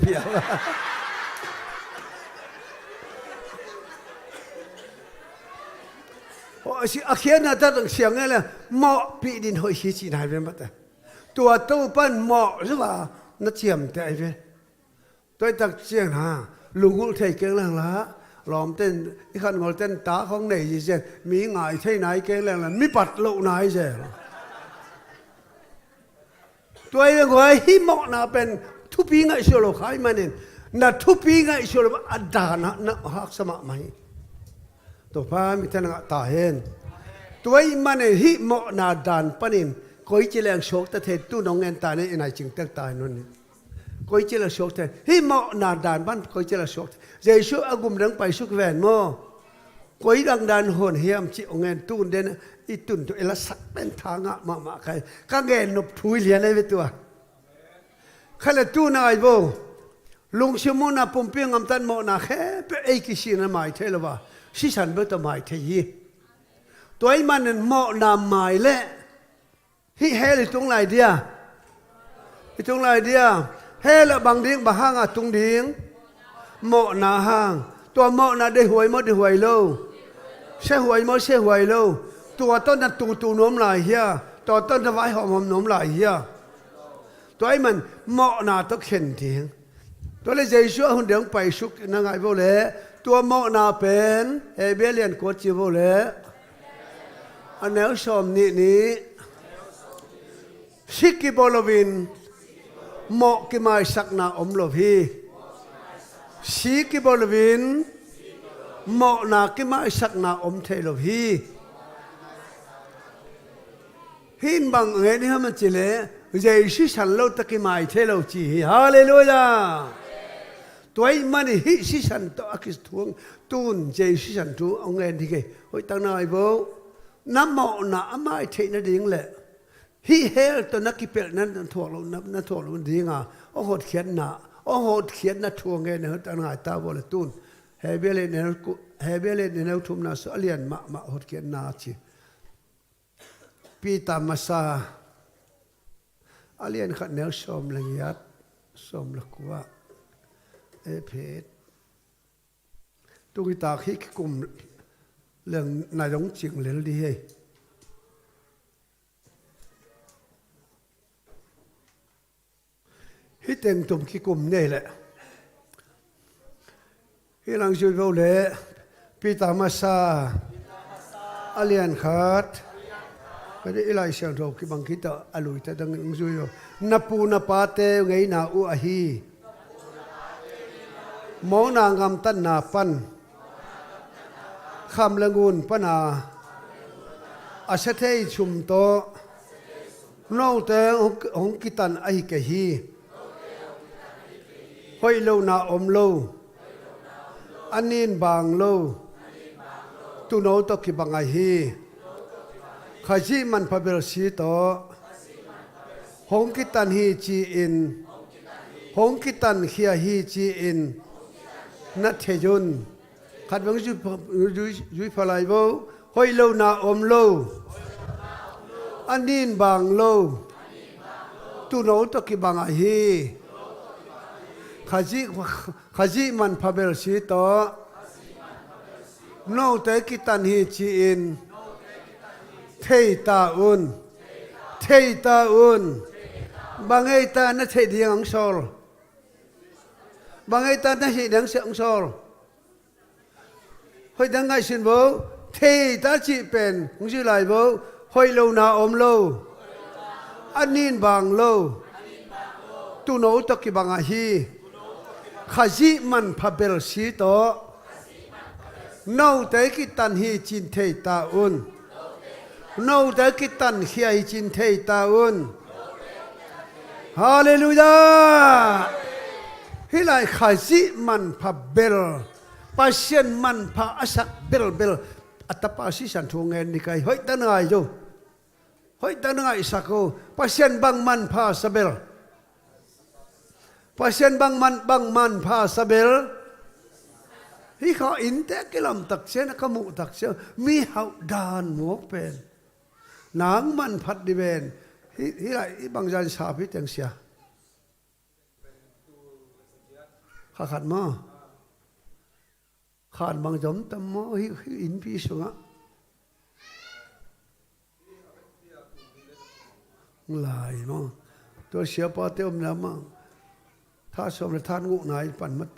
D: โอ้สิอาเขียนน่ะถ้าต้องเสียงไงล่ะเหมาะปีดินหอยชีจีนายเป็นมาแต่ตัวตู้ปั้นเหมาะหรือว่านัดเจียมแต่ไอ้เป็นตัวตักเจียงหาลุงกุลเทเก่งแล้วละหลอมเต้นอีขันงอเต้นตาของไหนจีเจนมีง่ายเท่ไหนเก่งแล้วละมีปัดโลไหนเจตัวเองว่าฮิโมน่ะเป็นทุปีง่ายชัวร์โลกายมันเนี่ยน่ะทุปีง่ายชัวร์อัดดานะหักสมะไหมตัวพามิท่านตาเห็นตัวอีมันเนี่ยฮิโมน่ะดานปนินคอยจิเลงโชคแต่เทตู้น้องเงินตายเนี่ยนายจึงตั้งตายนั่นนี่คอยจิเลงโชคแต่ฮิโมน่ะดานบ้านคอยจิเลงโชคเจสุอากุมดังไปสุกแวนโมคอยดังดานหอนเฮียมจิองเงินตู้เด่นอีตุนตัวเอลสักเป็นทางอะมาใครก็เงินนบทุยเลียนเลยตัวข้าเลยตู้นายโบลุงชิโมนาปุ่มเปียงอัมตันโมนาแค่เป็นเอกิชินาหมายเทลว่าสิฉันเบตหมายเทีตัวไอ้มันนั่นโมนาหมายเละฮิเฮลิตรงไหนเดียตรงไหนเดียเฮละบางดิ้งบางห้างอะตรงดิ้งโมนาห้างตัวโมนาได้หวยมดได้หวยโลใช่หวยมดใช่หวยโลตัวต้นนั้นตูน้มลายเฮียตัวต้นถวายหอมน้มลายเฮียตัวไอ้มันเหมาะนาต้องเข็นทิ้งตัวเลยใจชั่วหุ่นเดียงไปชุกนั่งไงโบเล่ตัวเหมาะนาเป็นเอเบเลียนกดจีโบเล่อันแนวชมนี้สิกิบอลวินเหมาะกิมาสักนาอมโลพีสิกิบอลวินเหมาะนากิมาสักนาอมเทโลพีหินบางเงินนี่มันจิเลเจสุฉันเราตะกี้มาเทโลจีฮาเลลูยาตัวไอ้มันฮิสิฉันตัวอักษรทวงตูนเจสุฉันทูเอาเงินที่เกโอ้ยตั้งนายโบน้ำหมอน้ำไม่เทนดิ่งแหละฮิเฮลตัวนักกิเปลนั้นถั่วลงนั้นถั่วลงดิ่งอ่ะโอ้โหเขียนน่ะโอ้โหเขียนน่ะทวงเงินเนี่ยตั้งนายตาบอลตูนเฮเบเลนเนี่ยทุ่มน่ะสุอเลียนมาโหดเขียนน่ะจีปีตามาซาอาเลียนขัดแนวสมละยัดสมละกัวเอเพดตุกิตาคิกกลุ่มเรื่องนายงจิงเหลวดีฮิตเต็งตุ่มคิกกลุ่มนี่แหละฮิลังช่วยเราเลยปีตามาซาอาเลียนขัดก็ได้ไล่เสียงโรคที่บางคิดอลุยแต่ดังนั้นช่วยนับปูนับปาเตไงนาอุอาฮีมองนางำตันนาปันคำละงูนปนาอาเสเทยชุมโตนอกแต่หงกิตันไอเกฮีหอยโลนาอมโล อันนี้บางโลตุโนตกิบังไอฮีขจีมันพะเบลสีโตหงกิตันฮีจีอินหงกิตันเขียฮีจีอินนัทเทยุนขัดวังยุยพลายโบหอยโลนาอมโลอันนี้บางโลตุโนตกิบังไอฮีขจีมันพะเบลสีโตโนเตกิตันฮีจีอินเทตาอุนเทตาอุนบางไอตานะเทดียงสอลบางไอตานะเทดียงเสียงสอลหอยดังไงสินโบเทตาจีเป็นหงสิไหลโบหอยโลนาอมโลอันนี้บางโลตุโนตกิบางอาฮีขจีมันพะเบลสีโตโนเตกิตันฮีจินเทตาอุนโนเตกิตันเขียจินเทตาอุนฮาเลลูยาฮิไลขจีมันพะเบลปัสเซียนมันพะอาศักเบลอัตปาสิสันทุงเงินนี่ไกเฮ้ยตั้งไงจูเฮ้ยตั้งไงสักโกปัสเซียนบางมันพะสเบลปัสเซียนบางมันพะสเบลฮิเขาอินเตะกิลมตักเสียนะขมุตักเสียมีเฮาดานหมวกเป็นนางมันพัดดิเบนฮิไรบางจันชาพิจังเสียข้าขัดมาขาดบางจอมตั้มมาฮิอินพีสุงะลายมั้งตัวเสียปาเตอมแล้วมั้งถ้าสมรทานงูนายปันมัด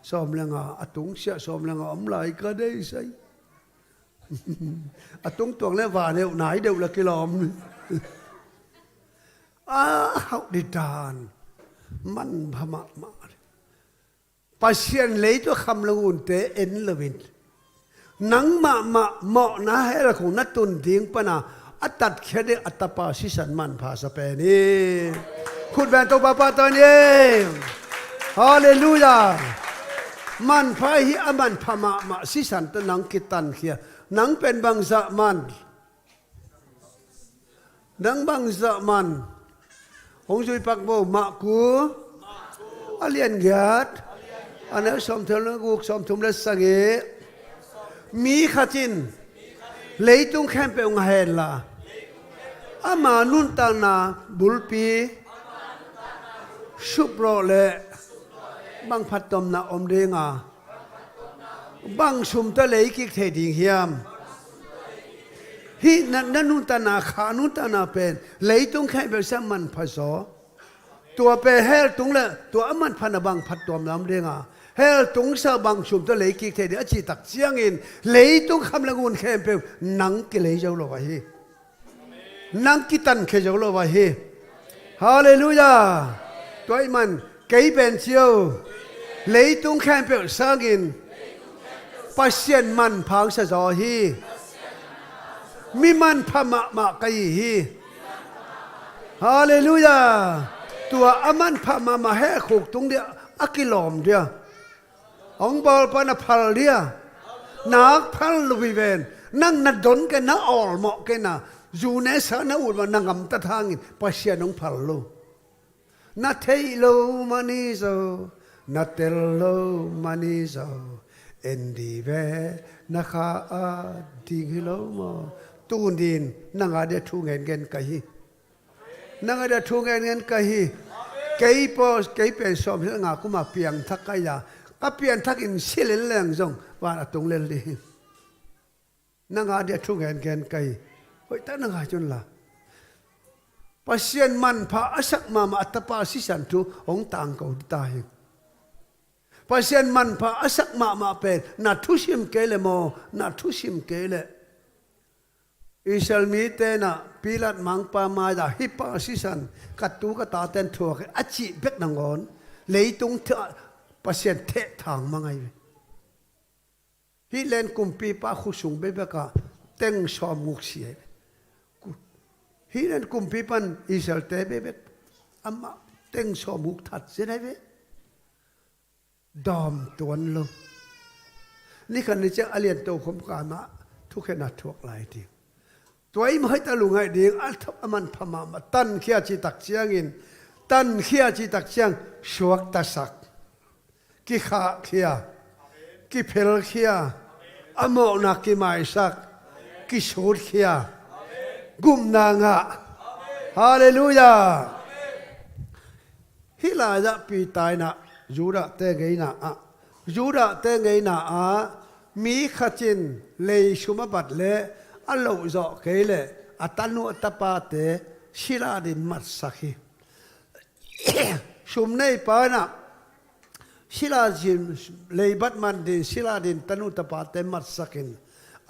D: สอมเลงอาตุงเสียสอมเลงอมไหลก็ได้ใช่อาตุงตัวเลี้ยว่าเนี่ยไหนเดียวละกิโลมเขาดิดานมันพม่ามาปัสเซียนเลยตัวคำละอุ่นเตเอ็นละวินนังมาเหมาะนะให้เราคงนัดตุนทิ้งปนะอัตัดแค่เดอัตปาสิสันมันภาษาเปนี่คุณแบนตัวป้าตอนนี้ฮาเลลูยามันพายอามันพมาสิสันตนังกิตันเขียนังเป็นบางสะมันนังบางสะมันหงจุยปักโบมากูอาเลียนเกียดอันนั้นสมทุนแล้วกูสมทุนแล้วสังเกตมีขัดินเลยตุงแคมเปองเฮลล่าอามานุนตานาบุลปีชุบโรเลบางพัดตมนาอมเริงาบางชุมตะเลยกิกเทดิงเฮียมฮีนันนุนตานาขานุนตานาเป็นเลยตุงแค่เป็นสมันผสอตัวเป็นเฮลตุงละตัวมันพันบางพัดตมน้ำเริงาเฮลตุงสะบางชุมตะเลยกิกเทดิอจิตักเสียงอินเลยตุงคำละงูนแค่เป็นนังกิเลยเจ้าโลวะฮีนังกิตันเคเจ้าโลวะฮีฮาเลลูยาตัวมันเกี่ยเป็นเชียวเลยตุงแค่เป็นสังอินปัสเซียนมันพังสะจอฮีมีมันพมาไกฮีฮาเลลูยาตัวอามันพมาแห่ขกตุงเดียอักิลอมเดียองบอลปนพัลเดียนักพัลลุยเวนนั่งนัดดนกันนะออลเหมาะกันนะจูเนสานะอุดว่านั่งกำตะทางปัสเซียนองพัลลุนัทเทโลมานิโซนัทเทโลมานิโซเอ็นดีเวนักอาดิงฮิโลมาตูนดินนังอาเดทุงเงินเงินกะฮีนังอาเดทุงเงินกะฮีเกี่ยปอเกี่ยเป็นสมเหงาคุมาเปียงทักกายาก็เปียงทักอินสิเลนแรงจงว่าตรงเลนลีนังอาเดทุงเงินเงินกะฮีเฮ้ยแต่นังอาจุนละปัสเซียนมันพาอาศักมาอัตปาสิสันตุองต่างเขาตายปัสเซียนมันพาอาศักมาเป็นนัททุชิมเกลโมนัททุชิมเกลอิสราเอลมีเตนะพิลัดมังปามาดาฮิปาสิสันกัตตุกตาเตนทัวร์อจิเบ็ดนังอนเลยตรงเถอะปัสเซียนเททางมังไงฮิเลนกุมปีปาขุสุงเบบกะเต็งชอมุกเสียฮีนั่นกุมพิปันอิสราเอลเตเบบอามาเต็งชอมุกทัดเสียได้เวดอมตัวนโล นี่คันนี้จะอเลียนโตขมกามะทุกขณะทุกหลายทีตัวไอ้ไม่ตะลุงไอ้เดียงอัลทับมันพม่ามาตันเขียจิตักเชียงอินตันเขียจิตักเชียงชวกตะสักกิขาเขียกิเพลเขียอโมนักกิไม้สักกิสูดเขียกุมนางะฮาเลลูยาฮิลาจะปีตายนะยูระเตงไงนะยูระเตงไงนะมีขจินเลยชุมบัดเลอัลโลจอกเกลอัตันุอัตปาเตศิลาดินมัดสักชุมในปานะศิลาดินเลยบัดมันดินศิลาดินตันุตปาเตมัดสักิน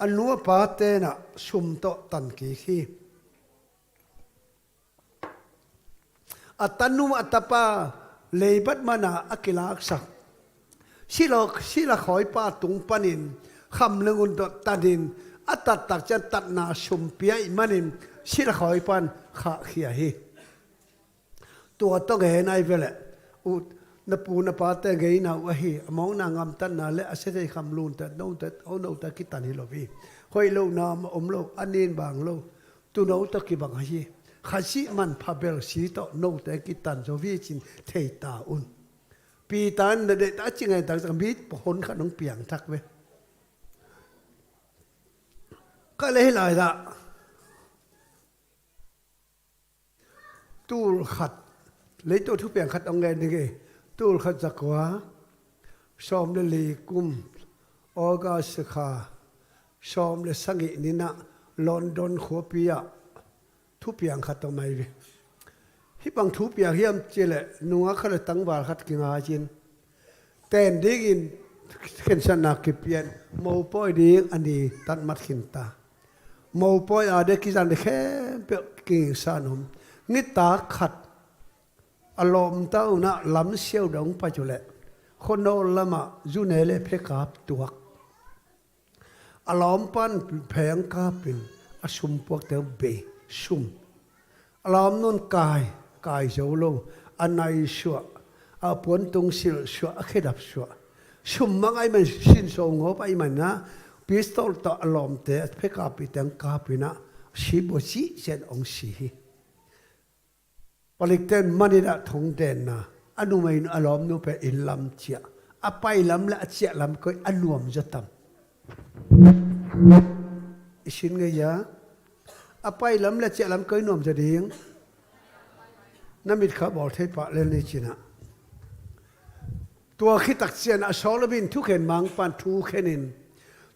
D: อันนัวปาเตนะชุมโตตันกีขีอัตันุอัตปาเลยบัดมันอากิลากสักศิลาขอยปาตุงปนินคำเลงุนตัดินอัตตักจะตัดนาชุมเปียมันินศิลาขอยปันขาเขียฮีตัวต้องเห็นไอ้เวลอุนปูนปาเตเกยนาวะฮีมองนางามตันนาเลอเสด็จคำลูนแต่โน้ตเอาโน้ตกิตันฮิโลวีคอยโลนามอมโลอันนี้บางโลตัวโน้ตกิบังฮีข้าศึมันพาเบลสีโตโน้ตกิตันโซวีจินเทตาอุนปีตันเด็ดตาจิงไงต่างจากมิดผลขนมเปียงทักเวก็เลยหลายละตูลขัดเลยตัวทุกเปียงขัดองเงินนี่ไงตูลขัดจักวาชอมเลลีกุมออกาสขาชอมเลสังกินินะลอนดอนขัวปียะทุกเปียงขัดตรงไหนเวฮิบังทุกเปียงเฮียมเจเลนัวขัดตั้งบาร์ขัดกิงอาจินแต่ดิ้งอินเข็นชนะกิเปียนโมปอยดิ้งอันนี้ตัดมัดขินตาโมปอยอาเด็กกิจันเด็กแค่เปียกิงสานุมนิตาขัดอารมณ์เต้านะล้ำเชี่ยวดงไปจุเลคนโนละมาจูเนเลเพกาบตัวอารมณ์ปันแผงกาปินอสุมพวกเตอเบชุมอารมณ์นุ่นกายเจ้าโลอันไหนชัวอาปวนตุงสิลชัวเขดับชัวชุมมังไอมันสินสงบไอมันนะพิสตอลต่ออารมณ์เตะเพกาปิตังกาปินะชีบชีเซนองชีผลิตเต็นมันนี่ละทงเด่นนะอนุมัยอารมณ์นู้เป็นอิลลัมเชียอไปลำละเชียลำก็อนุมจะทำอิชินไงยะอไปลำละเชียลำก็อนุมจะดิ้งนั่นมิดขาบอกเทปะเล่นนี่จีนะตัวคิดตักเสียนอสอลบินทุกเห็นมังปันทุกเห็น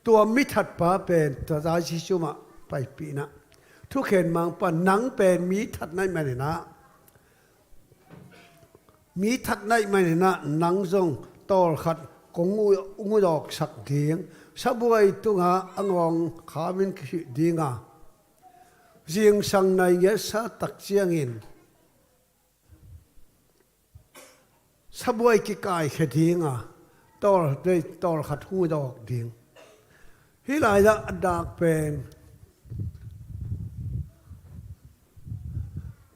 D: ตัวมิถัดปะเป็นตัวราชิชุมาไปปีนะทุกเห็นมังปันหนังเป็นมิถัดในไม่ได้นะมีทัดในไม่นะนังจงตอลขัดกงูดอกสักเดียงสบวยตุงาอังวงขาวินขีดีงาเสียงสังในเยสาตักเสียงอินสบวยกิกายขดีงาตอลได้ตอลขัดงูดอกเดียงฮิลายะดากเป็น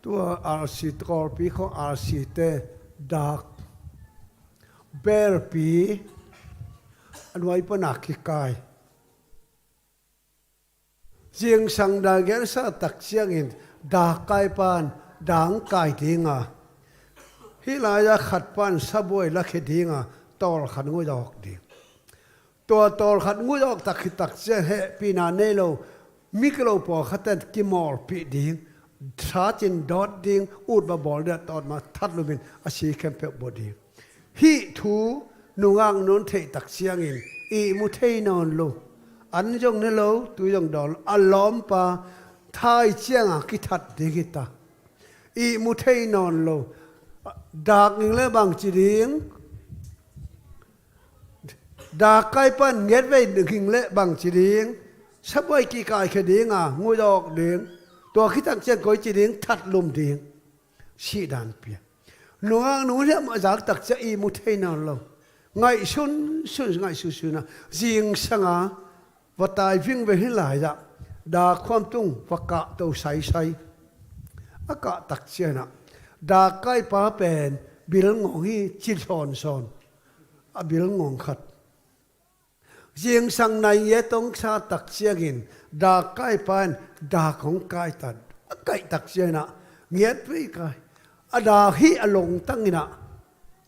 D: ตัวอาร์ซีตอลปีของอาร์ซีเตดักเบลปีอันไว้ปนักกิกายเสียงสังดาเกลสะตักเสียงอินดักไกปันดังไกดิงาฮิลายะขัดปันสบวยละเขดิงาตอลขัดงูดอกดิตัวตอลขัดงูดอกตักเสียงเฮปีนาเนโลมิกโลปอขัดเตกิมอลปีดิงชาจินดอดดิ้งอูดมาบอลเดือดตอนมาทัดลูบินอาชีเข้มเปบดีฮิทูนุงังนนเทตักเสียงอินอีมุเทนอนโลอันจงเนโลตุยงดอลอัลลอมปาทายเชียงกิทัดดิกิตาอีมุเทนอนโลดากนิงเลบังจีดิงดากไกปันเงียดไว้ดึงเลบังจีดิงสบายกี่กายขดิงงูดอกดิงตัวคิดตั้งเจ้าก้อยจีดิงทัดลมดิงชีดานเปียหนูเนี่ยมาจากตักจะอีมุเทนอนเราไงชุนไงสุนะจิงสังอาว่าตายวิ่งไปให้หลายละด่าความตุ้งว่ากะตัวใสอากาตักเจ้านะด่าใกล้ป้าเป็นบิลงงฮีจิตซอนบิลงงขัด riêng sang này ye tông sa tắc chiang in đa cái pan đa không cái tan cái tắc chiang na nghe với cái ada hi along tăng ina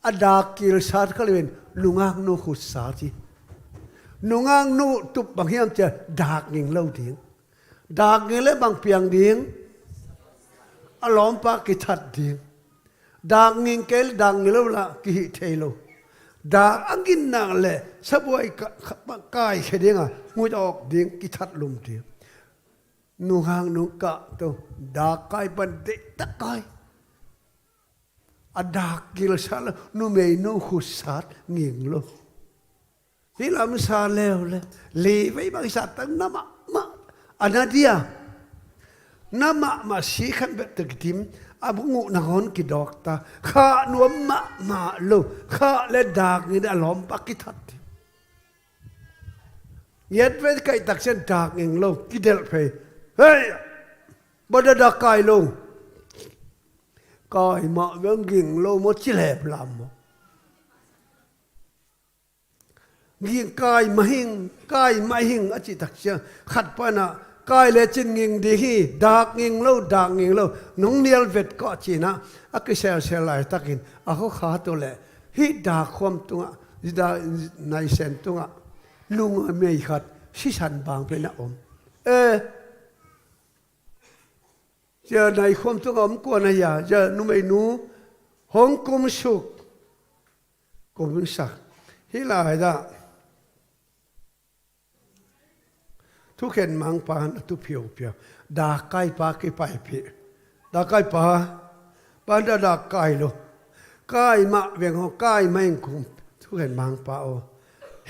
D: ada kil sát cái lên lungang nu khut sát chi lungang nu tup bang hiam che dak nging lâu tiếng dak nging le bang piang ding alom pa ki that ding dak nging kel dang ngilo la ki hi thelo dak angin na le saboi kai khedinga ngui ok ding ki that lum ding lungang nu ka to dak kai ban de tak kai ada kil sát nu mei nu khut sát nging lo hi làm sao leo le li với bang sát tăng nama ma anadia nama mà si khăn bẹt tự tim abu ngụ na hon ki doctor kha nuam ma lo kha le dak ni da lom pakithat yet với cái đặc sen dak nging lo ki del phe hey boda da kai lo coi mà vẫn ging lo một chi lẹp làm ging kai ma hing achi takcha khat pa na kai le chin nging di hi dak nging lo nong nial vet ko chi na akisel sel lai takin a ho kha to le hi da khom tunga da nai sen tunga lung me khat si san bang pe na om giờ này khom tunga om ko na ya giờ nu mai nu hong kum suk kum sak hi lai daทุกเห็นมังปานทุกเพียวด่าไก่ปากี่ไปพี่ด่าไก่ปาปานด่าไก่โลไก่มาเวียงหัวไก่ไม่คุมทุกเห็นมังปาโอ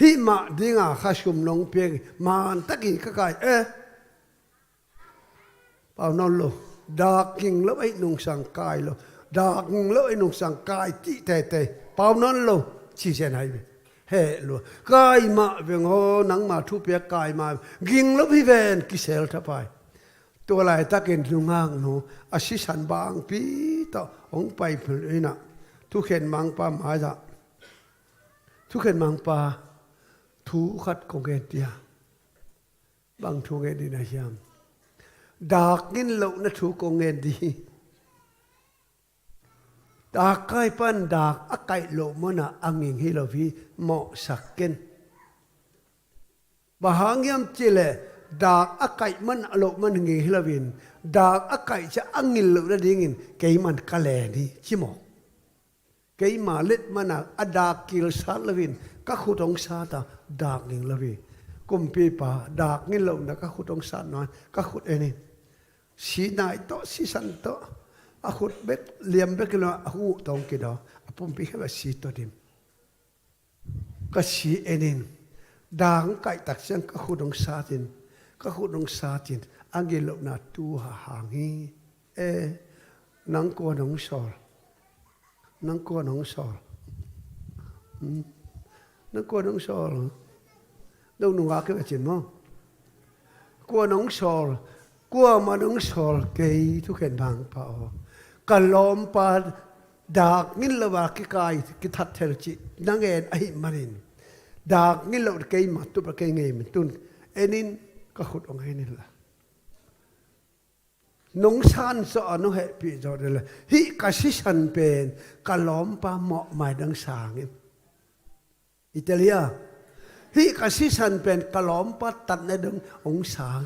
D: หิมะดิ่งข้าชุมลงเพียงมันตะกี้ก็ไก่เปล่านอนโลด่ากิ่งแล้วไอ้นุ่งสังไก่โลด่ากิ่งแล้วไอ้นุ่งสังไก่ที่เตะเปล่านอนโลชี้เส้นให้เฮ้ลัวกายมาเวียงโหนังมาทุบเปียกายมากิงลบพิเวนกิเซลทับไปตัวลายตะเกินลุงอ่างโนอาศิสันบางปีต่อองไปเพื่อนน่ะทุกเห็นมังปาหมายละทุกเห็นมังปาทุขัดคงเกนเตียบางทุกเกนดีนะยามดากกินเหล่านั้นทุกคงเกนดีดากไก่ปั้นดากอักไก่โลมันอ่ะอังยิงฮิโลวีเหมาะสักเกนบางยามเจเลดากอักไก่มันโลมันยิงฮิโลวินดากอักไก่จะอังยิงโลได้ดิ้งเกี่ยมันกะเลนี่ชิโมเกี่ยมาเล็ดมันอ่ะอดากกิลซาลวินก็ขุดองซาตาดากยิงลวีกุมปีป่าดากยิงโลนะก็ขุดองซาหน่อยก็ขุดเองนี่สีนายโตสีสันโตอาขุดเบ็ดเลียมเบ็ดกันว่าหูตรงกี่ดอกปุ่มปีแค่ว่าสีตัวเดิมก็สีเอ็นินด่างไก่ตักเส้นก็ขุดองซาตินก็ขุดองซาตินอังเกลนาตัวหางฮีนังกัวน้องสอลนังกัวน้องสอลนังกัวน้องสอลดูหนุ่งอาเก็บจินมั้งกัวน้องสอลกัวมาน้องสอลเกยทุกเห็นบางเปล่ากันล้อมปาดากงินละว่ากิกายกิทัดเทลจินังเอ็นไอมารินดากงินละเกยมาตุปะเกยเงยมันตุนเอ็นินก็ขุดองให้นี่ละน้องชันสอนน้องเฮปีจอดเลยฮิกาชิชันเป็นกันล้อมปาเหมาะหมายดังสางอิตาเลียฮิกาชิชันเป็นกันล้อมปาตัดในดังองสาง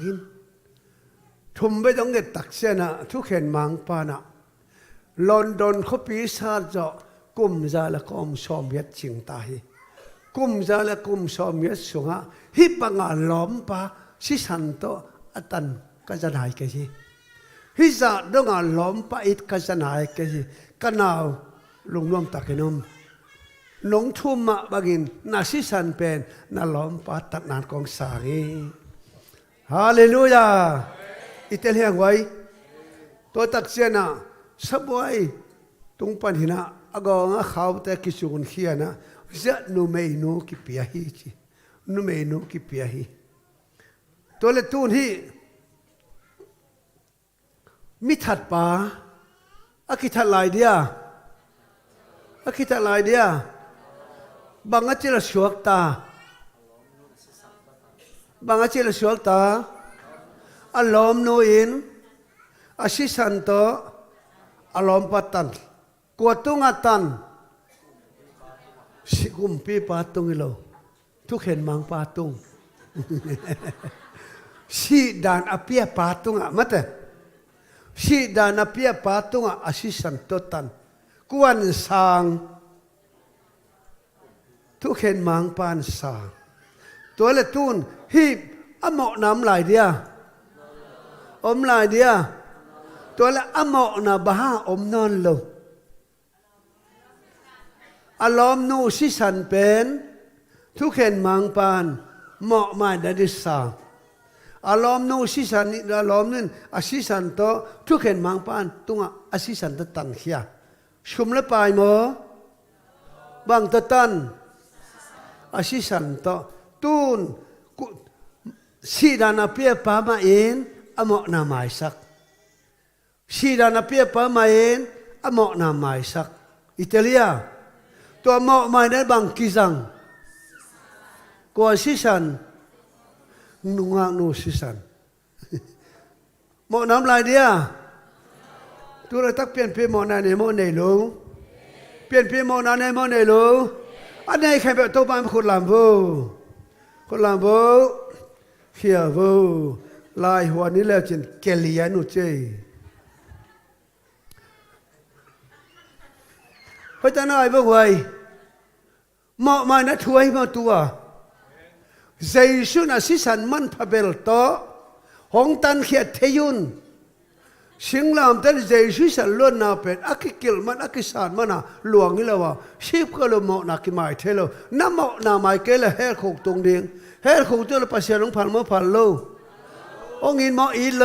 D: ทุ่มไปตรงเด็ดตักเสนะทุกเห็นมังปานะลอนดอนเขาปีศาจจะกุมซาละกุมซอมเวียดจิงตายกุมซาละกุมซอมเวียดสุงะฮิปังอาล้อมปาสิสันโตอัตันก็จะได้กันสิฮิซาดงอาล้อมปาอิดก็จะได้กันสิกันเอาลุงน้อมตะกินมน้องทุ่มมาบากินนาสิสันเป็นนาล้อมปาตัดนานกองสางีฮาเลลูยาอิตาเลียนไว้ตัวตักเสียนะสบายตรงปัญหาอากงอาเขาแต่กิสุนเขียนะจะนุเมนูกิเปียฮีจีนุเมนูกิเปียฮีตัวเล็กตูนฮีมิถัดป่าอากิทัดลายเดียอากิทัดลายเดียบางอาจจะสวกตา บางอาชีพละสวกตาอารมณ์โนอินอาศิสันโตอารมณ์ปัตตันกวดตุงอัตันสิกุมปีปาตุงอิโลทุกเห็นมังปาตุงสีดานอเปียปาตุงอะมัตเตสีดานอเปียปาตุงอะอาศิสันโตตันกวนสางทุกเห็นมังปานสางตัวละตูนฮีบอโมน้ำลายเดียอมลายเดียตัวละอโมนาบ้าอมนอนลงอารมณ์นูสิสันเป็นทุกเห็นมังปานเหมาะมาได้ดิสาอารมณ์นูสิสันอารมณ์นั้นอาศิสันโตทุกเห็นมังปานตุงอาศิสันตตันเขียชุมละปายโมบางตตันอาศิสันโตตูนสีดานาเปียปามาเองอโมนาหมายสักสีดานาเปียปามาเองอโมนาหมายสักอิตาลีตัวโมหมายนั้นบางกิจังกว่าสิสันนุงนูสิสันโมน้ำลายเดียตัวเราตักเปลี่ยนเพียโมนาในโมในลูเปลี่ยนเพียโมนาในโมในลูอันนี้ใครแบบตัวบ้านคนลำบูคนลำบูเขียวบูลายหัวนี้แล้วจินเกลียนุเจเพราะฉะนั้นไอ้พวกไว้เหมาะมานะถวยมาตัวใจสุนัสิสันมันพะเบลโตหงตันเขียดเทยุนสิงลามแต่ใจสุสันล้วนนาเป็นอักกิลมันอักษานมันน่ะหลวงนี่แหละว่าชีพก็เลยเหมาะนักกิมายเทโลน้ำเหมาะนาหมายเกลเฮลคงตรงเดียงเฮลคงตัวละปัสเซียนของพันเมื่อพันโลองอินเหมาะอีโล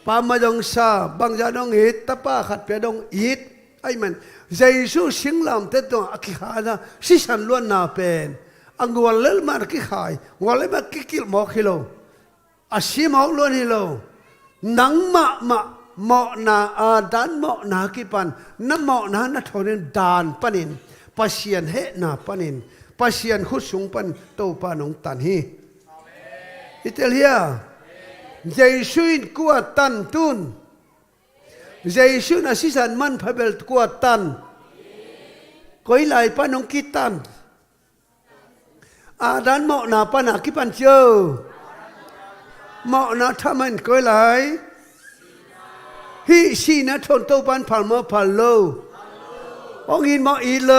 D: ปามาดงซาบางจานองอิดตะป้าขัดเปียดงอิดไอ้มันใจสุสิงลามแต่ตัวอักขานะสิสันล้วนนาเป็นอังกวลเลลมาคิขายวัลเลมาคิกิลหมอกฮิโลอาชีหมอกล้วนฮิโลนังมาหมอกนาอาดันหมอกนาคิปันน้ำหมอกนานัทอนินดานปนินปัสเซียนเฮนาปนินปัสเซียนขุดสูงปันโตปานองตันฮีอิตาลีเจสุนกัวตันตุนเจสุนอาศิสันมันพะเบลกัวตันก้อยไหลปานองกิตันอาดันเหมาะนาปนาคิปันเจอเหมาะนาทำมันก้อยไหลฮิชีนะทนโตปันพันเมื่อพันโลห้องอินเหมาะอีโล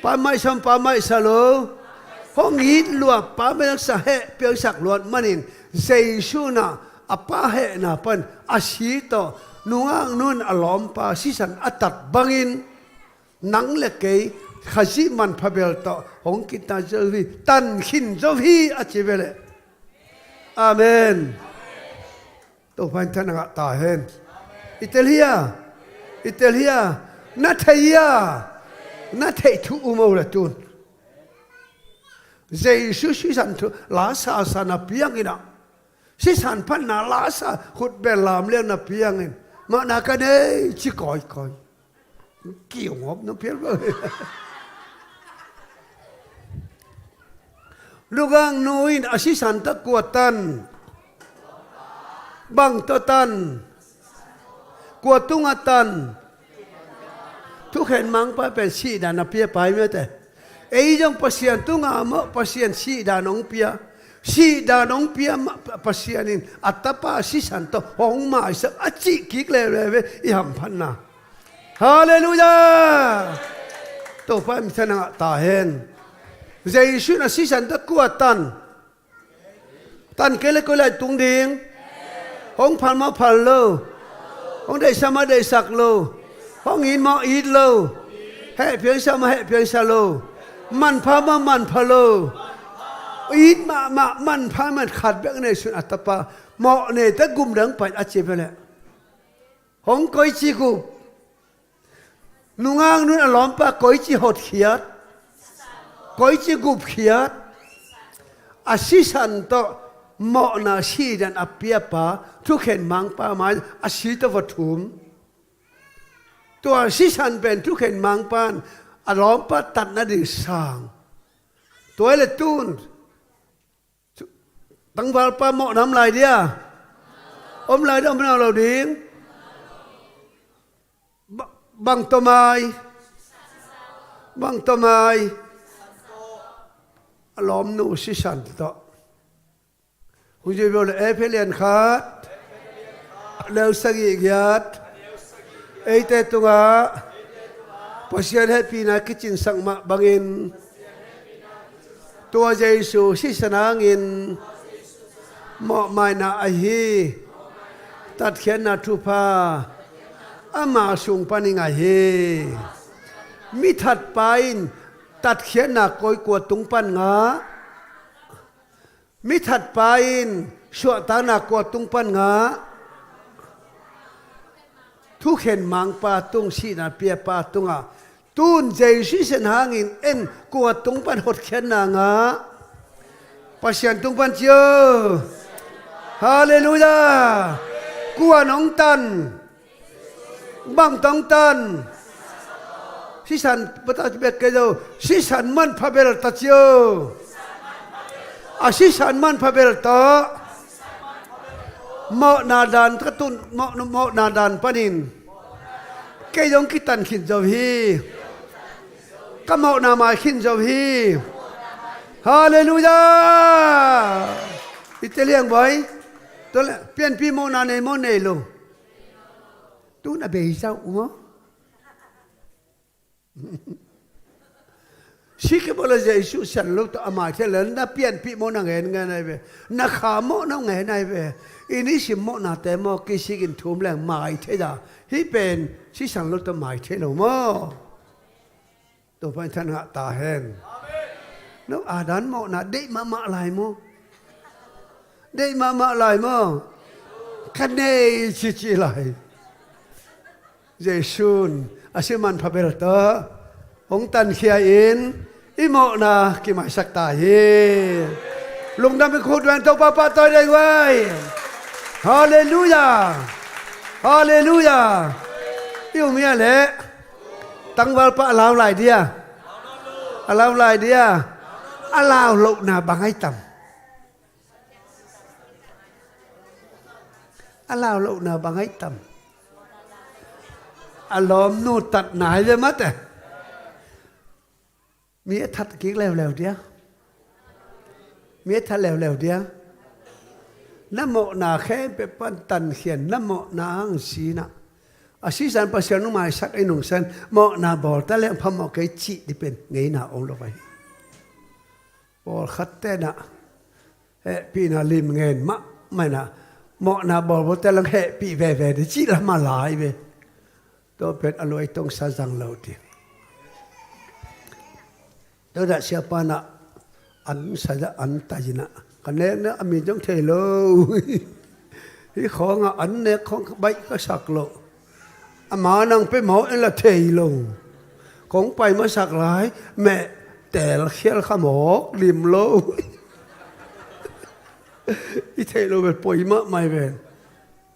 D: ปาไม่ซ้ำปาไม่สโลห้องอินลวกปาไม่รักษาเหเปียวสักลวดมันอินเซชูนะอปาเหนะปันอาชีโตนุ่งนุ่นอลอมปาสิสันอัตัดบังอินนังเล็กเกยข้าศึกมันพะเบลต่อหงกินตาเจวีตันขินเจวีอาชีเวเลอาเมนตัวพันธนาตาเห็นอิตาลีนาเทียนาเททุอุโมเลตุนเจสุสิสันทุลาซาสนาเปียงอินะสิสันพันนาลาซาขุดเบลลามเลี้ยงนาเปียงอินมานากันเอ้ชิคอยเกี่ยวงบน้ำเพียงเลยลูกอังนุยอาศิสันตะกวตันบังตตันกวตุงตันทุกเห็นมังไปเป็นชีดานเปียไปเมื่อแต่ไอ้ยังปัสยานตุงามะปัสยานชีดานองเปียชีดานองเปียปัสยานินอัตตาปาศิสันตะหงมาสักอจิกิกเลยอิหัมพันนาฮาเลลูยาตัวไปมิถนัตาเห็นเจสุนัสิสันตะกัวตันเกล็ดก็เลยตุงดิงห้องพันมาพันโลห้องได้สมาได้สักโลห้องอินมาอีดโลเฮเพียงสมาเฮเพียงสโลมันพามามันพาโลอีดมามันพามันขัดเบงในสุนอัตปาเหมาะในตะกุมดังไปอาชีพไปแล้วห้องก้อยจีกุนุ่งนุ่นอลอมปะก้อยจีหดเขียดก้อยจีกุบเขียดอาศิสันโตเหมาะนาชีดันอเปียปาทุกเห็นมังปาไม้อาศิตวัตถุมตัวอาศิสันเป็นทุกเห็นมังปานอลอมปะตัดนาดิสางตัวเลตุน tăng vào pa mọ nắm lại đi à ôm lại đâu nào đầu điên bằng tôm mai lom nụ si sẵn đó hùng dây vào là ép hết liền khát leo sang ý giát ấy tê tung á pasian happy na kitchen sang ma bangin tua Giêsu si sanangin mo mai na ahi tat khen na thupa ama sung paning ahi mi that pain tat khen na koi kwa tung pan nga mi that pain swa ta na kwa tung pan nga thu khen mang pa tung si na pia pa tunga tun Giêsu sen hangin en kwa tung pan hot khen na nga pasian tung pan chưa hallelujah kwa nong tan bang tong tan si san pata bet ke do si san man phabel ta chưa a si san man phabel ta mo na dan ka tun mo na dan panin ke dong ki tan khin zo hi ka mo na ma khin zo hi hallelujah italian boy tôi lại pian pi mo na ne mo ne lo tu na be sao mo si ke bola Giêsu san lo to ama the len na pian pi mo na ngen ngai nai ve na kha mo na ngai nai ve ini si mo na te mo ki si kin thum lang mai the da hi pen si san lo to mai the lo mo to pan than ha ta hen no adan mo na de ma lai mo đây mà lại mà cái này chỉ lại Giêsu à sư man phá bể tớ ông tân khia in mộ na cái mãi sắc tài lùng đam cái khôn đoàn tàu pa tôi đây quay hallelujah hallelujah yêu mía lẽ tăng vào pa lao lại đi à lao lại đi à lao lộ na bằng ai tầm lao lộ nào bằng ấy tầm lom nụ tật nải về mất à mía thật kỹ lèo đi mía thật lèo đi nam mộ na khe be pan tần khiển nam mộ na ang xí na xí san pa xiang nung mai sắc ai nung san mộ na bol ta lem pham mộ cái chị đi bên ngay na ông lo vậy bol khát te na pi na lim nghen ma mày na mọ na bol bol te lang he pi ve de chi la ma lai ve to pet aloi tong sa jang lo ti to da siapa na an sa ja an ta jina kan ne na ami jong the lo hi khong a an ne khong bai ka sak lo ama nang pe mo en la thei lo khong pai ma sak lai mẹ tel khiel kha mo lim lo ít thấy lo về bồi mỡ mày về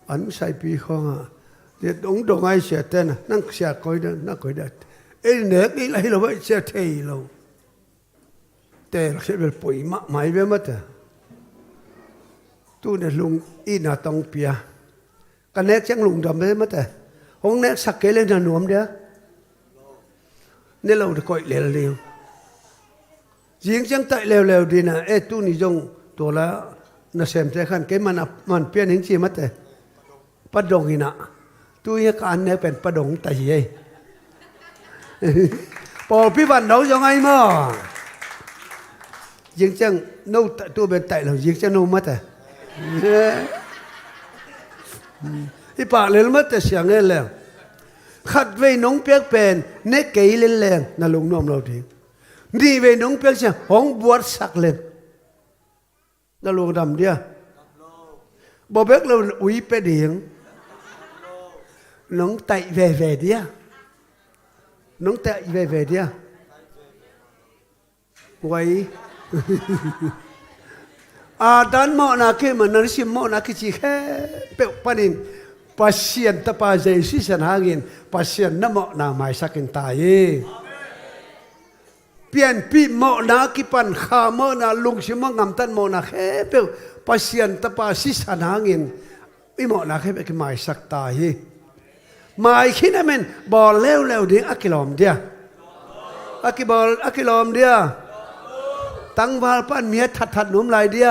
D: ấn sai pi không à thì đúng đồng ai sẽ tên à năng sẽ coi đó nó coi được ấy nếu cái lấy lo vậy sẽ thấy lo để sẽ về bồi mỡ mày về mất à tu này lùng in à tông pia cái nét chẳng lùng đầm về mất à hôm nét sắc cái lên là nuông đấy nên lâu được coi lèo riêng chẳng tại lèo đi nè ê tu này dùng tổ là na xem thế khăn cái man pian hình chi mất đấy bắt đồng gì nè tôi cái anh nàyเป็นbắt đồng tại gì bỏ pi văn đấu cho ngay mà riêng chẳng nâu tôi bên tại là riêng chẳng nâu mất à cái bà lên mất thì sáng lên lèng khát về nông piếc bền nét kỹ lên lèng là lùng nôm đầu tiên đi về nông piếc xem hóng buốt sắc lên nó luôn đầm đi à bộ biết là uy pe điện nóng tay về đi à nóng tay về đi à quay dan mo na ke mà nó sim mo na cái chi khe pe panin pasien ta pa Giêsu san hangin pasien na mo na mai sakin tai เปลี่ยนปีโมนากิปันขาโมนาลุงชิมงำตันโมนาเขเปลปัสยันตปาสิสานางอินอิโมนาเขเปกิหมายสักตาฮีหมายคิดนะมันบอลเร็วๆเดียอักิลอมเดียอักิลอมเดียตั้งวาลปันเมียทัดหนุ่มลายเดีย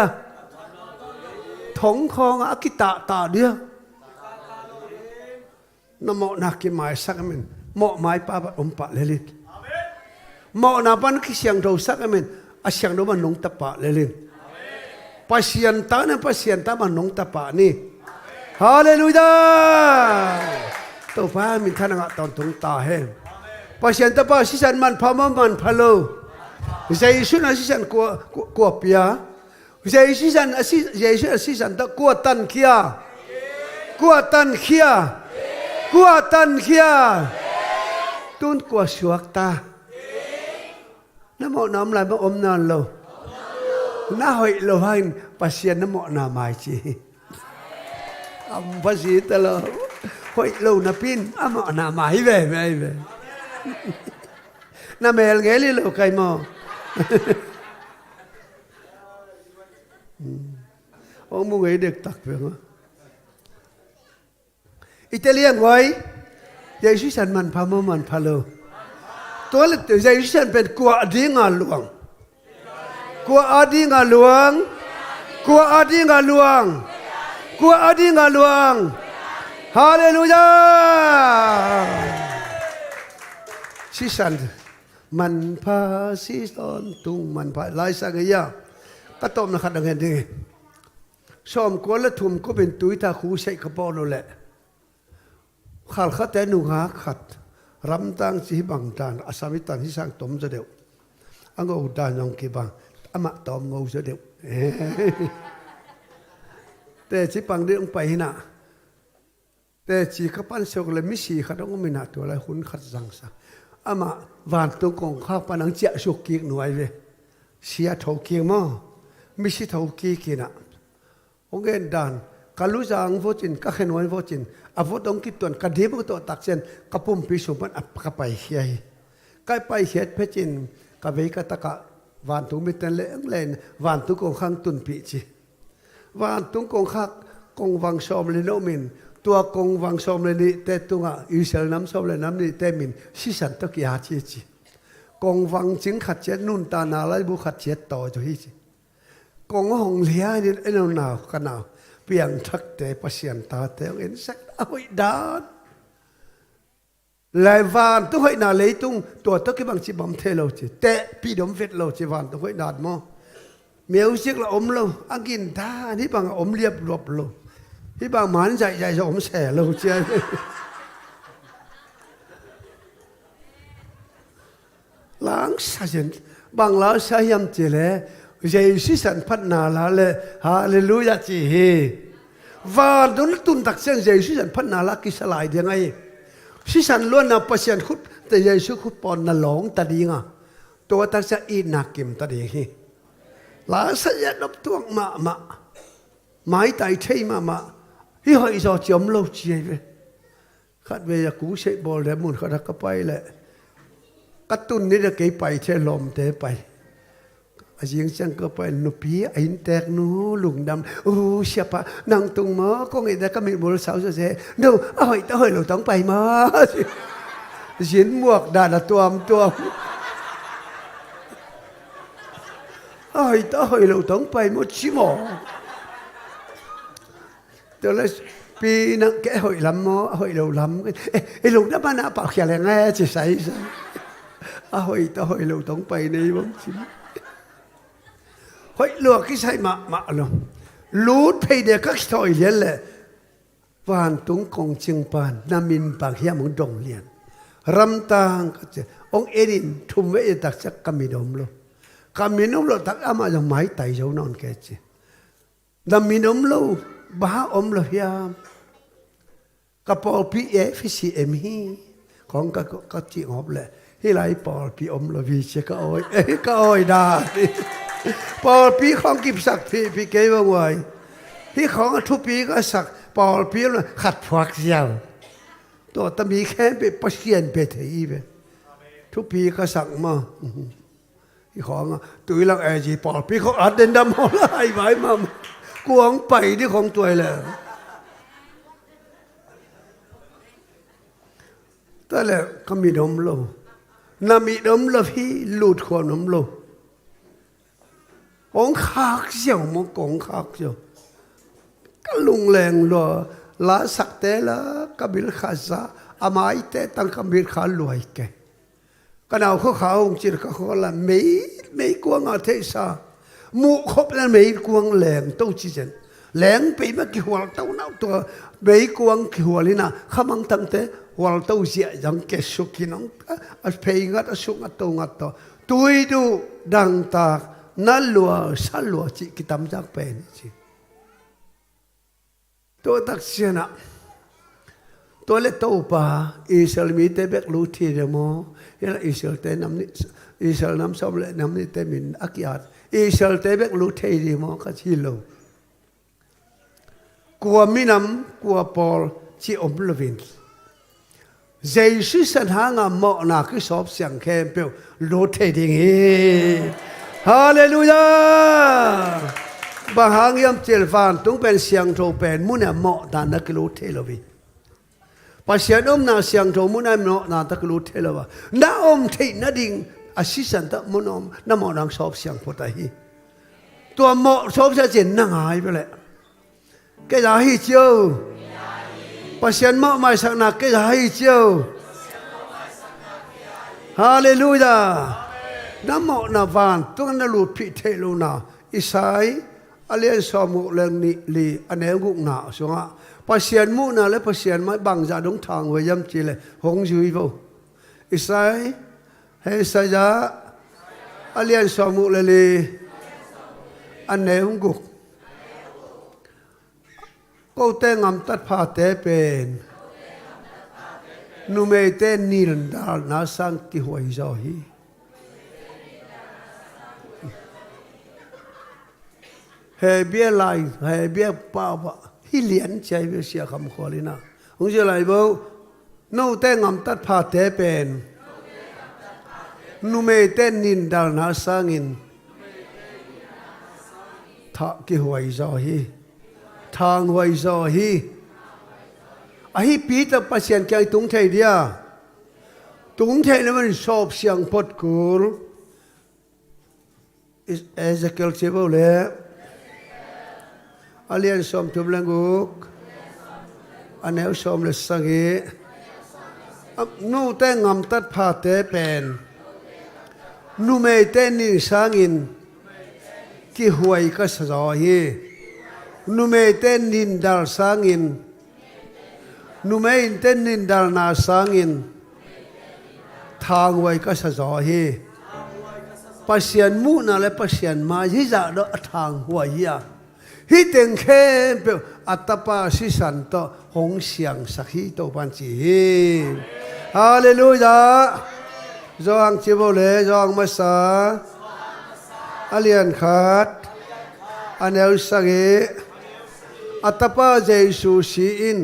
D: ถงคองอักิตาเดียนโมนากิหมายสักมันโมหมายป้าอมปะเลลิโมนาปันกิเสียงเราสักมันอาเสียงเรามันนงตะปะเลลิปัสยันตาเนี่ยปัสยันตามันนงตะปะนี่ฮาเลลูยาตัวฟ้ามีท่านงะตอนตรงตาเห็นปัสยันตาป้าสิสันมันพามันพะโลใจสุนันสิสันกัวเปียใจสิสันสิสันตะกัวตันเขียตุนกัวสวกตาน้ำหมอน้ำลายมาอมนานโลน้าหอยโลหันปัสยันน้ำหมอนาไม้จีอัมภาษีตลอดหอยโลนาปินอัมหมอนาไม้เว้ไม่เว้น้าเมลเกลิโลใครมอโอ้มึงไอ้เด็กตักเพียงอิตาเลียนไว้ยายชิสันมันพามันพาโลตัวเล็กยายชิสันเป็นกัวอดีงาหลวงฮาเลลูยาชิสันมันพาสิสอนตุงมันพาลายสังยาก็ต้มนะครับดังนี้ชมกัวละทุ่มก็เป็นตุ้ยตาคูใส่กระป๋อนั่นแหละขัดขัดแต่หนูหาขัดรำตังสีบังตานอาสามิตันที่สร้างต้มจะเดียวอังก็อุดานยองกีบังอามาต้มงูจะเดียวแต่ชีบังเรื่องไปน่ะแต่ชีขับปั้นเสกเลยมิสีขัดต้องมีหน้าตัวอะไรหุ่นขัดสังสะอามาหวานตัวกองข้าวปนังเจ้าสุกีหน่วยเวเสียเท่ากีมั้งมิสีเท่ากีกินะองเงินดานกัลุจังโฟจินกัเขนวันโฟจินอาวุธองคิดตัวกัดเดียบก็ตัวตักเส้นกับปุ่มพิสุมันอับกับไปเฮียก็ไปเฮียเพจินกับเวกัตกะวันตุงมิตันเล่งเล่นวันตุงกงข้างตุนปีจีวันตุงกงข้างกงวังชอมเลโนมินตัวกงวังชอมเลนี่แต่ตัวอิสราเอลน้ำชอมเลน้ำนี่แต่มินสิสันตะกี้หาจีกงวังจิงขัดเจ็ดนุ่นตานาไลบุขัดเจ็ดต่อจุฮิจีกงหงเลียนี่ไอ้หนาวกันหนาวเปียงทักแต่ปัสยันตาแต่เอ็นสักเอาไว้ดานลายวานต้องให้นาเลยตุ้งตัวตะกี้บางจีบอมเทโลจีแต่ปีดมเฟตโลจีวานต้องให้ดานมั้งเมียวเสียกละอมโลอังกินท่านี่บางอมเรียบรวบโลที่บางหมันใจจะอมแฉโลเจ้าล้างสะเย็นบางล้างสะยำเจเลเยซูสันพัฒนาละเลยฮาเลลูยาจีเฮว่าโดนตุนตักเส้นเยซูสันพัฒนาละกิสลายยังไงสิสันล้วนนับเปอร์เซ็นต์คุดแต่เยซูคุดปอนน่ะหลงตัดยิงอ่ะตัวตักจะอีนักกิมตัดยิงเฮลาสยดบตัวมาไม้ไต่เทมาที่หอยจอจมโลกเจียไปขัดเวียกูเชบอลแล้วมุนขัดก็ไปแหละกระตุ้นนี่จะเก็บไปเชลมเตะไปยิงจังก็ไปนุปีไอ้แตกนูหลุงดำโอ้เสียปะนั่งตรงหมอก็ไงแต่ก็มีบุรุษสาวเสียดูเอาไอ้ตัวเราต้องไปมาสินหมวกด่าตัวไอ้ตัวเราต้องไปหมดชิมอตัวเลยปีนักแกหอยลำหมอหอยเราลำไอ้หลุงดำมันน่ะปากแข็งแรงจะใส่หอยตัวเราต้องไปในบ้างชิมเฮ้ยเลือกที่ใช่มาลงรูดเพย์เด็กก็ถอยเรียนเลยวันตุงกงเชียงปานนามินปากเฮียมึงดงเรียนรำตางก็จะองเอรินทุ่มไว้ตักจักกามิดมโลกามิดมโลตักอามาจะไม้ไต่เจ้านอนแกจีนามิดมโลบ้าอมโลเฮียกระเป๋าพีเอฟซีเอ็มฮีของก็จีงอบเลยที่ไรปอพีอมโลวีเชก็อ้อยด่าปอปีของกิบสักพี่เก๋ว่าไงพี่ของทุกปีก็สักปอปีนั้นขัดฝักเสียวตัวตมีแค่ไปประเชียนไปถีไปทุกปีก็สักมา ของตุยลังแอจีปอพี่เขาอัดเดินดำหัวไล่ไว้มากวงไปที่ของตัวเลยแต่แล้วก็มีดมโลนามีดมโลพี่หลุดขวานมโลองขากเสียวมกองขากเสียวก็ลุงแรงรอลาสักแต่ละกบิลขาซาอามาอิเตตั้งกบิลขาลวยแกก็เอาเขาองจิตเขาละไม่กวงอาเทศามุขบนั้นไม่กวงแหลงตู้จีเจนแหลงไปมากี่หัวเต้าเน่าตัวไม่กวงกี่หัวเลยนะข้ามังตั้งแต่หัวเต้าเสียยังเกสุกิน้องเพย์งัดสุงัดตัวงัดตัวตุยดูดังตานั่นลัวสัลลัวจิกิตามจากเป็นจิตัวตักเสียนะตัวเล็กตัวป่าอิสราเอลมีแต่เบกลูทีเดโมเฮลอิสราเอลแต่น้ำนี่อิสราเอลน้ำสอบเล็น้ำนี่แต่มินอักยาดอิสราเอลแต่เบกลูทีเดโมก็ชิโลกลัวมิน้ำกลัวปอลที่อมลวินเจสุสันหางามอนาคือสอบเสียงแค่เปลลูทีดิ่งฮาเลลูยาบางหางยำเจลฟานต้องเป็นเสียงโทเป็นมุนเหมาะตานนักลูทีลวิปัจจัยนาเสียงโทมุนเหมาะนาตกลูทีลวะน้าที่นาดิ่งอาศิสันตมุนน้าเหมาะนางสอบเสียงพอตาฮีตัวเหมาะสอบเสียงเจนนั่งหายไปเลยแกจะให้เจ้าปัจจัยเหมาะไม่สักนักแกจะให้เจ้าฮาเลลูยาน้ำเหมาะนาวันตัวนั้นลูพิเทโลนาอิสายอเลียนสมุเลงนิลีอันเอกุกนาสงะปัจเจียนมุนาและปัจเจียนไม่บังจะดงทางไว้ยำจีเลยหงจุยโบอิสายเฮสยาอเลียนสมุเลลีอันเอกุกก็เตงำตัดผ้าเตเป็นนุเมเตนิลดาลนาสังกิหวยจอฮีเฮเบียไลเฮเบียป้าวะฮิเลียนใจเบียเสียคำขอเลยนะผมจะไล่บอกนู่แต่งำตัดผ้าเตเป็นนูเมเตนินดาลนาสังินทักกิหวยจอฮีทางหวยจอฮีไอ้ปีตปัจเจียนแกตุงไทยเดียตุงไทยนั้นมันชอบเสียงพดกูลเอเซเคิลเชเบลเล่อเลียนสมทุบเลงกุกอันเอลสมเลสังเกนู่แต่งำตัดผ้าเตเป็นนู่เมเตนิสังินที่หวยก็สจอฮีนู่เมเตนินดาลสังินนูไม่อินเทนนินดาลนาสังอินทางไว้ก็สะจอฮีปัจเจียนมุนาและปัจเจียนมาฮิจะดอทางหัวเฮียฮิเต็งเข้มเปอัตปาสิสันโตหงเสียงสักฮิโตปันจีฮาเลลูยาจองจิโบเลจองมาสาอเลียนขัดอันเอลสักฮิอัตปาเจสุสีอิน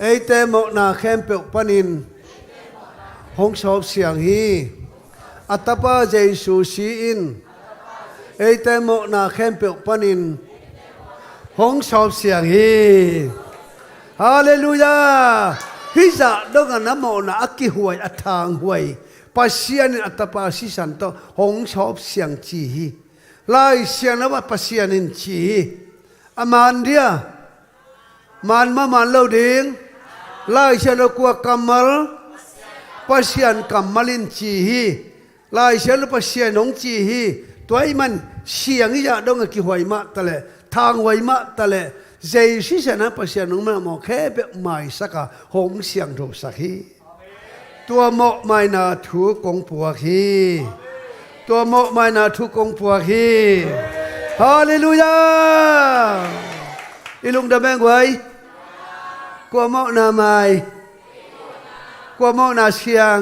D: ไอเตมนาเข้มเปกปันินหงสอบเสียงฮีอัตปาเจสุสีอินไอเตมนาเข้มเปกปันินหงสอบเสียงฮีฮาเลลูยาฮิจะดงน้ำมนาอักกิหวยอัทางหวยปัสเซียนอัตปาสิสันโตหงสอบเสียงจีฮีไล่เสียงนว่าปัสเซียนินจีอามันเดียมันมาเล่าดิ่งไล่เชลกัวกัมมัลปัสยานกัมมัลินจีฮีไล่เชลปัสยานงจีฮีตัวไอ้มันเสียงยาดงกิหวยมาตะเลทางหวยมาตะเลเจสิเสนาปัสยานงมันหมอแค่เบ็ดไม่สักหงเสียงถูกสักฮีตัวหมอไม่นาถูกกงปัวฮีตัวหมอไม่นาถูกกงปัวฮีฮาเลลูยาอีลุงดำแบงไว้กลัวหมอนาไม่กลัวหมอนาเสียง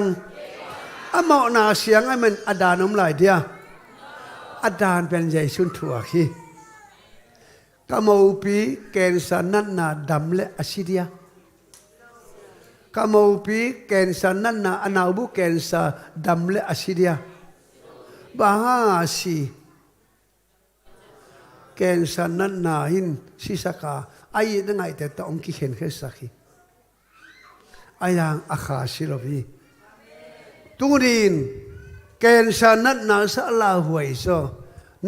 D: หมอนาเสียงไอ้มันอดานน้ำไหลเดียอดานเป็นใหญ่ชุนถั่วขี้กะโมปีเกณฑ์สันนันนาดำและอสิเดียกะโมปีเกณฑ์สันนันนาอนาวบุเกณฑ์สาดำและอสิเดีย บาสีแกนสันนันนาหินสิสกาไอ้ยังไงแต่ต้องกิเห็นแค่สักทีไอ้ยังอาคาสิลบีตูดินแกนสันนันนาสัลาหวยโซ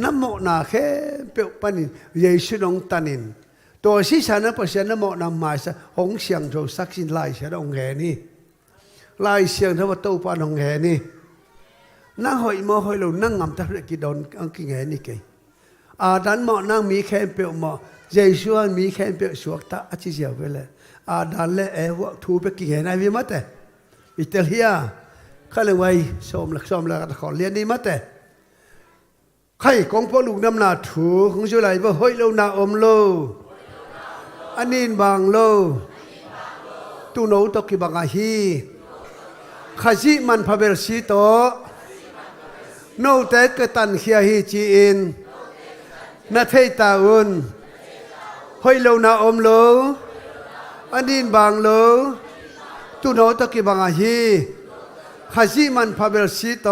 D: น้ำโมนาแค่เปียปนินเยซูนองตันินตัวสิฉันนั้นประเสริฐน้ำโมนำมาซะหงเสียงโจสักสินลายเสียดองแหนี่ลายเสียงทว่าตู้ปานองแหนี่นั่งหอยมอหอยเรานั่งงำตะเรกิดอนอังกิแหนี่เกยอาดันหมอนั่งมีแค่เปียหมอเยซูมีแค่เปียสวกตาอธิเสียวไปเลยอาดันเล่เอวทูไปกิแหนายวิมัตเตอิตาลีข้าเลยไว้สมหลักขอเรียนนี่มัตเตใครของพวกลูกน้ำนาถูของช่วยไหลว่าเฮ้ยเรานาอมโลอันนี้บางโลตูโนตกิบังอาฮีข้าจิมันพาเบลซีโตโนเตกตันเขียฮีจีอินนาเทตาอุนเฮ้ยเรานาอมโลอันนี้บางโลตูโนตกิบังอาฮีข้าจิมันพาเบลซีโต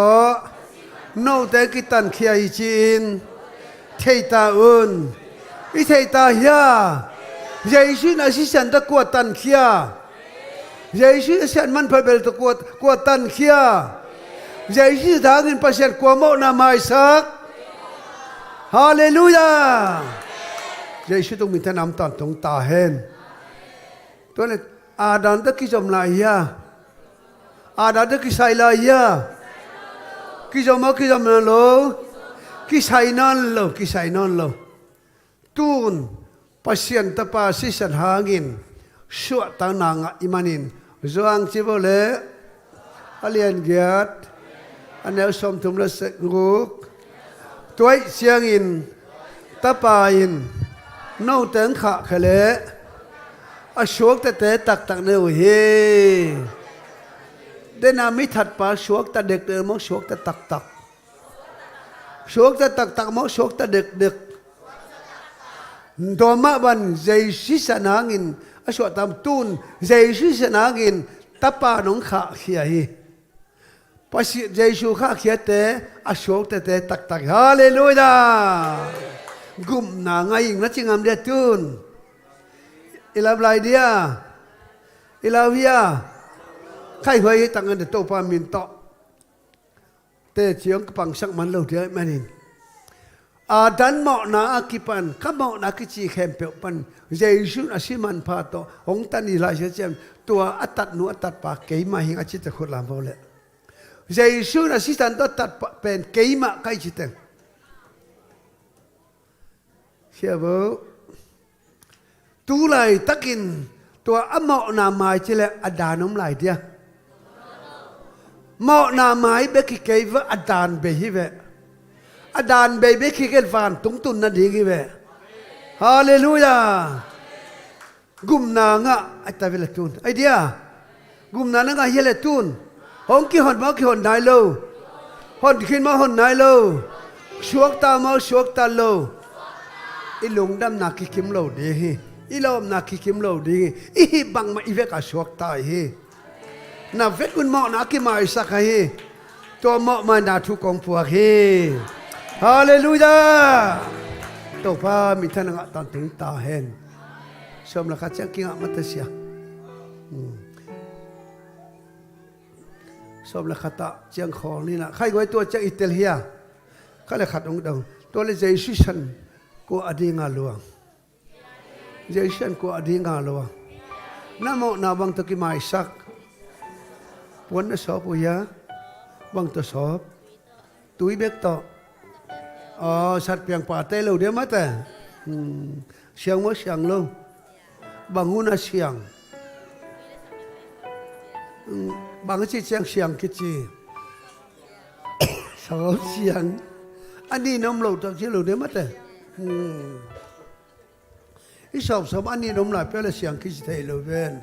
D: โนแต่กิตันเขียจีนเทตาอุนอิเทตาเฮียเยซูน่ะสิฉันตะกวดตันเขียเยซูฉันมันพาเบลตะกวดตันเขียเยซูทางเงินประเสริฐกว่าโมนาไมสักฮาเลลูยาเยซูต้องมีท่านำตอนตรงตาเห็นตัวนี้อาดันตะกิจอมลายเฮียอาดันตะกิไซลายเฮียกิจอมนั่นโลกิไซนั่นโลตูนปัสยันตปาสิสันหางินสวดตั้งนางอิมานินจวงจิบเลอเลียนเกียรติอันนี้สมทุมละสกุกตัวเสียงอินตปาอินโนเต็งขะขะเลอชวกแต่ตักเนื้อเฮเดนามิถัดปาชวกตาเด็กเดินมองชวกตาตักชวกตาตักมองชวกตาเด็กตัวมาบันใจสิสนางอินอชวตามตูนใจสิสนางอินตาปาหนองขาเขียฮีปัสใจชูขาเขียเตอชวกแต่ตักฮาเลลูยากุมนางอิงนัดจิงามเดตูนอิลาบลายเดียอิลาวิยาใครเคยตั้งเงินโตปามินโตเตเชียงปังสักมันเราเดียวมันนี่อาดันหมอนาอากิปันข้าหมอนากิจีเข้มเปียปันเยซูอาศิมันพาโตองตันนี่ลายเสียมตัวอัตัดนัวตัดปากเกยมาหิงอาชิตะคนลามโบเลเยซูอาศิตันตัดเป็นเกยมาใครจิตเองเชื่อบ่ตูไลตักินตัวอหมอนาไม้ที่เลอดานอมไหลเดียหมอนาไม้เบกิเกย์ว่าอดานเบฮิเวอดานเบกิเกย์ฟานตุงตุนนั่นดีกิเวฮาเลลูยากุมนางะไอตาเวลตุนไอเดียกุมนางะเฮเลตุนหงกิหอนมากิหอนไนโลหอนขึ้นมาหอนไนโลชวกตามาชวกตาโลอิลุงดำนักกิคิมโลดีฮีอีลอมนักกิคิมโลดีอีฮิบังมาอีเวกาชวกตาฮีนาเวกุนหมอนักกิมาอิสักฮีตัวหมอมานาทุกองพวกฮีฮาเลลูยาตัวพามีท่านงะตอนถึงตาเห็นชมละคัดเจ้ากิงะมัตเสียชมละคัดตาเจียงของนี่นะใครไว้ตัวเจ้าอิตาเลียเขาเลยขัดองค์ดงตัวเลยเจสุชันกูอดีงาลวงเจสุชันกูอดีงาลวงน้ำหมอนาบังตะกิมาอิสักวันนั้นสอบอุยาบังตัวสอบตุยเบกต่ออ๋อสัตว์เพียงป่าเตลูเดียวมาแต่เสียงว่าเสียงลูบางหุ่นเสียงบางทีเสียงคิดจีสอบเสียงอันนี้น้ำลูตัวเสียงลูเดียวมาแต่อีสอบอันนี้น้ำหลายเปล่าเสียงคิดจีลูเวน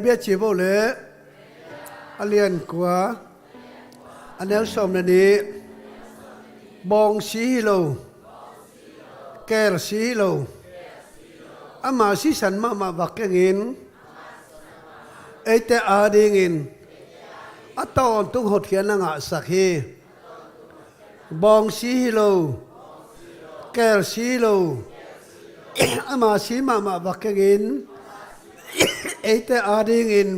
D: เบียจีโบเลยอเลียนกว่าอันนี้สมนันนี้บองสีโล kel si lo ama si san ma vakengin ete adingin aton tung hot khian nga sakhi bong si lo kel si lo ama si ma vakengin ete adingin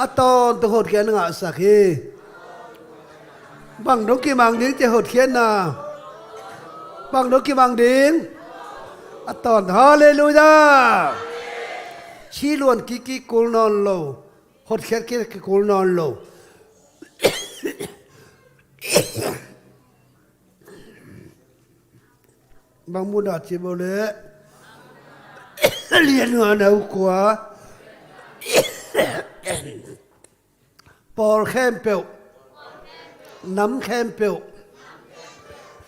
D: aton tung hot khian nga sakhi bằng đốt kim bằng điếng hột khiên na bằng đốt kim bằng điếng toàn hallelujah chi luôn ki cul non lo hột khiên ki cul non lo bằng mua đạt chỉ bao lệ liền hòa đâu quá Paul Campbell nắm khem piệu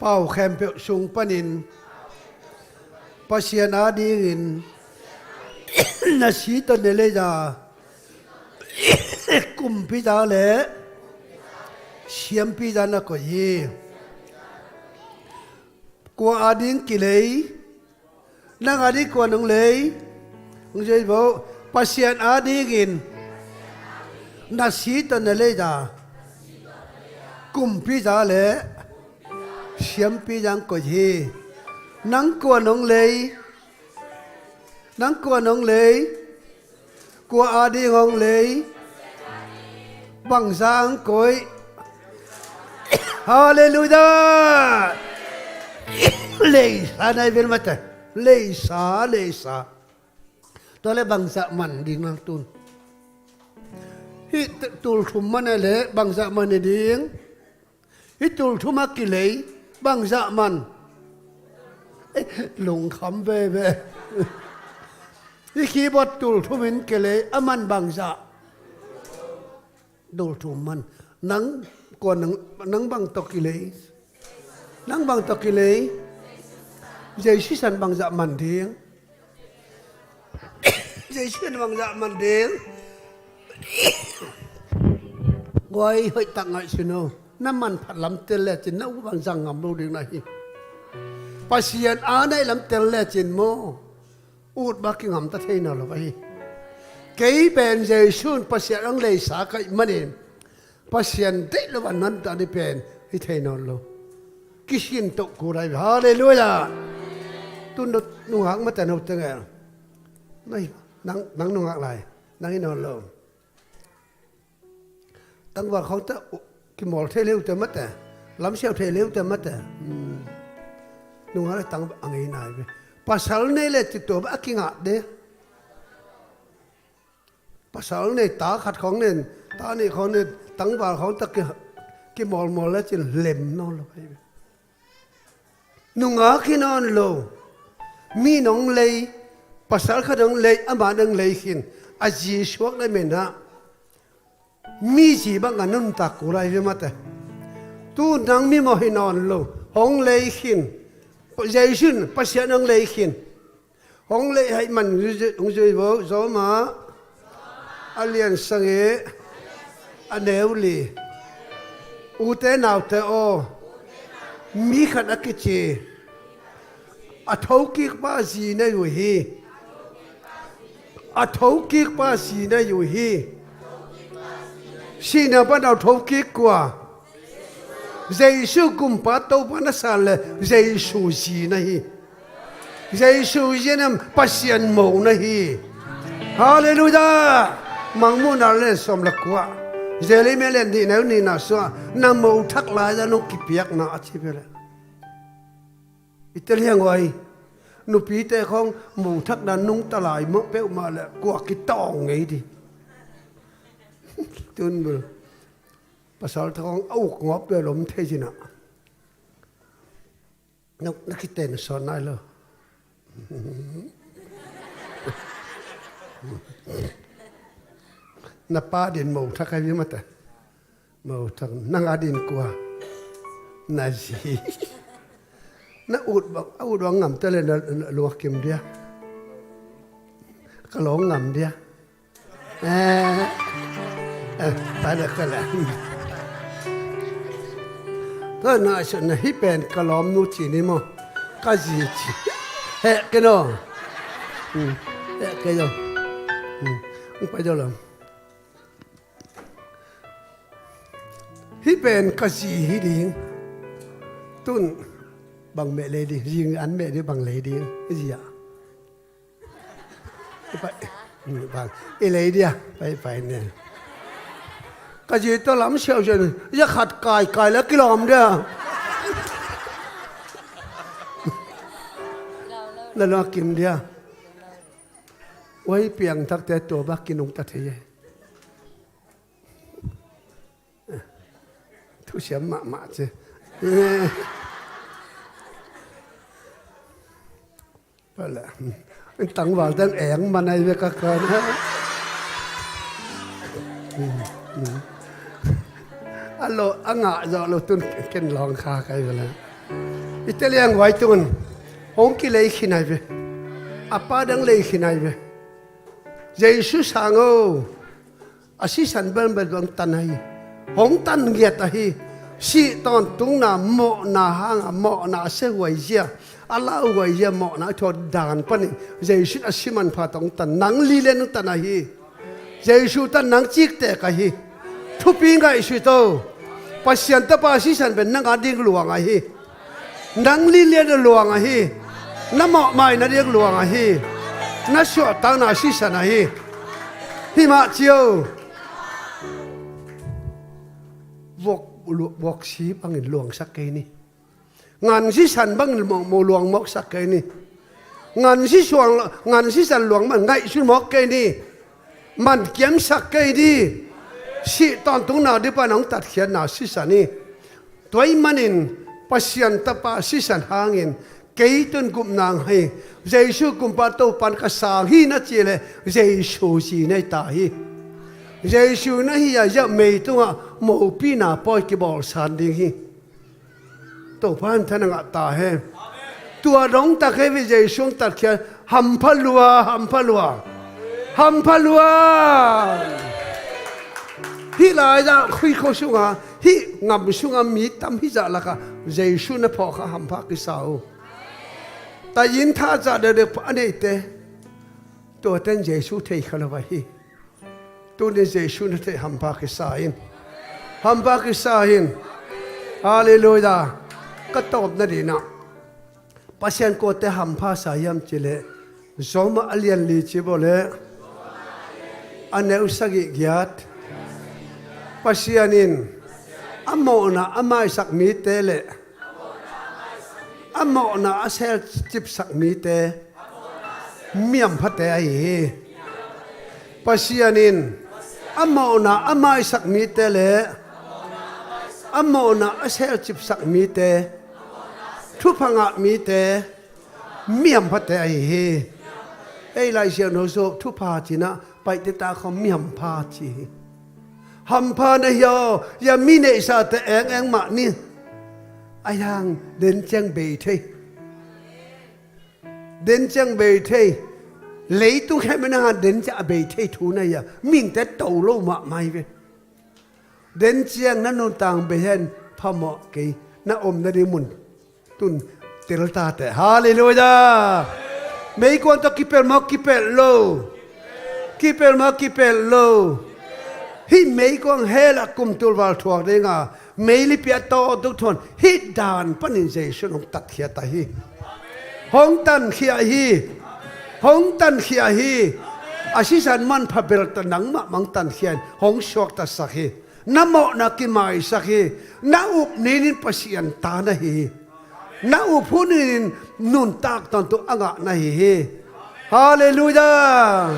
D: bao khem piệu sung panin pasien adingin na si to nele ja kum pi da le siam pi da na ko yi ko ading ki lei nang adi ko nang lei ngung jai bo pasien adingin na si to nele ja cùng pi giá lệ xiêm pi giang có gì nắng của nông lấy của à đi nông lấy bằng giang cối hallelujah lệ xa này bên mặt lệ xa tôi lấy bằng dạ mặn đi ngang tuôn hít tuôn thùng mặn này lệ bằng dạ mặn này đi hít tuôn thùng mắc kỳ lấy bằng dạ mặn lùng khắm về hít khi bọt tuôn thùng mình kỳ lấy âm ăn bằng dạ tuôn thùng mặn nắng còn nắng bằng tóc kỳ lấy nắng bằng tóc kỳ lấy dây xí sẵn bằng dạ mặn tiếng dây xí sẵn bằng dạ mặn tiếng gọi hội tặng ngại xin ô năm man phát lắm tiền lệ trên nấu bằng răng ngầm đâu đường này pasien á này lắm tiền lệ trên mô út bác cái ngầm ta thấy nào là vậy cái bên dây xuân pasien ăn lấy xả cái mà nè pasien đấy là bạn năn ta đi bên thì thấy nào lo cái xin tụng của đây hallelujah tu nung hạng mất tiền hụt tiếng này này nắng nung hạng lại nắng nào lo tăng vào không ta cái mỏ thế liêu ta mất à lắm xeo thế liêu ta mất à nung hạng tăng anh ấy này pasal này là chỉ tổ bác kinh ngạc đấy pasal này ta khát không nên ta này không nên tăng vào không ta cái mỏ là chỉ lem nó là vậy nung hạng khi nó lo mi nong lei pasal khát nong lei ama nong lei hin a ji suak lai men ha mi chỉ bằng cái nôn tạc của lại với mặt tu nang mi mo hin on lo hong lei hin dây xuân pasal nong lei hin hong lei hay man hong dây vô gió mà alien sang e aneu li u te nào te o mi khát a cái chi a thấu kiết ba gì này rồi hi a thấu kiết ba gì này rồi hi xin nào bắt đầu thấu kiết qua Giêsu cùng bắt đầu bắt nó sang là Giêsu gì này Giêsu gì này pasien mồ này hallelujah mang muốn nào lên xóm là qua Giêsu mới lên đi nếu ni nào xóa nam mồ thắc lại ra nó kịp việc nào chỉ về lại Italia ngồi nụ pi tê không mù thắc đàn nung ta lại mất béo mà là qua cái tòng ấy đi tuân bự pasal thong ốc ngóp về lom thế gì nào nó cái tên son này lo na pa din mù thắc hay gì mà ta mù thắc năng adin qua na gì nó út bằng ngầm tới lên luộc kim dia cái lỗ ngầm dia phải được cái này thôi nói chuyện này hít bền cái lỗ nút chỉ đi mà cái gì hệ cái nó hệ cái đâu không phải đâu làm hít bên cái gì hít đi tuân bằng mẹ lấy đi riêng ăn mẹ đi bằng lấy đi cái gì ạ phải bằng lấy đi à phải nè cái gì tôi làm sao rồi giờ khát cài là cái làm đó là nó kim đi à quay piang thắc tế tổ bác kinh ông ta thế thu xem mạ chứ phải là tăng vào tăng ẻng mà này với các con alo anh ngã rồi alo tuân kén lòng khá cái vậy là Italian white tuân ông kia lấy khi này về apa đang lấy khi này về Jesus sang ô assistant bên bên tan này ông tan nghiệt ấy si toàn tung na mọ na hang mọ na se huay zia Allah huay zia mọ na thọ đàn pani Jesus asiman pha tong tan nang li lên tan này Jesus tan nang chik te ka hi thu pi ngai sui to pasien ta pa assistant ben nang ading luang ai nang li lên luang ai na mọ mai na ding luang ai na sho tang na assistant ai hi ma chiu vok xí bằng luồng sắc cây ni ngàn xí sàn bằng mồ luồng mọc sắc cây ni ngàn xí sàn luồng mà ngay xuống mọc cây ni man kiếm sắc cây đi xí toàn tung nào đi pa nong tạt khian nào xí sàn ni toy manin pasien tapa xí sàn hangin cây tuần cụm nàng hay Giêsu cụm pa tô pan ka sang hi na chi le Giêsu chi nei ta hi Giêsu na hi ya mei tunga mo pi na poi ki bol san ding hi to pan thana nga ta he tua dong ta ke vi Giêsu ta kya ham phalua hi la ya khui kho sunga hi ngam sunga mi tam hi za la ka Giêsu na pho kha ham pha ki sao ta yin tha za de pa ne te to ten Giêsu thei khala wa hi tu ni Giêsu na te ham pa ki sa hin hallelujah ka top na di na pasien ko te ham pa sa yam chile zoma alian li chi bole ane usagi giat pasienin amo na amai sak mi te le amo na asel chip sak mi te miam phate ai pasienin amo na amai sak mi te le amo na asel chip sak mi te thu phanga mi te miam phate ai ei lai sia no so thu pha chi na pai te ta khom miam pha chi ham pha na yo ya mi ne sa te eng ma ni ai hang đến chang bề thê lấy tu khai mà nàng đến chả bề thê thú này à mình té tàu lâu mà mai về đến chang nó nôn tàng bề hen pha mọ cái nó ôm nó đi mun tun tel ta te hallelujah mấy con to kipel lo hi mấy con he là cùng tu vào thuộc đấy ngà mấy li pia to tu thon hi dan panin Giêsu nong tat khia ta hi hong tan khia hi asisan man phabel ta nang ma mang tan khian hong shok ta sakhi namo na ki mai sakhi na up nin pasian ta na hi na up hunin nun tak ton tu anga na hi hallelujah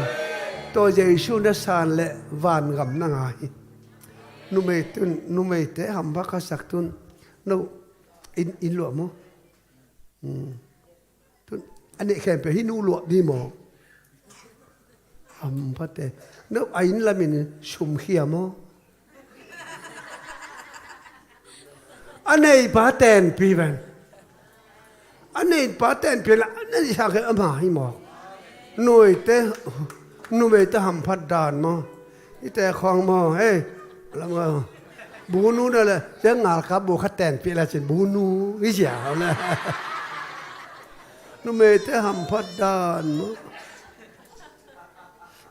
D: to Giêsu na san le van gam na nga hi nu mei te ham ba ka sak tun no in lo mo tun ane khem pe hi nu lo di mo ham pa te no ain la min sum khia mo ane pa ten pi ban ane pa ten pi la ane sa ke ama hi mo nuôi te ham phat dan mo ite khong mo hey làm ngờ bố nu đó là tiếng ngà cá bố khát tèn phía là chuyện bố nu cái gì à là nu me te ham phat dan mo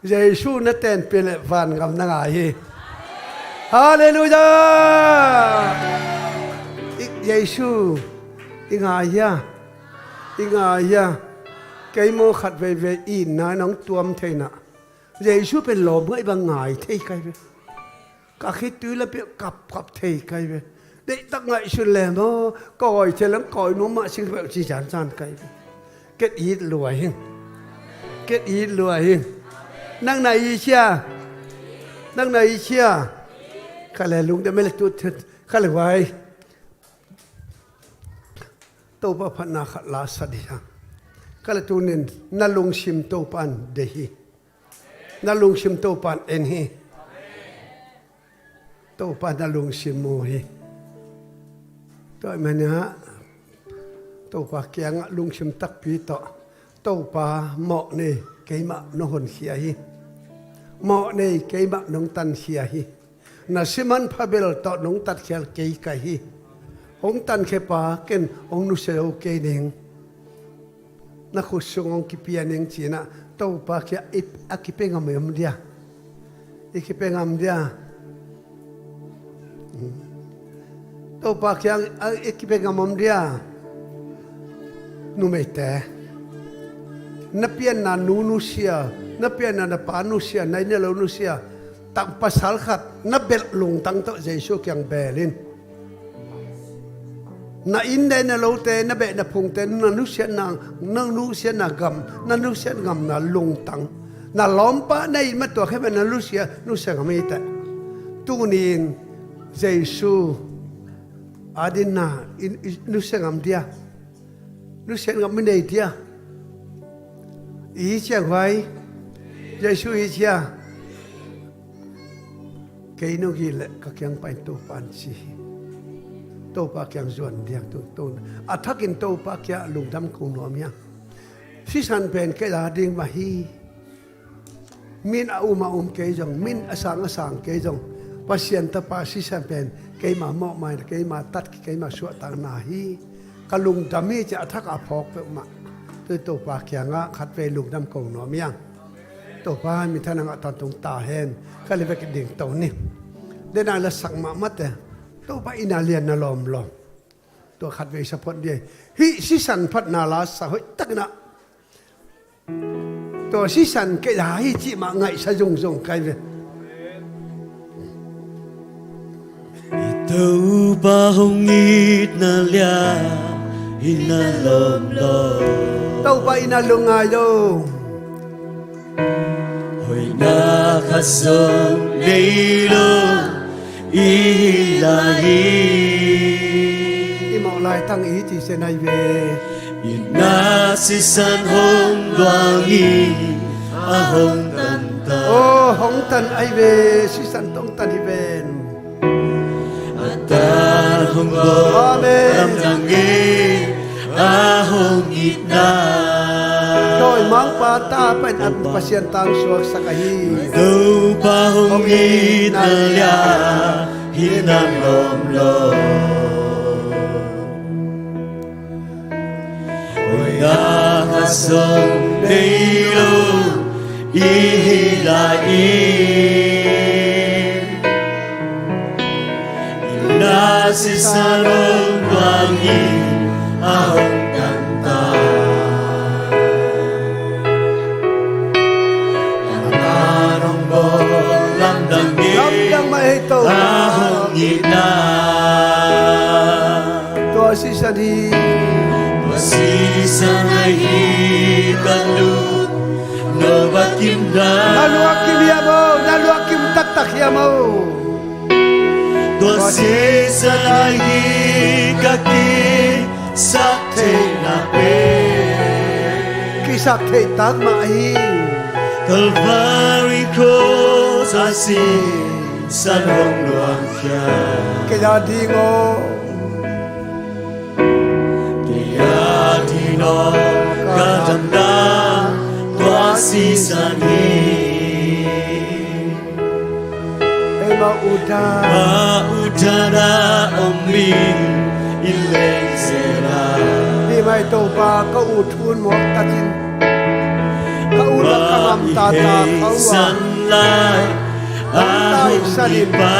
D: Giêsu na ten pe le van ngam na nga hi Hallelujah Giêsu ingaya cái mô khát về in na nóng tuom thế nè Giêsuเป็นลมไอ้บางไงเท่กันไปก็คิดตื้อแล้วเปียกับเท่กันไปเด็กตั้งไงชุนแหลมก่อยเชลังก่อยนุ่มมาสิ่งแบบจีจานจานกันไปเก็ดอีดรวยนั่งไหนอีเชียข้าเลยลุงเดี๋ยวไม่เล็กตัวข้าเลยไว้ตัวพระพนาขลาสดีฮะข้าเลยตัวนึงนั่งลงชิมตัวปันเดฮีนั่งลงชิมตัวปันเอ็นฮีตัวปันนั่งลงชิมโมฮีตัวมันเนี่ยตัวปากแกงลงชิมตักปีต่อตัวปลาเหมาะนี่เกี่ยมะน้องหนเขียฮีเหมาะนี่เกี่ยมะน้องตันเขียฮีน่ะสิมันพาเบลต่อน้องตัดเขียเกี่ยไก่ฮีองตันเคปาเก่นองนุเซลเกเนงนักขุดสงองกิเปียเนงจีน่ะตัวปากแกอักกิเปงามเดียกิเปงามเดียตัวปากแกอักกิเปงามเดียนูไม่แต่นับเปียนนานูเซียนับเปียนนาปานูเซียในเนี่ยเรานูเซียตั้งภาษาขัดนับเบลลงตั้งโตเจสุกยังเบลินน่าอินเดนเราเตนับเบนพงเตนันุเซียนากำนันุเซียนกำน่าลงตั้งน่าล้อมป้าในมาตัวแค่เป็นนุเซียกำไม่แต่ตัวนี้เจสุอาดินานุเซียกำเดียนุเซียกำไม่ได้เดียอีเชียไว้เจสุอีเชียเกี่ยนกิเลก็ยังไปตัวปันซีตัวปากยังส่วนเดียกตัวอัฐกินตัวปากยังลุงดำคงนอมยังสิสันเป็นเกล้าดิ่งมาฮีมินอามาเกยจงมินอสังเกยจงปัสยันตปาสิสันเป็นเกยมาหม้อไม่เกยมาตัดเกยมาสวดต่างนาฮีกลุงดำมีจะอัฐกอภอกเปมาตัวปากยังขัดไปลุงดำคงนอมยังตัวป้ามีท่านังตันตรงตาเห็นก็เลยไปกินดิ่งตัวนี้ได้นานละสังมามัดแต่ตัวป้าอินาเลียนนาลอมตัวขัดเวสพอดีฮิสิสันพัดนาลาสะหอยตักนะตัวสิสันเกล้าฮิจิมาไงสะจงใครเว
A: ตัวป้าหงอินาเลียอินาลอม
D: ตัวป้าอินาลงไงโย
A: Hoy nakasong lilo ilahi
D: Imo lai tang ý chỉ sẽ này về
A: Inasisan hong duangi ahong tanta
D: hong tan ai về si san tong tan hi ben
A: Atar hong go lam dangi ahong itna
D: Rồi mang pa ta pen at pasien tang suak sa kahi
A: Đâu pa hong inalia hinam lo Ôi na hasong leilo ihilai Inasisalong wangi ahong kanta
D: Lamdang mahito
A: ahong ina
D: Tua si sadi
A: Masisang ay hikalut No bakim na
D: Naluakim taktak yamo
A: Masisang ay hikaki Sakte na pe
D: Kisak te tag mahi
A: Calvary cross I see San hong luang kya
D: Kaya dingo
A: Kaya dino Kadamda Tua si sanhi
D: Ema uda
A: Maudana omin
B: in lên sẽ là
D: đi mai tàu ba có u thun một ta tin có u là cả làm ta ta khâu
B: sân lại
D: tay sa đi
B: ba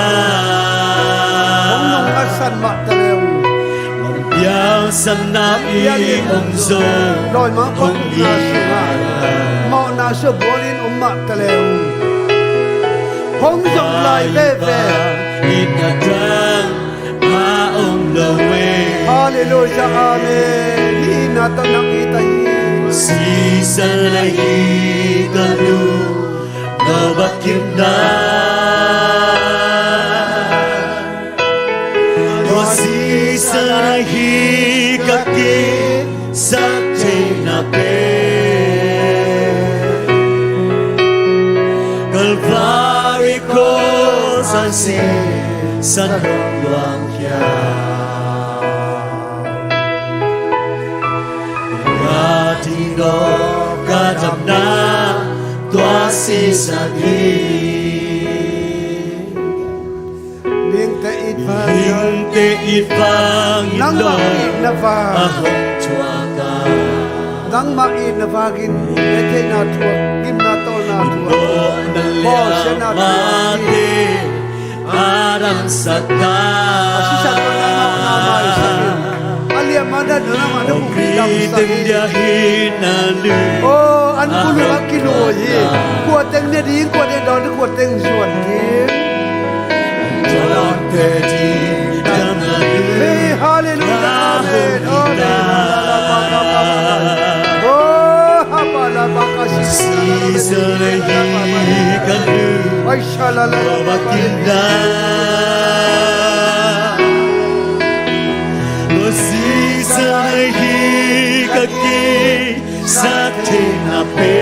D: ông nông ăn săn mặt ta leo
B: Biao sân na y ông dô
D: rồi mà con na sư mà na sư bố lên ông mặt ta leo không dòng lại về về
B: in na trăng ma ông lâu về
D: Hallelujah amen đi na ta nặng y tay
B: si sân lại hi ca nu no bát kim na si sân lại hi ca ki sa te na pe Calvary cross and sin san hồng loang kia Ga ti do ga tam na tua si sa đi
D: miếng te ít và
B: Hing te ít vang
D: nắng
B: in
D: mà
B: lo
D: ít na
B: a
D: va
B: hong chua ka
D: nắng mà ít na va gin để thế na thua kim na to na thua Bo se na thua
B: Mate Adam Sata
D: Sisa ko na na mai sakit alia mana na mana mo bidam sakit
B: dia hinalu
D: oh an pulu akilo ye kuat teng ne ding kuat de don kuat teng suan ding
B: Jalan teji damalu
D: hey hallelujah amen oh la la baka
B: Si selehi kalu
D: ay shalala
B: Babakinda Si selehi kaki Sakti nape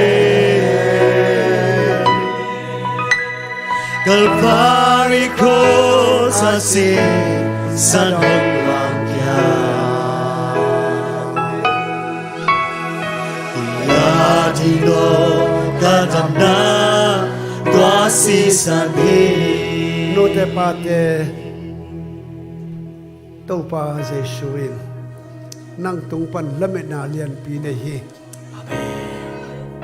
B: Calvary cross asi san hong lang kya Di lo kadam na tua si san hi
D: no te pate to pa jesuin nang tung pan lamet na lian pi ne hi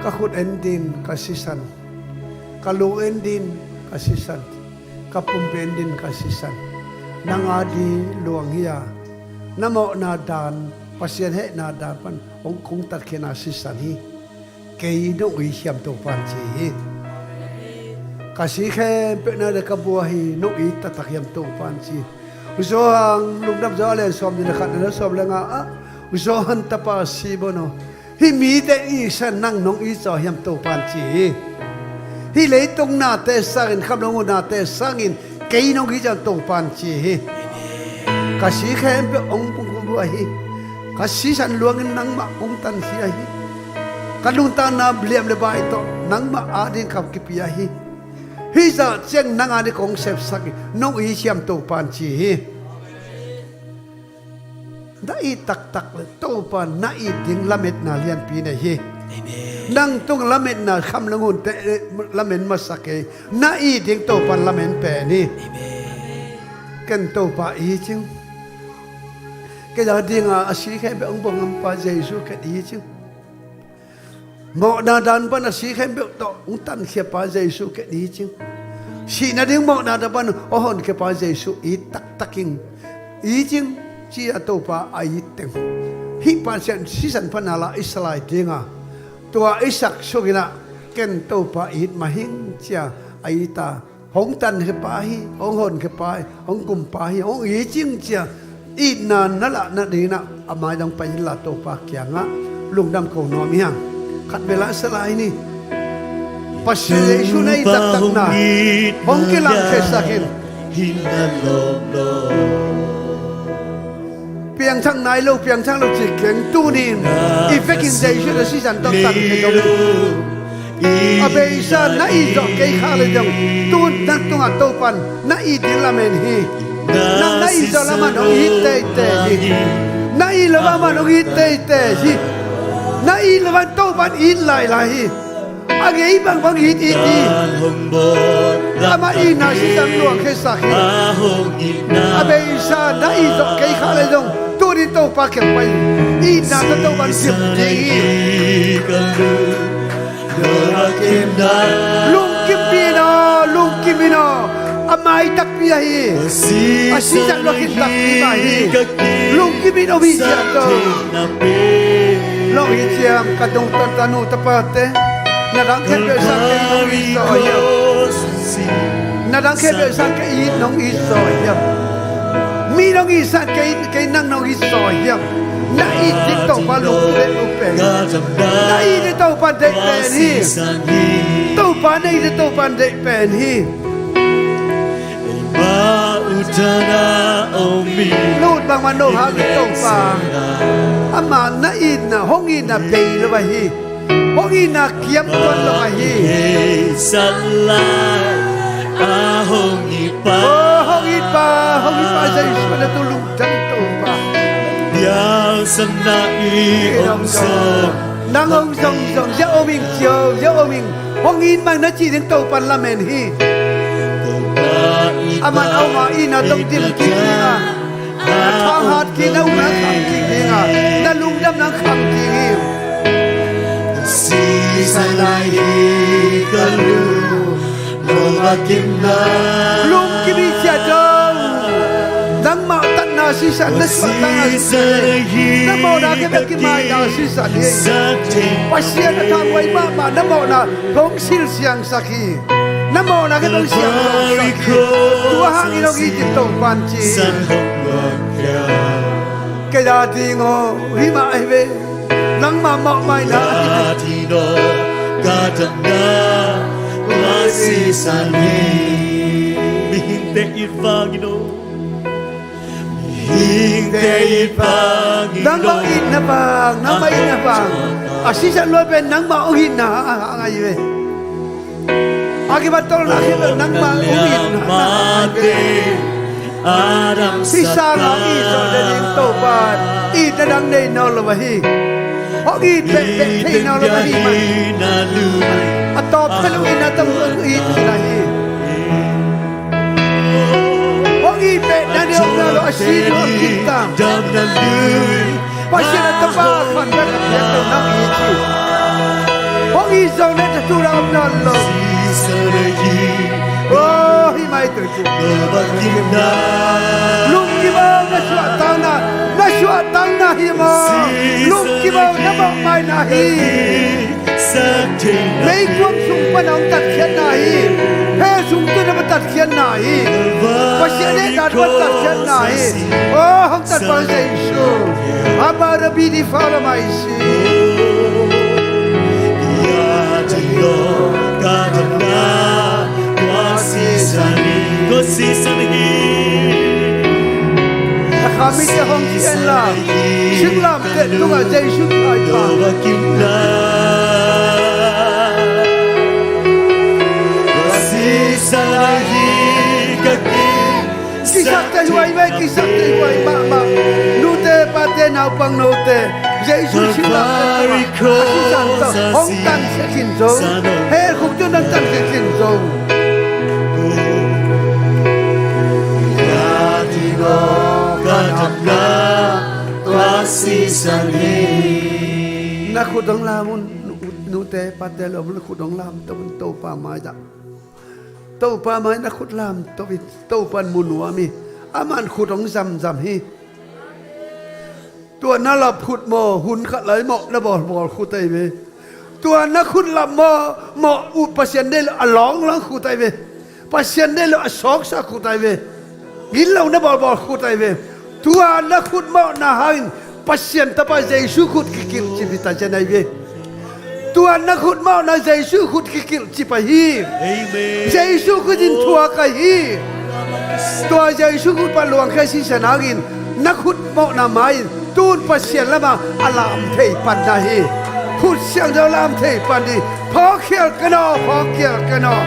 D: ka khut endin ka sisan ka lu endin ka sisan ka pum endin ka sisan nang adi luang hiya namo na dan pasien he na dan pan ong kung tat khena sisan hi kei no ui hiam to pan chi hi kasi khe pe na de ka bua hi no i ta tak hiam to pan chi uso hang lung dam zo le som ni khat na som le nga a uso han ta pa si bono hi mi de i san nang nong i zo hiam to pan chi hi le tong na te sang kham long na te sangin kei no gi jan to pan chi hi kasi khe pe ong pung ku bua hi kasi san luang nang ma ong tan si hi kanung ta na bliam le bai to nang ma adin khap ki pia hi hi za cheng nang ani kong sep sak no i siam to pan chi hi da i tak tak le to pan na i ding lamet na lian pi ne hi nang tung lamet na kham langun te lamen masake na i ding to pan lamen pe ni ken to pa i ching ke da ding a si khe be ong bong am pa jesu ke i ching ngọ na dan pan a si khem beu to ung tan khia pa jesu ke ni ching si na ding mo na da pan o hon ke pa jesu i tak taking i ching chi a to pa ai teng hi pa sen si san pan ala islai dinga tua isak sugina ken to pa i ma hing chia ai ta hong tan ke pa hi hong hon ke pa hong kum pa hi hong i ching chia i na na la na di na amai dang pa la to pa kya nga lung dam ko no mi hang khát về lại sẽ lại ni, pasal Yesus này tak tak na, mungkin lang kesakin. Piang thang nai lo, piang thang lo chỉ keng tu nin, effectin Yesus là si san tak tak ke dong. Abe isa na i do ke khale dong, tu nak tu ngat tu pan, na i di lamen hi, na i do laman o i te te hi, na i laman o i te te hi. Na i levan to ban in lai lai age ibang bang hit iti ama ina si sam luang khe sakhi
A: ahong ina
D: abe isa na i zo kai kha le dong tu ri to pa ke pai ina ta to ban sim ji lung kim pina lung kimina amai tak pi hi asi jak lo kin tak pi mai lung kimin obi ja to lo hi chiam ka dong tan tanu ta pa te na dang khe be sang ke nong i so ya na dang khe be sang ke i nong i so ya mi nong i sang ke nang nong i so ya na i ti to pa lung le u pe na i ti to pa de pe ni to pa nei ti to pa de pe ni nút bang man no ha ki to pa ama na in na hong in na pe lo ba hi hong in na kiam ton lo ba hi
A: salai ahong ipa
D: hong in pa sai su na tu lung tan to pa
A: biao sana i ong so
D: nang ong song song ja o ming chiao ja o ming hong in mang na chi đến to pan la men hi aman au ma ina tong tim ki nga thang hat ki na una kham ki nga na lung dam na kham ki
A: si salai kalu lo ba kim na
D: lung ki bi cha dong dang ma tat na si san na swa ta na mo na ke be ki mai na si san he pasia na thang wai ma na mo na gong sil siang sakhi na mo na ke dong siang tua hang ino gi ti to pan chi ke da ti ngo hi ma ai ve nang ma mo mai na
A: ti no ga ta na wa si san ni mi te i vang no te i vang
D: nang ma in na bang nang ma in na bang asi san lo ben nang ma o hin na ngai ve akibat tol na ke nang ma o hin na
A: Adam
D: si sang ho i so de ning to pan i ta dang nei no lo ba hi ho i be thei no lo ba hi ma
A: na lu
D: a top ka lu ina tam i ti na hi ho i be na de o na lo a si no ki ta
A: dam na lu
D: pa si na ta ba khan ba ka ya to na i chi ho i so na ta tu ra om na lo oh hi mai tu chu lung ki ba na shwa tang na hi ma lung ki ba na ba mai na hi mấy quân sung pa nong tat khian na hi he sung tu na tat khian na hi pa sia ne dat pa tat khian na hi oh hong tat pa sai shu aba ra bi di fa la mai si
A: ya ji lo ga na go si san hi
D: kami te hong khian la shing lam te tu ga jai shu ai pa
A: ba kim na si san hi ka
D: kisak te huai ve kisak te huai ma nu te pa te nau pang nu te jai shu shing lam te asi san to hong tan se kin zo he khuk tu nang tan se kin zo na khudong lamun nu te patel om na khudong lam to to pa mai da to pa mai na khud lam to pan munwa mi aman khudong zam hiตัวน่าลับขุดหมอหุ่นขัดไหลหมอนะบอกขุดไตเวตัวน่าขุดลับหมออุปเสียนได้ละหลองหลังขุดไตเวปัเสียนได้ละสอกสักขุดไตเวกินเรานะบอกขุดไตเวตัวน่าขุดหมอน่าหันปัเสียนตะปะเจสุขุดกิลชีวิตตาเจนไอเวตัวน่าขุดหมอน่าเจสุขุดกิลชีพฮีเจสุขุดินทัวกะฮีตัวเจสุขุดปะหลวงแค่สิสนากินนักขุดหมอน่าไม้ตูนปัสเซียนละมาอลามเทปันดาฮีขุดเสียงเดาลามเทปันดีพอเขียกันอ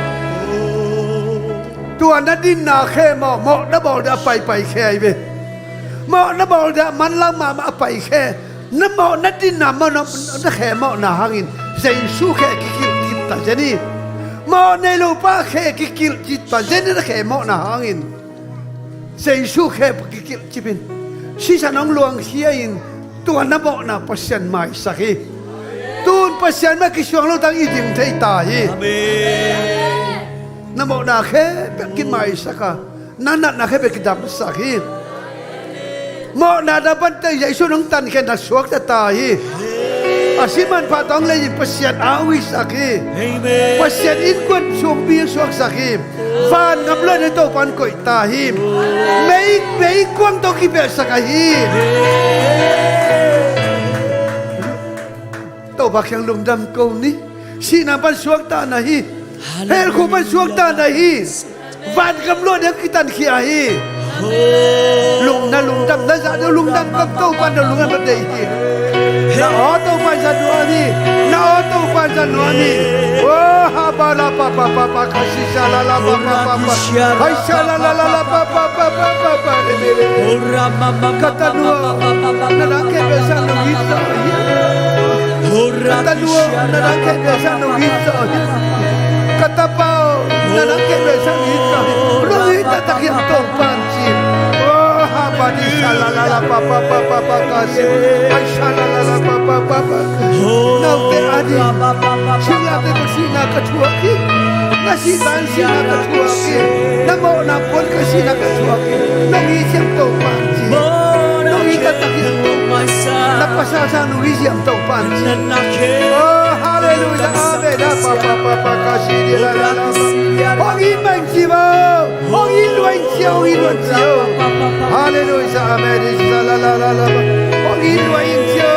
D: ตัวนัดดินนาแค่หมอนับบอกเดาไปแค่เวหมอนับบอกเดามันละมาไปแค่นับหมอนัดดินนามันนักแค่หมอนาหังินใจสู้แค่กินตาเจนี่ห mò này lô ba khe cái kiểu chỉ toàn dân nó khe mò na hàng in xây su khe cái kiểu chỉ bên si sa nong luang xia in tuan na mò na pasien mai sakhi tuan pasien mai cái xuang lo tang i ding thei ta hi na mò na khe cái mai saka na khe cái dam sakhi mò na da ban tay dạy su nong tan khe na suak ta hi asiman patong le yin pasien awi sakhi pasien in kun sum bi suak sakhi van ngam le to pan koi ta hi mei kwang to ki be sakahi to bak yang lum dam ko ni sina ban suak ta na hi her khu ban suak ta na hi van ngam lo de kitan khia hi lung dam na za lung dam ko pan lung dam de hi na auto panza nuani na auto panza nuani oh habala pa kasi sala la pa hai sala la pa ora mama kata dua na ke besa no gita ora kata dua na ke besa no gita kata pao na ke besa gita lo gita takiam to panci Habadi shalala papa kasi ay shalala papa naute adi sila te kusina katuaki nasi ban sina katuaki namo na pon kasina katuaki nangi siam to panci nangi katakiam to napasasa nangi siam to panci oh hallelujah amen papa kasi la Ongin manchibo ongin luanchio hallelujah amen la ongin luanchio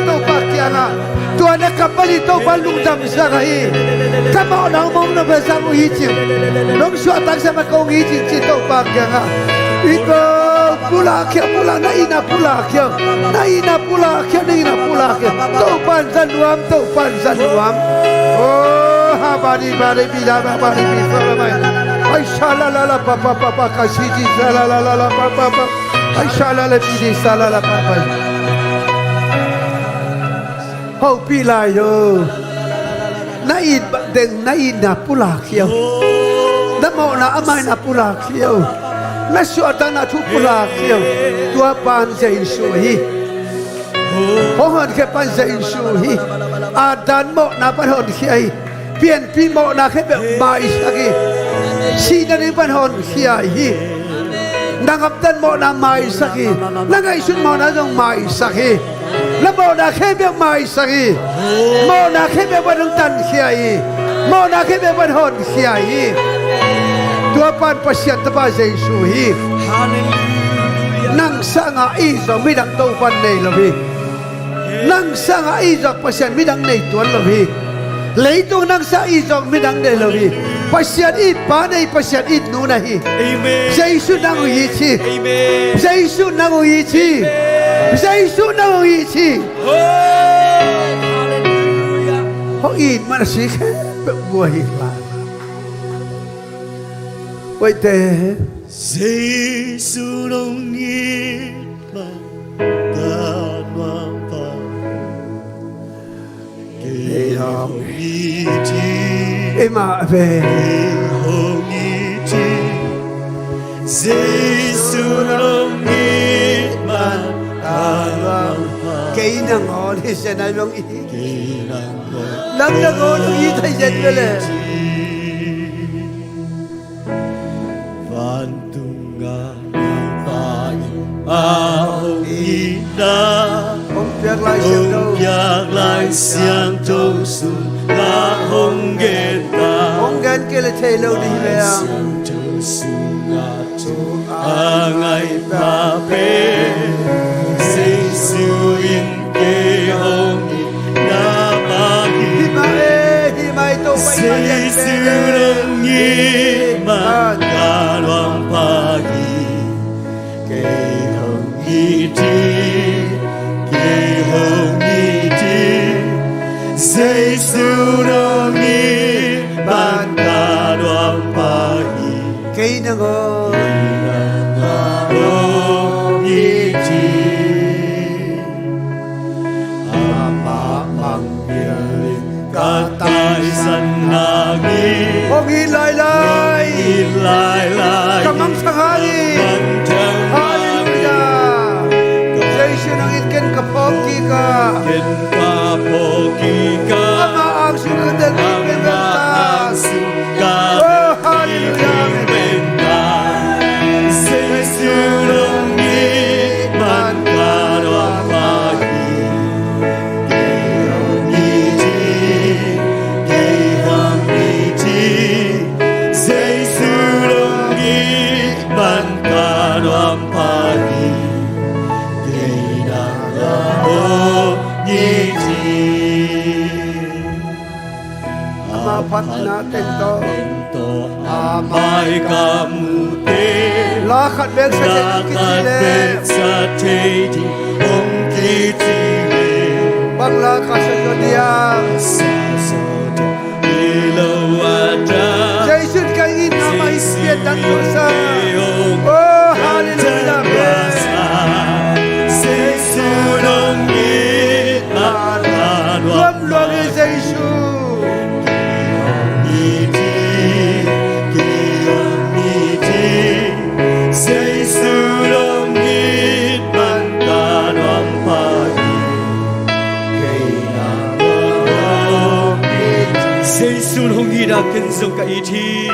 D: to pakiana to na kapali to balung dam sagai kamo na mong na besang uhichi nong suatang sa makong hichi to pakiana ito pula na ina pula to panzan nuam oh habari bila ay shalala papa kasiji shalala papa ay shalala pidi shalala papa ho pila yo na ina pula kyo namo na amay na pula kyo nasuata na tu pula kyo tua pan zain suhi hon ke pan zain suhi adan mo na pan hon khiai pian pi mo na ke mai sagi si na ni pan hon khiai hi nangap tan mo na mai sagi nangai sun mo na dong mai sagi la mo na ke be mai sagi mo na ke be ban tan khiai mo na ke be ban hon khiai tua pan pasien tapa Jesu hi nang sanga izo midang to pan nei lobi nang sanga izo pasien midang nei tuan lobi leitung nang sa izo midang nei lobi pasien i pa nei pasien i nu na hi Jesu nang hi chi Jesu nang hi chi Jesu nang hi chi ho in man si khe bua hi la Wait there.
B: Giêsu đông nhiên mà ta mang vào kể hồng ý chi
D: Em ạ về
B: hồng ý chi Giêsu đông nhiên mà ta mang vào
D: Kỹ năng ngọn thì sẽ nói bằng ý
B: kể năng ngọn
D: Nắng năng ngọn ý thầy dân cái lệ
B: Ông Ida
D: Ông Piak Lai Siang Đâu
B: Ông Piak Lai Siang Đâu Sun La Hong Gen Ta
D: Ông Gen kia là thầy lâu đi về à
B: Siang Đâu Sun La Chung A Ngai Pa Pe Giêsu in Ke Hong Na Ma
D: Hi mai tô bay mà nhận
B: Giêsu
D: về
B: Đông Nhi Ma Ga Loang Pa Gi Ke Hồng Ý Chi Giêsu đông ý ban ta đoan pa hi
D: Kỹ năng ngọn
B: đông ý chi a ma mang
D: Ông hi lai lai Kamang sangari Hallelujah Yesu nang iken kapoki ka Ama ang sukadan ibentas Oh hallelujah Pat natin to
B: Amay kamuti
D: Lakat bel sa
B: tedi Om kitile
D: Bangla kasagodiang
B: Ilawada
D: Jason kain na maispiet ang dosa Oh hallelujah
B: Sesunong itman
D: Luam Jason
A: Sunong ida kensong ka iti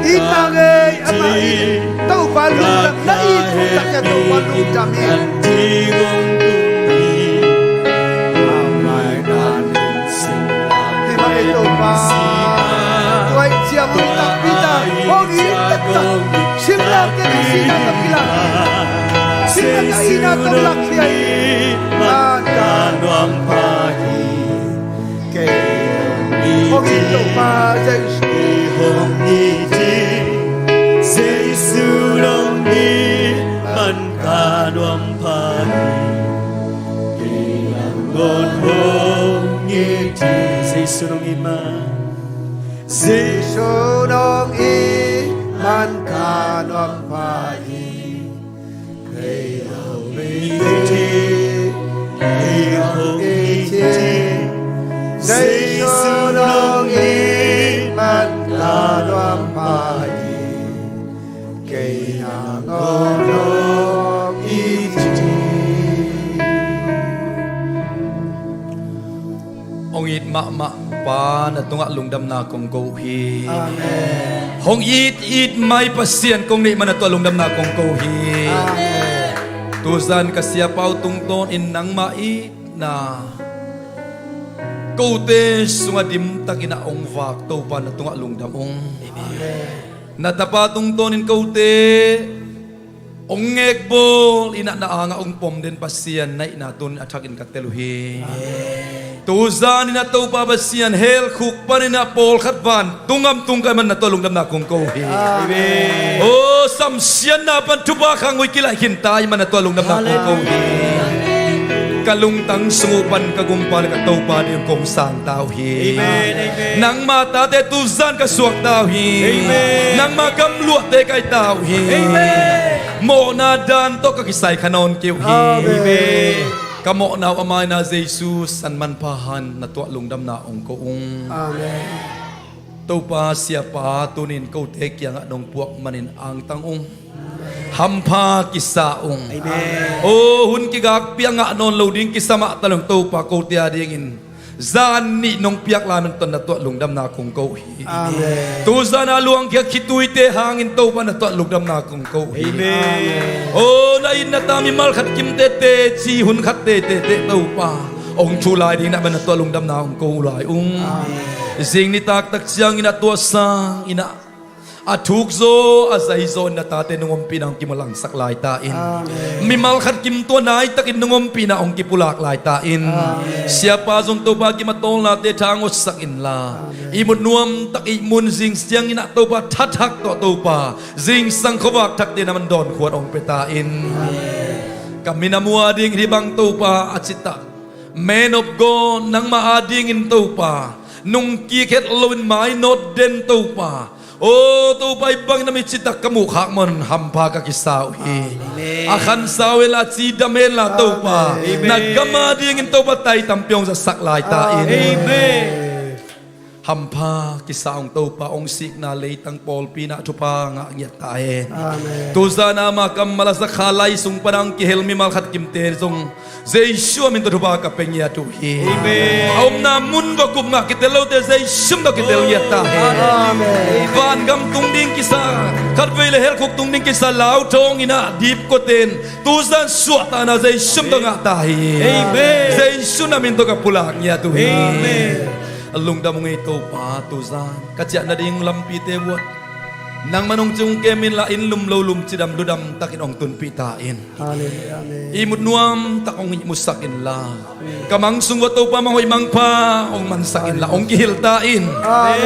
D: Itangay amay Tau balong na ito Takya tau balong jamin Lima ito pa Tuway siya mo takpita Huwag itakta Simla kaya sina tapilang Simla ka inatulak siya
B: Magkanwang pahi
D: Huwag ito pa Jason
B: Ihong iti Sesunong magkanwang pahi Kailangon iti Sesunong iman
D: Sunong iman kanwang pahi Kailangon iti
B: Ihong iti
D: Sunong iman kanwang pahi Kailangon iti
C: Ong it ma pa na tunga lungdam na kong gohi
D: Amen
C: Hong it may pasien kong ni man na lungdam na kong gohi
D: Amen
C: Tuzan kasya pao tungton inang mait na Kote sungadim takinaong vak to pa na tunga lungdamong Natapatong tonin kote Ongek bol ina naanga ong pom den pasian na inaton atakin kateluhi Tuzan ina to pa basian hel kuk pa na pol katvan tungam tungkay man na to lungdam na kong kohi Oh samsian na pan tubakang wikilay hintay man na to lungdam na kong kohi Kalungtang sungupan kagumpan katawpan yung kong sang tawhi Nang mata te tuzan kasuak tawhi Nang magamluat te kay tawhi Mo na dan to kakisay kanon kiwhi Kamo na amay na Jesus an manpahan na tuwalong damnaong koong
D: Amen
C: Tawpa siya pa tunin kau tek yang adong puak manin ang tangong Hampa kisaong Oh hun kigak piang nga non loading kisama talong tawpa kau tiadingin Zani nong piak laman ton na tuwalong damna kong kohi
D: Amen
C: Tuza na luang kaya kituy te hangin tawpa na tuwalong damna kong kohi Oh nain na tami malkat kim tete chi hun kat tete tawpa Ong chulay ding naman na tuwalong damna kong kulay Zing ni tak siyang inatuasang ina atukzo asaizo na tate nungom pinang kimalang saklay tain mimalkat kim to na itakin nungom pinaong kipulak lay tain siya pa zong to pa kimatol na te tangos sakin la imut nuam tak imun zing siyang ina to pa tatak to pa zing sang kawak tak din naman don kuat ong petain kami namuading hibang to pa at sita men of God nang maading in to pa Nung kiket lawin may not den to pa
E: O to pa ibang na mitsitak kamukha mon hampa ka kisawi. Akan sawi la sidamen la to pa. Nagama dingin to pa tay tampyong sa saklay tain.
C: Amen.
E: Hampa kisaong to pa ong sik na leitang Paul pina chupa nga ngyat tae.
D: Amen.
E: Tuza na makam malasa khalay sung parang kihelmi malkhat kimter sung Zeishu amin to chupa ka pengya tu hi.
C: Amen.
E: Aum na mun go kum nga kitelo te Zeishu do kitel ngyat tae.
D: Amen.
E: Van gam tung ding kisa khatwele hel khok tung ding kisa lau thong ina deep ko ten tuza suata na Zeishu do nga tae.
C: Amen.
E: Zeishu namin to ka pulak ngyat tu hi.
C: Amen.
E: Alung damong ito pa tuzan katya na ding lampite buat nang manong chung kemin la in lumlo lum sidam dudam takin ong tunpitain
D: Hallelujah. Amen.
E: imut nuam takong imusakin la kamang sungwato pa mahoy mangpa ong mansakin la ong kihiltain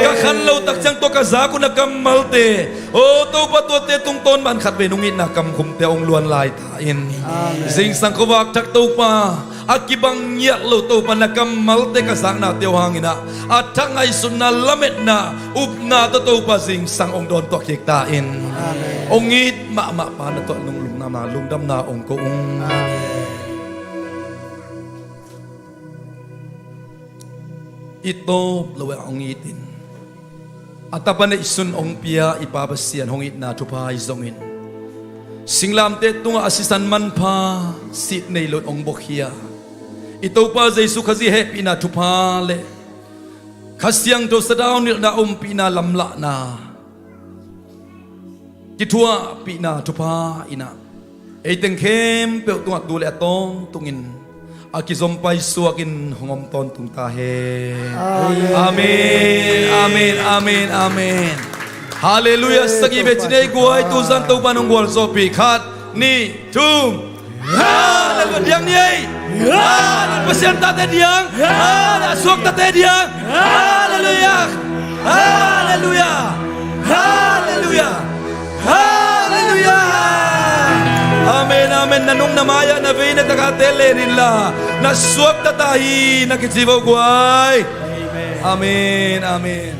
E: kakanlaw taksyang to kazako nagkamalte o to pa to te tungton man katwe nungin na kamkumte ong luan lai tain sing sang kawak tak to pa akibang nyaklo to pa nakamalte kasak na tiyawangin na at tangay sunna lamit na upna to pa sing sang ong don to kiktain ongit ma pa na to nung lungdam na ong koong ito lawa ongitin at tapan na isun ong pia ipapasiyan hongit na tupa izongin singlam te tunga asisan man pa sit nailot ong bokhiya ito pa Jesu kasi happy na tupale kasyang to sa daw na pina lamla na kitua pina tupa ina eiteng kem pe tunga dule atong tungin akizompay suakin hongom ton tung tahe amen amen amen amen hallelujah sagi betine guai tu zan to panong gol sopi khat ni tum hallelujah diang ni pasien tate diang suak tate diang hallelujah hallelujah hallelujah hallelujah amen amen nanong namaya na vina takatele nila na suak tatahi nakitsibaw guay amen amen